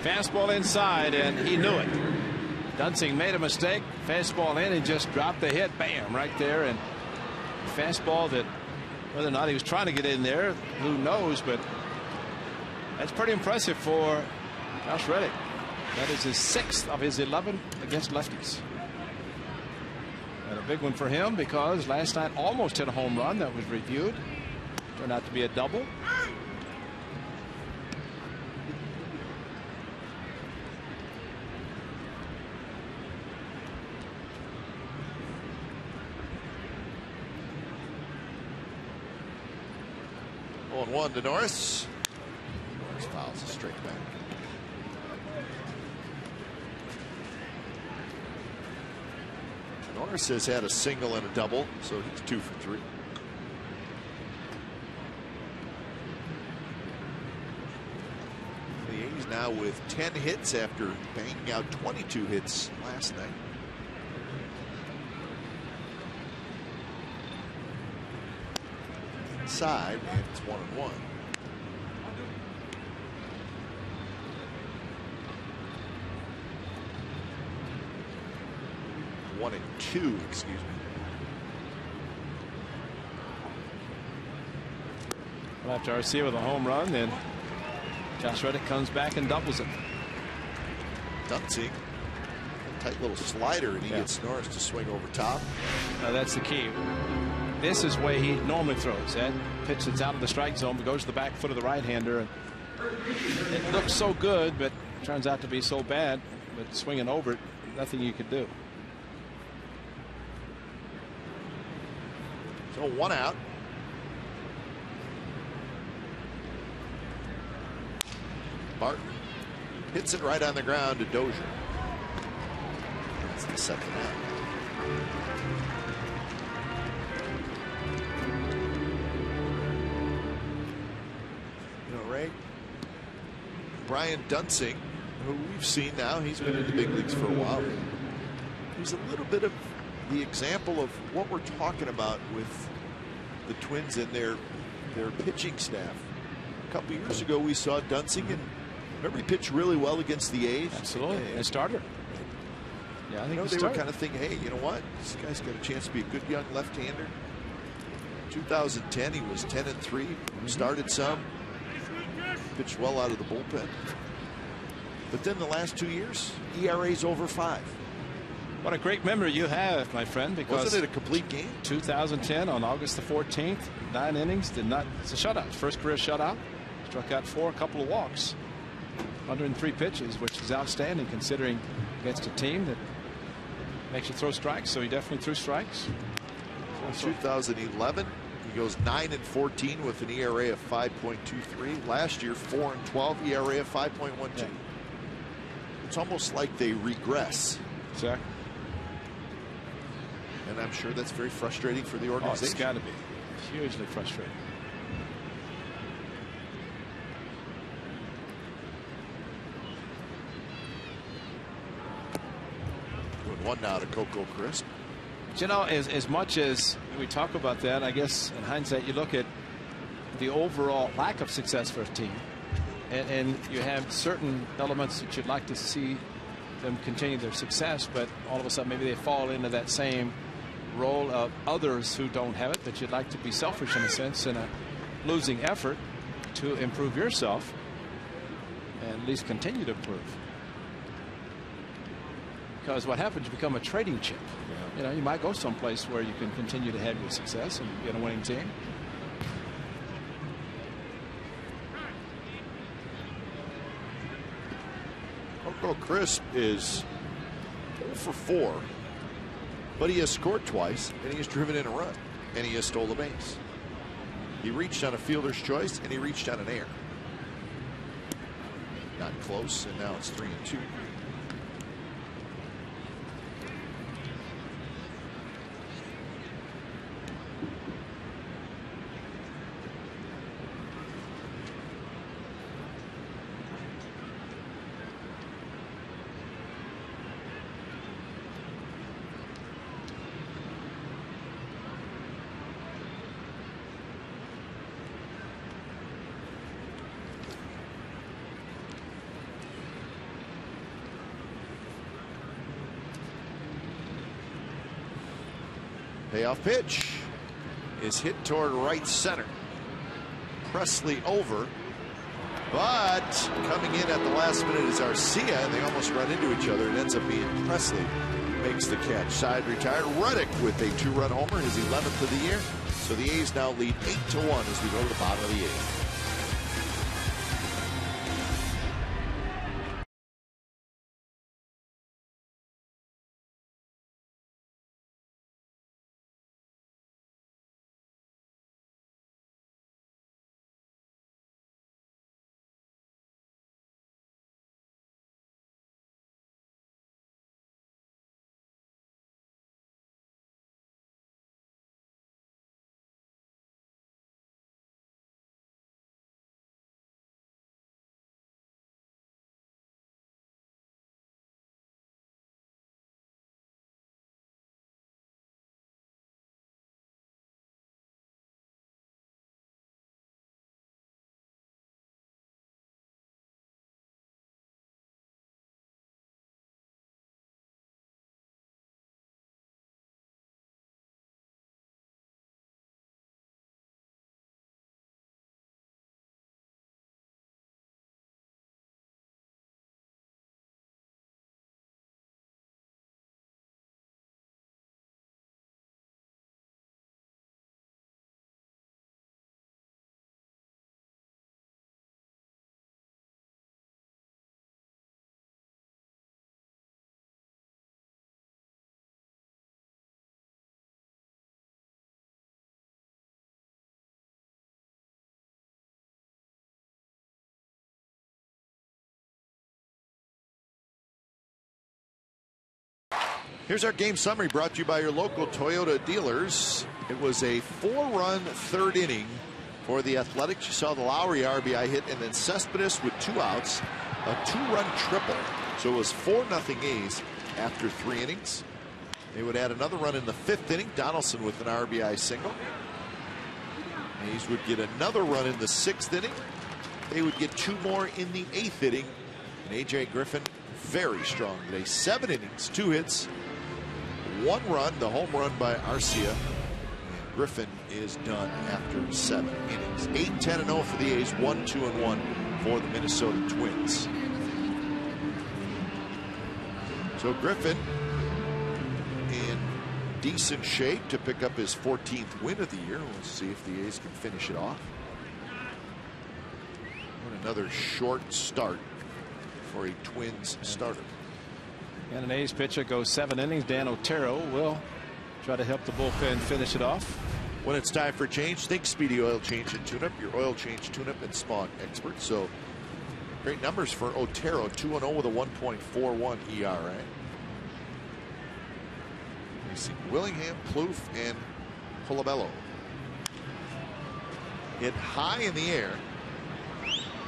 Speaker 5: Fastball inside, and he knew it. Dunsing made a mistake. Fastball in and just dropped the hit. Bam, right there. And fastball that, whether or not he was trying to get in there, who knows, but that's pretty impressive for Josh Reddick. That is his 6th of his 11 against lefties. And a big one for him because last night almost hit a home run that was reviewed. Turned out to be a double.
Speaker 2: On 1 to Norris. Norris fouls a straight back. Norris has had a single and a double, so he's 2 for 3. right now with 10 hits after banging out 22 hits last night. Inside, and it's 1-1. One and two, excuse me.
Speaker 5: Well, after RC with a home run, then Josh Reddick comes back and doubles it.
Speaker 2: Dunsing, tight little slider, and he gets Norris to swing over top.
Speaker 5: Now that's the key. This is the way he normally throws. That pitch that's out of the strike zone, but goes to the back foot of the right-hander. And it looks so good, but turns out to be so bad. But swinging over it, nothing you could do.
Speaker 2: So 1 out. Martin hits it right on the ground to Dozier. That's the second out. You know, Ray, Brian Dunsing, who we've seen now, he's been in the big leagues for a while. He's a little bit of the example of what we're talking about with the Twins and their pitching staff. A couple years ago, we saw Dunsing, and remember he pitched really well against the A's.
Speaker 5: Absolutely, and a starter. Yeah, I think
Speaker 2: they were kind of thinking, hey, you know what? This guy's got a chance to be a good young left-hander. 2010, he was 10-3, started some, pitched well out of the bullpen. But then the last 2 years, ERA's over 5.
Speaker 5: What a great memory you have, my friend, because
Speaker 2: wasn't it a complete game?
Speaker 5: 2010 on August the 14th, 9 innings, it's a shutout, first career shutout, struck out 4, a couple of walks, 103 pitches, which is outstanding considering against a team that makes you throw strikes. So he definitely threw strikes.
Speaker 2: In 2011, he goes 9-14 with an ERA of 5.23. Last year, 4-12, ERA of 5.12. Yeah. It's almost like they regress.
Speaker 5: Exactly.
Speaker 2: And I'm sure that's very frustrating for the organization.
Speaker 5: It's got to be hugely frustrating.
Speaker 2: Doing 1 now to Coco Crisp.
Speaker 5: You know, as much as we talk about that, I guess in hindsight, you look at the overall lack of success for a team, and you have certain elements that you'd like to see them continue their success, but all of a sudden maybe they fall into that same role of others who don't have it, that you'd like to be selfish in a sense in a losing effort to improve yourself and at least continue to improve. Because what happens, you become a trading chip. You know, you might go someplace where you can continue to have your success and get a winning team.
Speaker 2: Coco Crisp is 0 for 4, but he has scored twice, and he has driven in a run, and he has stolen a base. He reached on a fielder's choice, and he reached on an error. Not close, and now it's 3-2. Payoff pitch is hit toward right center. Presley over, but coming in at the last minute is Arcia, and they almost run into each other. It ends up being Presley makes the catch. Side retired. Reddick with a 2-run homer, his 11th of the year. So the A's now lead 8-1 as we go to the bottom of the 8th. Here's our game summary brought to you by your local Toyota dealers. It was a 4-run third inning for the Athletics. You saw the Lowry RBI hit, and then Cespedes with 2 outs, a 2-run triple. So it was 4-0 A's after 3 innings. They would add another run in the 5th inning. Donaldson with an RBI single. A's would get another run in the 6th inning. They would get 2 more in the 8th inning. And A.J. Griffin, very strong today. 7 innings, 2 hits, 1 run, the home run by Arcia. And Griffin is done after 7 innings. 8-10-0 for the A's, 1-2-1 for the Minnesota Twins. So Griffin in decent shape to pick up his 14th win of the year. We'll see if the A's can finish it off. And another short start for a Twins starter.
Speaker 5: And an A's pitcher goes 7 innings. Dan Otero will try to help the bullpen finish it off.
Speaker 2: When it's time for change, think Speedy Oil Change and Tune-Up, your oil change tune-up and spawn expert. So great numbers for Otero, 2-0 with a 1.41 ERA. We see Willingham, Plouffe, and Colabello. Hit high in the air.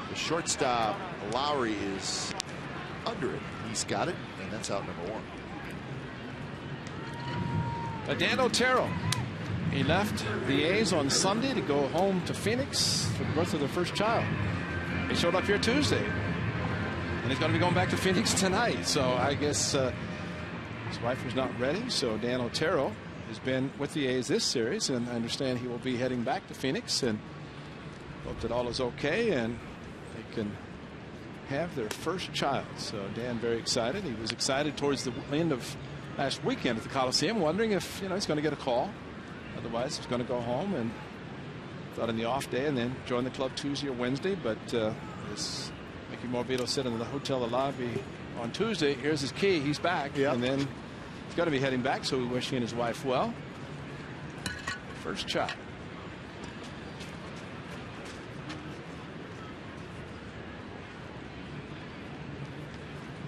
Speaker 2: The shortstop, Lowry, is under it. He's got it, and that's out number 1.
Speaker 5: Dan Otero. He left the A's on Sunday to go home to Phoenix for the birth of their first child. He showed up here Tuesday, and he's going to be going back to Phoenix tonight. So I guess his wife was not ready. So Dan Otero has been with the A's this series, and I understand he will be heading back to Phoenix, and hope that all is okay and they can have their first child. So Dan very excited. He was excited towards the end of last weekend at the Coliseum, wondering if he's going to get a call. Otherwise, he's going to go home, and thought in the off day and then join the club Tuesday or Wednesday. But this Mickey Morbido said in the hotel lobby on Tuesday, here's his key, he's back. Yep. And then he's got to be heading back, so we wish he and his wife well. First child.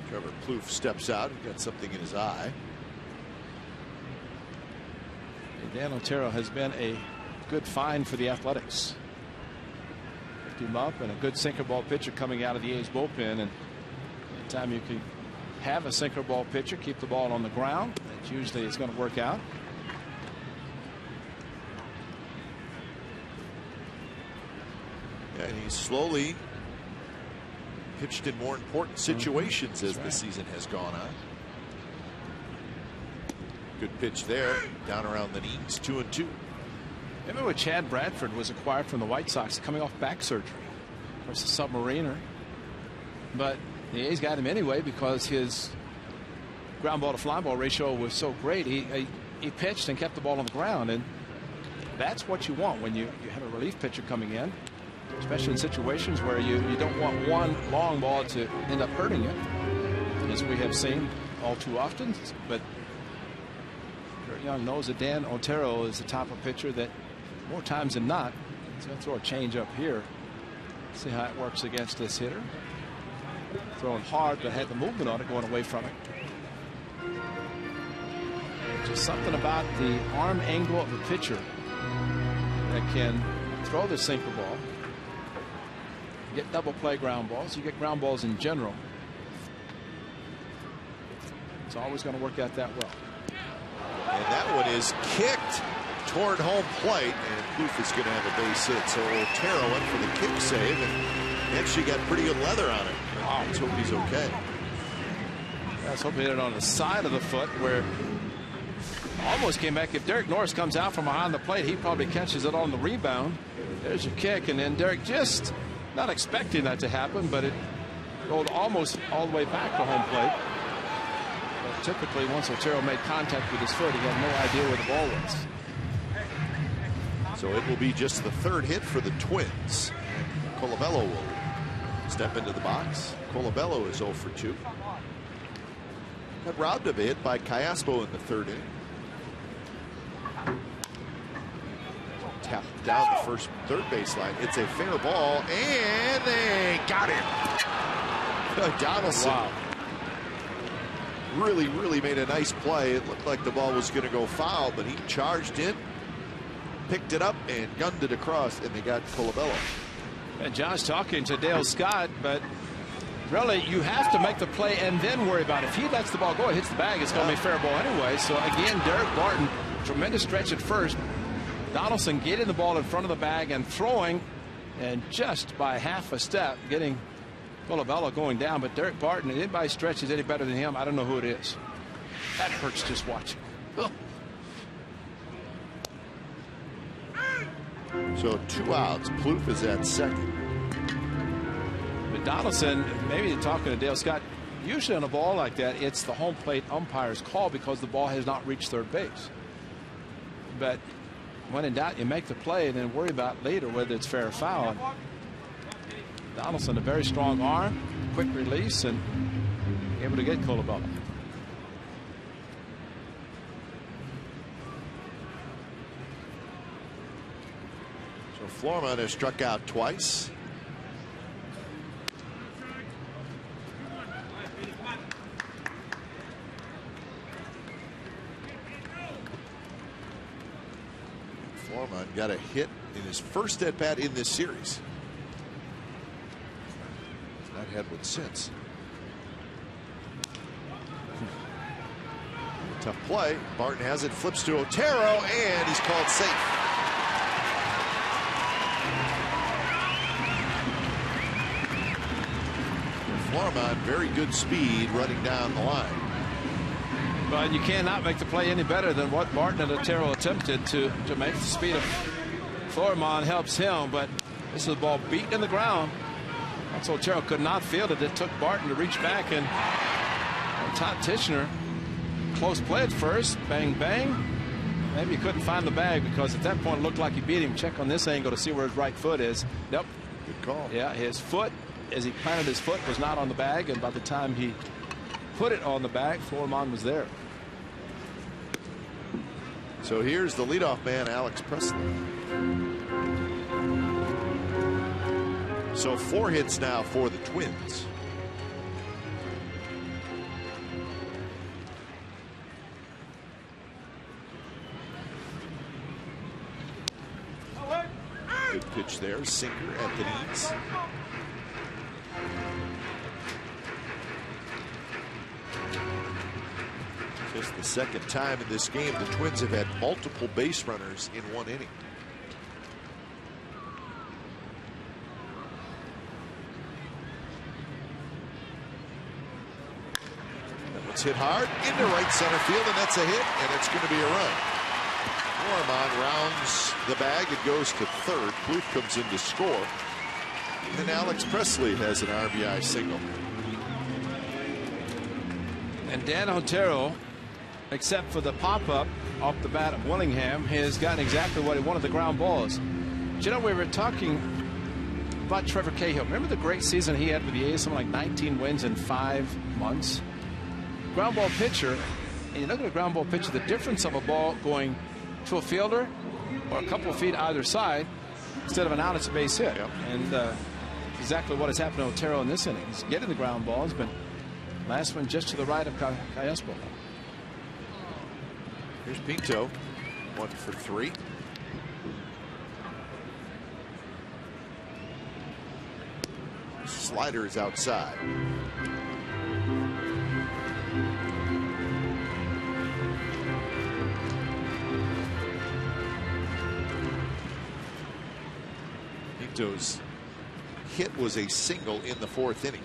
Speaker 2: Trevor Plouffe steps out. He's got something in his eye.
Speaker 5: Dan Otero has been a good find for the Athletics. Picked him up, and a good sinker ball pitcher coming out of the A's bullpen. And anytime you can have a sinker ball pitcher, keep the ball on the ground, that usually is going to work out.
Speaker 2: Yeah, and he's slowly pitched in more important situations as the season has gone on. Good pitch there, down around the knees, 2-2.
Speaker 5: Remember when Chad Bradford was acquired from the White Sox, coming off back surgery. Of course, a submariner. But the A's got him anyway because his ground ball to fly ball ratio was so great. He pitched and kept the ball on the ground, and that's what you want when you have a relief pitcher coming in, especially in situations where you don't want one long ball to end up hurting you, as we have seen all too often. But Young knows that Dan Otero is the type of pitcher that more times than not he's going to throw a change up here. See how it works against this hitter. Throwing hard, but had the movement on it, going away from it. Just something about the arm angle of a pitcher that can throw the sinker ball. You get double play ground balls. You get ground balls in general. It's always going to work out that well.
Speaker 2: And that one is kicked toward home plate, and Plouffe is going to have a base hit. So Otero went for the kick save, and actually got pretty good leather on it. Wow. Let's hope he's okay.
Speaker 5: Let's hope he hit it on the side of the foot where almost came back. If Derek Norris comes out from behind the plate, he probably catches it on the rebound. There's your kick, and then Derek just not expecting that to happen, but it rolled almost all the way back to home plate. Typically, once Otero made contact with his foot, he had no idea where the ball was.
Speaker 2: So it will be just the third hit for the Twins. Colabello will step into the box. Colabello is 0 for 2. Got robbed of a hit by Callaspo in the third inning. Tapped down the third baseline. It's a fair ball, and they got him. Donaldson.
Speaker 5: Wow.
Speaker 2: really made a nice play. It looked like the ball was going to go foul, but he charged in, picked it up, and gunned it across, and they got Colabello.
Speaker 5: And Josh talking to Dale Scott, but really you have to make the play and then worry about it. If he lets the ball go, it hits the bag, it's going to be a fair ball anyway. So again, Derek Barton, tremendous stretch at first. Donaldson getting the ball in front of the bag and throwing, and just by half a step getting Colabello going down. But Derek Barton, if anybody stretches any better than him, I don't know who it is. That hurts just watching. Ugh.
Speaker 2: So 2 outs. Plouffe is at second.
Speaker 5: But Donaldson, maybe talking to Dale Scott, usually on a ball like that, it's the home plate umpire's call because the ball has not reached third base. But when in doubt, you make the play and then worry about later whether it's fair or foul. Donaldson, a very strong arm, quick release, and able to get Colabello.
Speaker 2: So Florman has struck out twice. Florman got a hit in his first at bat in this series. He's not had one since. Tough play. Barton has it, flips to Otero, and he's called safe. Florman, very good speed running down the line.
Speaker 5: But you cannot make the play any better than what Barton and Otero attempted to make the speed of Florman helps him. But this is a ball beat in the ground. Once Otero could not field it, it took Barton to reach back, and Todd Tichenor, close play at first, bang bang. Maybe he couldn't find the bag because at that point it looked like he beat him. Check on this angle to see where his right foot is. Yep.
Speaker 2: Good call.
Speaker 5: Yeah, his foot, as he planted his foot, was not on the bag, and by the time he put it on the bag, Florman was there.
Speaker 2: So here's the leadoff man, Alex Presley. So 4 hits now for the Twins. Good pitch there, sinker at the knees. Just the second time in this game the Twins have had multiple base runners in 1 inning. That one's hit hard into right center field, and that's a hit, and it's going to be a run. Florman rounds the bag and goes to third. Plouffe comes in to score, and Alex Presley has an RBI single.
Speaker 5: And Dan Otero, except for the pop-up off the bat of Willingham, has gotten exactly what he wanted, the ground balls. But you know, we were talking about Trevor Cahill. Remember the great season he had with the A's, something like 19 wins in 5 months? Ground ball pitcher, and you look at a ground ball pitcher, the difference of a ball going to a fielder or a couple of feet either side, instead of an out, it's a base hit.
Speaker 2: Yep.
Speaker 5: And exactly what has happened to Otero in this inning. He's getting the ground balls, but last one just to the right of Callaspo.
Speaker 2: Here's Pinto, 1 for 3. Slider is outside. Pinto's hit was a single in the 4th inning.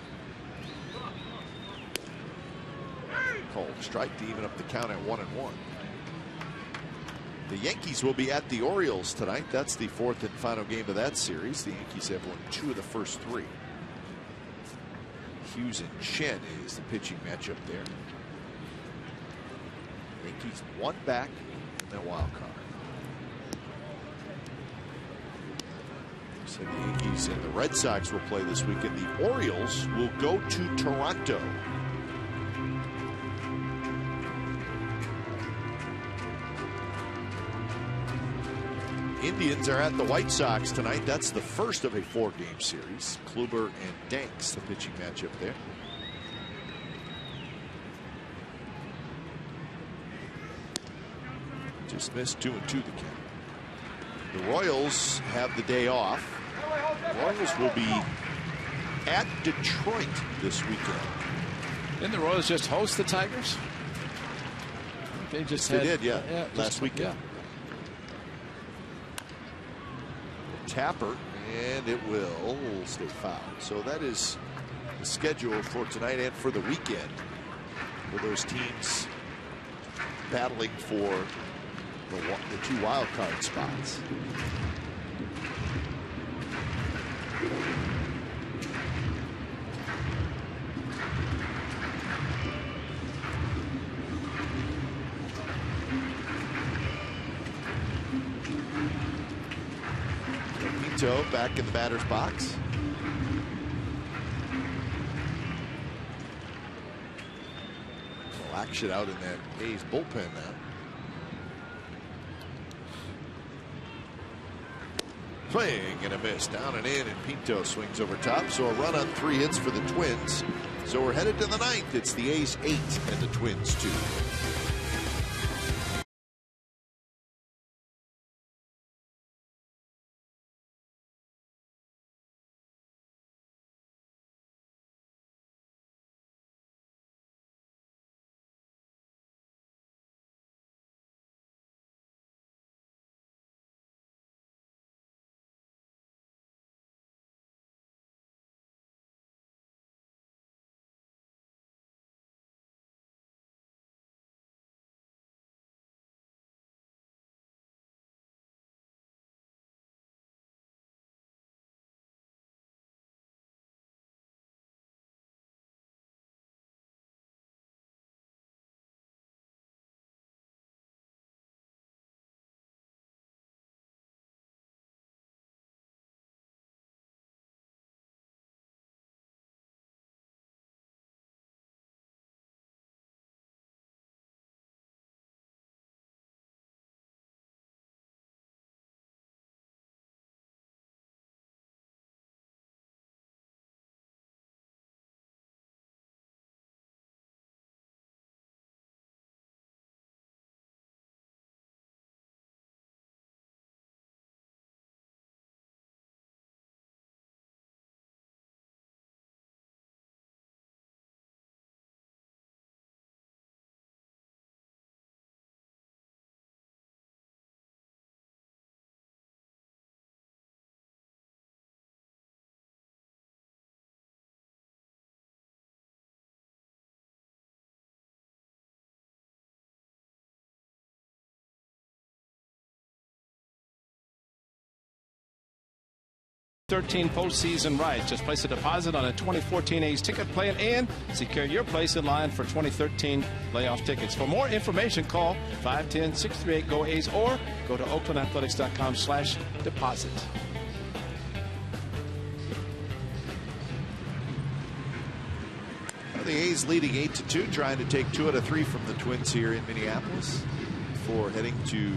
Speaker 2: Called strike to even up the count at 1-1. The Yankees will be at the Orioles tonight. That's the 4th and final game of that series. The Yankees have won 2 of the first 3. Hughes and Chen is the pitching matchup there. Yankees 1 back in that wild card. So the Yankees and the Red Sox will play this weekend. The Orioles will go to Toronto. Indians are at the White Sox tonight. That's the first of a 4-game series. Kluber and Danks, the pitching matchup there. Just missed 2-2 the count. The Royals have the day off. The Royals will be at Detroit this weekend.
Speaker 5: Didn't the Royals just host the Tigers? They
Speaker 2: did, yeah last weekend. Tapper, and it will stay foul. So that is the schedule for tonight and for the weekend, with those teams battling for the 2 wild card spots. Pinto back in the batter's box. Well, action out in that A's bullpen now. Swing and a miss, down and in, and Pinto swings over top. So a run on 3 hits for the Twins. So we're headed to the 9th. It's the A's 8 and the Twins 2.
Speaker 5: $13 postseason rights. Just place a deposit on a 2014 A's ticket plan and secure your place in line for 2013 playoff tickets. For more information, call 510-638-GO-A's or go to oaklandathletics.com/deposit.
Speaker 2: The A's leading 8-2, trying to take 2 out of 3 from the Twins here in Minneapolis before heading to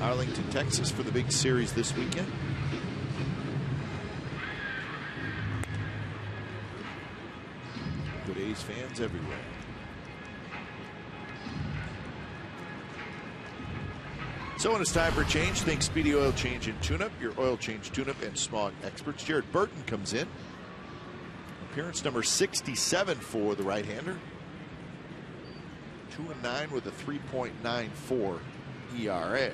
Speaker 2: Arlington, Texas for the big series this weekend. Good A's fans everywhere. So when it's time for a change, think Speedy Oil Change and Tune-Up, your oil change, tune-up, and smog experts. Jared Burton comes in. Appearance number 67 for the right-hander. 2-9 with a 3.94 ERA.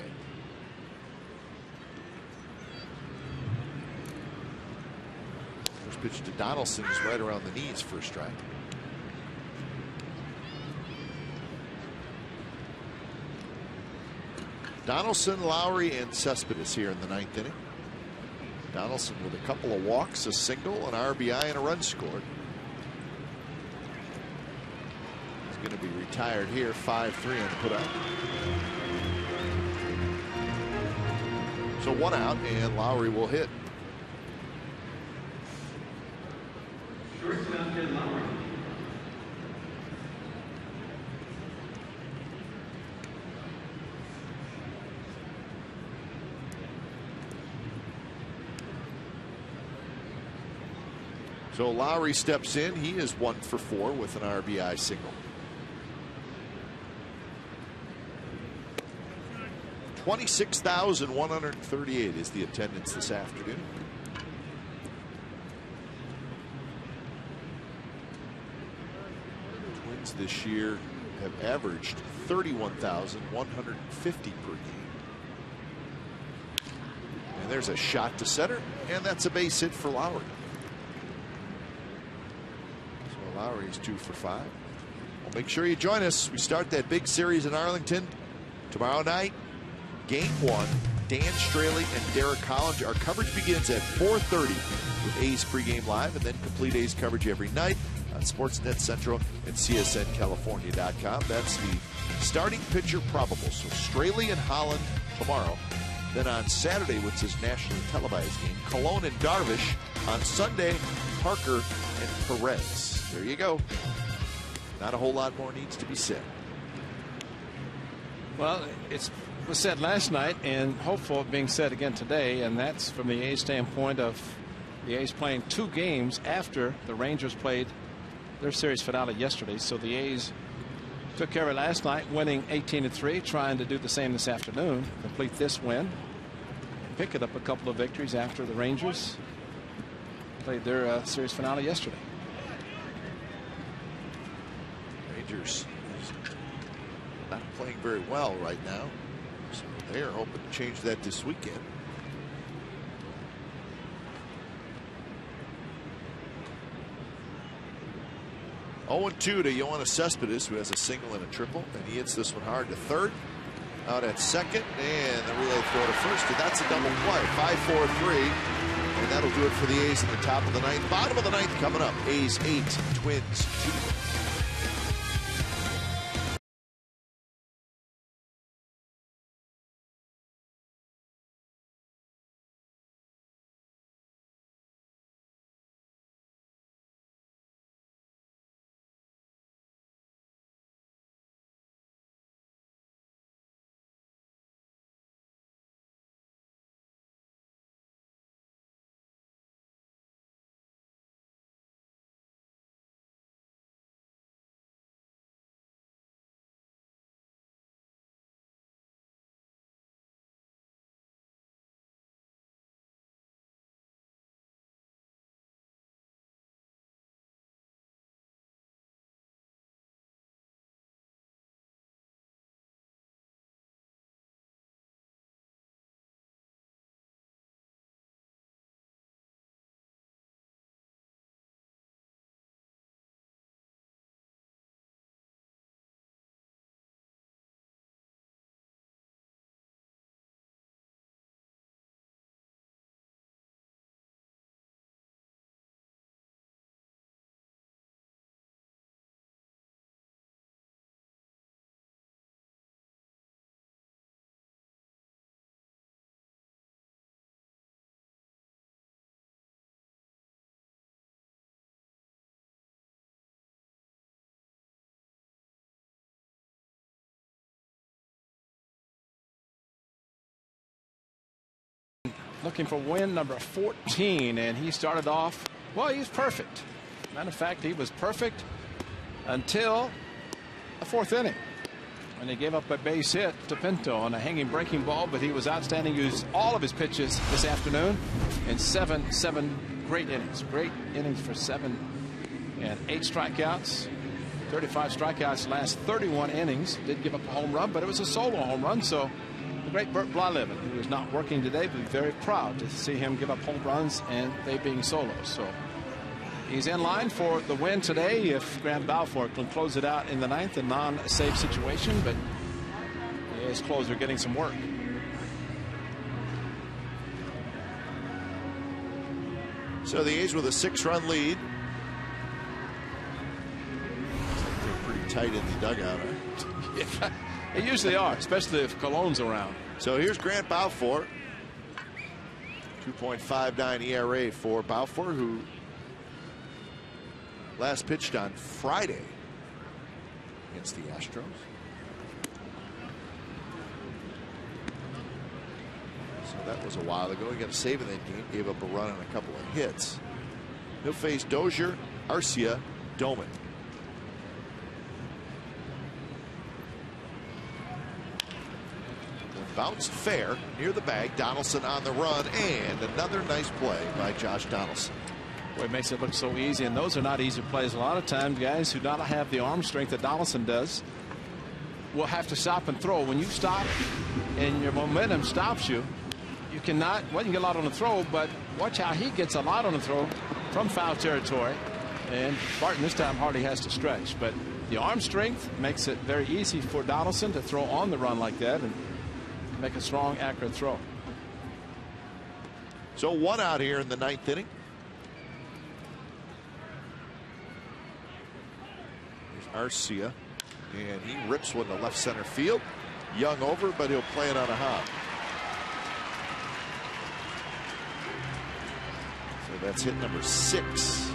Speaker 2: First pitch to Donaldson is right around the knees for a strike. Donaldson, Lowry, and Cespedes here in the 9th inning. Donaldson with a couple of walks, a single, an RBI, and a run scored. He's going to be retired here, 5-3 on the putout. So 1 out, and Lowry will hit. So Lowry steps in. He is 1 for 4 with an RBI single. 26,138 is the attendance this afternoon. Twins this year have averaged 31,150 per game. And there's a shot to center, and that's a base hit for Lowry. So Lowry's 2 for 5. Well, make sure you join us. We start that big series in Arlington tomorrow night. Game 1, Dan Straley and Derek Collins. Our coverage begins at 4:30 with A's pregame live, and then complete A's coverage every night on Sportsnet Central and CSNCalifornia.com. That's the starting pitcher probable. So Straley and Holland tomorrow. Then on Saturday, which is nationally televised game, Colon and Darvish. On Sunday, Parker and Perez. There you go. Not a whole lot more needs to be said.
Speaker 5: Well, it was said last night and hopeful of being said again today, and that's from the A's standpoint of the A's playing 2 games after the Rangers played their series finale yesterday. So the A's took care of it last night, winning 18-3, trying to do the same this afternoon, complete this win, pick it up a couple of victories after the Rangers played their series finale yesterday.
Speaker 2: Rangers not playing very well right now, so they are hoping to change that this weekend. Oh, 2 to Yoenis Cespedes, who has a single and a triple, and he hits this one hard to third. Out at second, and the relay throw to first, and that's a double play. 5-4-3, and that'll do it for the A's in the top of the 9th. Bottom of the 9th coming up. A's 8, Twins 2.
Speaker 5: Looking for win number 14, and he started off, well, he's perfect. Matter of fact, he was perfect until the 4th inning when he gave up a base hit to Pinto on a hanging breaking ball, but he was outstanding. He used all of his pitches this afternoon in seven great innings. Great innings for 7 and 8 strikeouts. 35 strikeouts last 31 innings. Did give up a home run, but it was a solo home run, so the great Bert Blyleven, who is not working today, but very proud to see him give up home runs and they being solos. So he's in line for the win today if Grant Balfour can close it out in the 9th, a non-save situation, but the A's closer getting some work.
Speaker 2: So the A's with a 6-run lead. They're pretty tight in the dugout.
Speaker 5: Yeah. They usually are, especially if Colon's around.
Speaker 2: So here's Grant Balfour. 2.59 ERA for Balfour, who last pitched on Friday against the Astros. So that was a while ago. He got a save in that game, gave up a run and a couple of hits. He'll face Dozier, Arcia, Doman. bounced fair near the bag. Donaldson on the run, and another nice play by Josh Donaldson.
Speaker 5: Boy, it makes it look so easy, and those are not easy plays. A lot of times, guys who don't have the arm strength that Donaldson does will have to stop and throw. When you stop and your momentum stops you, you cannot, well, you can get a lot on the throw, but watch how he gets a lot on the throw from foul territory. And Barton this time hardly has to stretch, but the arm strength makes it very easy for Donaldson to throw on the run like that and make a strong, accurate throw.
Speaker 2: So 1 out here in the 9th inning. Here's Arcia, and he rips one to left center field. Young over, but he'll play it on a hop. So that's hit number 6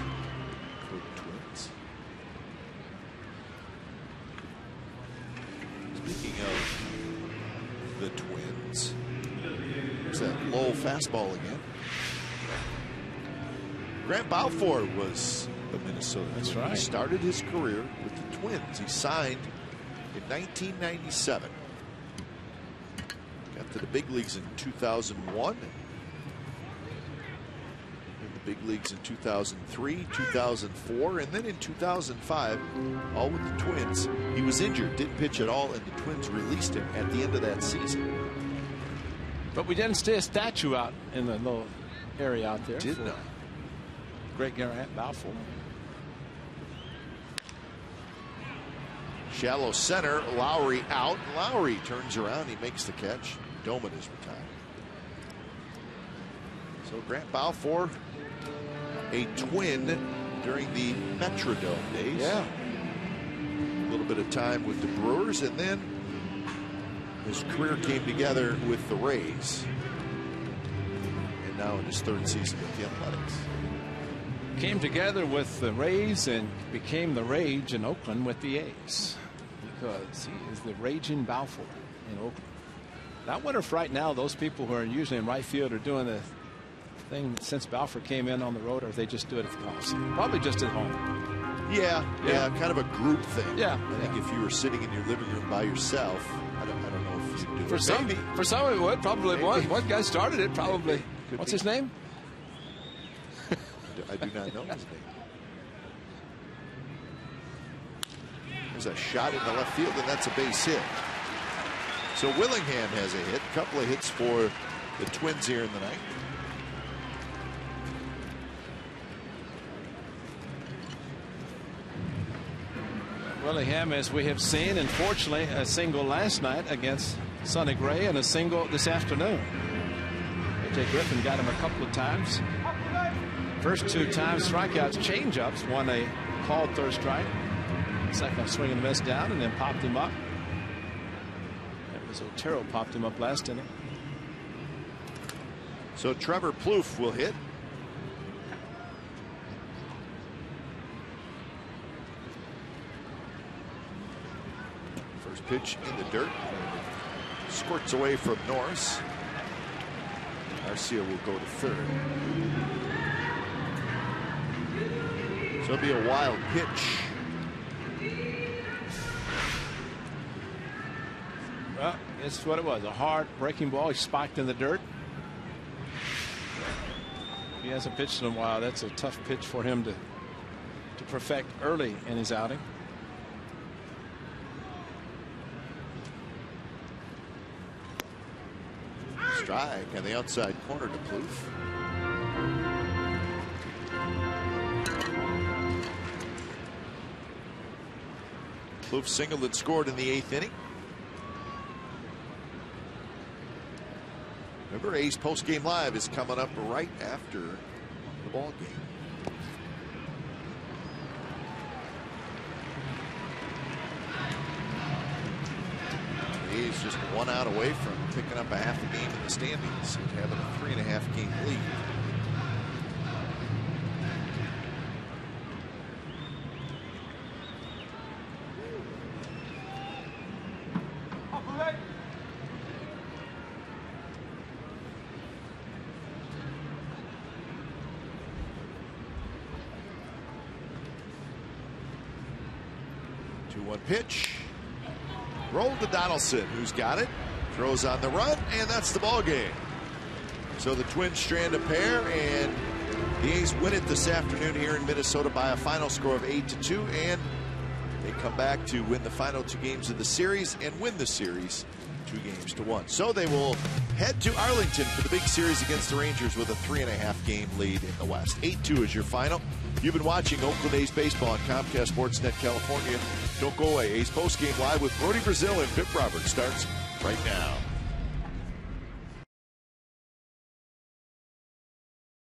Speaker 2: for the Twins. Speaking of the Twins, there's that low fastball again. Grant Balfour was a Minnesota.
Speaker 5: That's right.
Speaker 2: He started his career with the Twins. He signed in 1997. Got to the big leagues in 2001. In the big leagues in 2003, 2004, and then in 2005, all with the Twins. He was injured, didn't pitch at all, and the Twins released him at the end of that season.
Speaker 5: But we didn't see a statue out in the little area out there.
Speaker 2: Did not.
Speaker 5: Great Grant Balfour.
Speaker 2: Shallow center, Lowry out. Lowry turns around, he makes the catch. Doman is retired. So Grant Balfour, a Twin during the Metrodome days.
Speaker 5: Yeah.
Speaker 2: A little bit of time with the Brewers, and then his career came together with the Rays. And now in his 3rd season with the Athletics.
Speaker 5: Came together with the Rays and became the rage in Oakland with the A's, because he is the raging Balfour in Oakland. I wonder if right now those people who are usually in right field are doing the thing since Balfour came in on the road, or if they just do it at the Coliseum. Probably just at home.
Speaker 2: Yeah, kind of a group thing.
Speaker 5: Yeah.
Speaker 2: I think if you were sitting in your living room by yourself, I don't know if you'd do
Speaker 5: For
Speaker 2: it.
Speaker 5: some,
Speaker 2: Maybe.
Speaker 5: for some it would, probably was. One guy started it, probably.
Speaker 2: Could
Speaker 5: What's
Speaker 2: be.
Speaker 5: his name?
Speaker 2: I do not know his name. There's a shot in the left field, and that's a base hit. So Willingham has a hit. A couple of hits for the Twins here in the ninth.
Speaker 5: Willingham, as we have seen, unfortunately, a single last night against Sonny Gray and a single this afternoon. A.J. Griffin got him a couple of times. First 2 times strikeouts, changeups, one a called 3rd strike. Second swing and miss down, and then popped him up. That was Otero popped him up last inning.
Speaker 2: So Trevor Plouffe will hit. First pitch in the dirt. Squirts away from Norris. Arcia will go to 3rd. So it'll be a wild pitch.
Speaker 5: Well, it's what it was, a hard breaking ball. He spiked in the dirt. He hasn't pitched in a while. That's a tough pitch for him to perfect early in his outing.
Speaker 2: Strike on the outside corner to Plouffe. Plouffe singled and scored in the 8th inning. Remember, A's Postgame Live is coming up right after the ball game. The A's just 1 out away from picking up a half a game in the standings and having a 3.5 game lead. Pitch. Rolled to Donaldson, who's got it. Throws on the run, and that's the ball game. So the Twins strand a pair, and the A's win it this afternoon here in Minnesota by a final score of 8-2, and they come back to win the final 2 games of the series and win the series 2-1. So they will head to Arlington for the big series against the Rangers with a 3.5 game lead in the West. 8-2 is your final. You've been watching Oakland A's baseball on Comcast Sportsnet California. Don't go away. A's postgame live with Brody Brazil and Pip Roberts starts right now.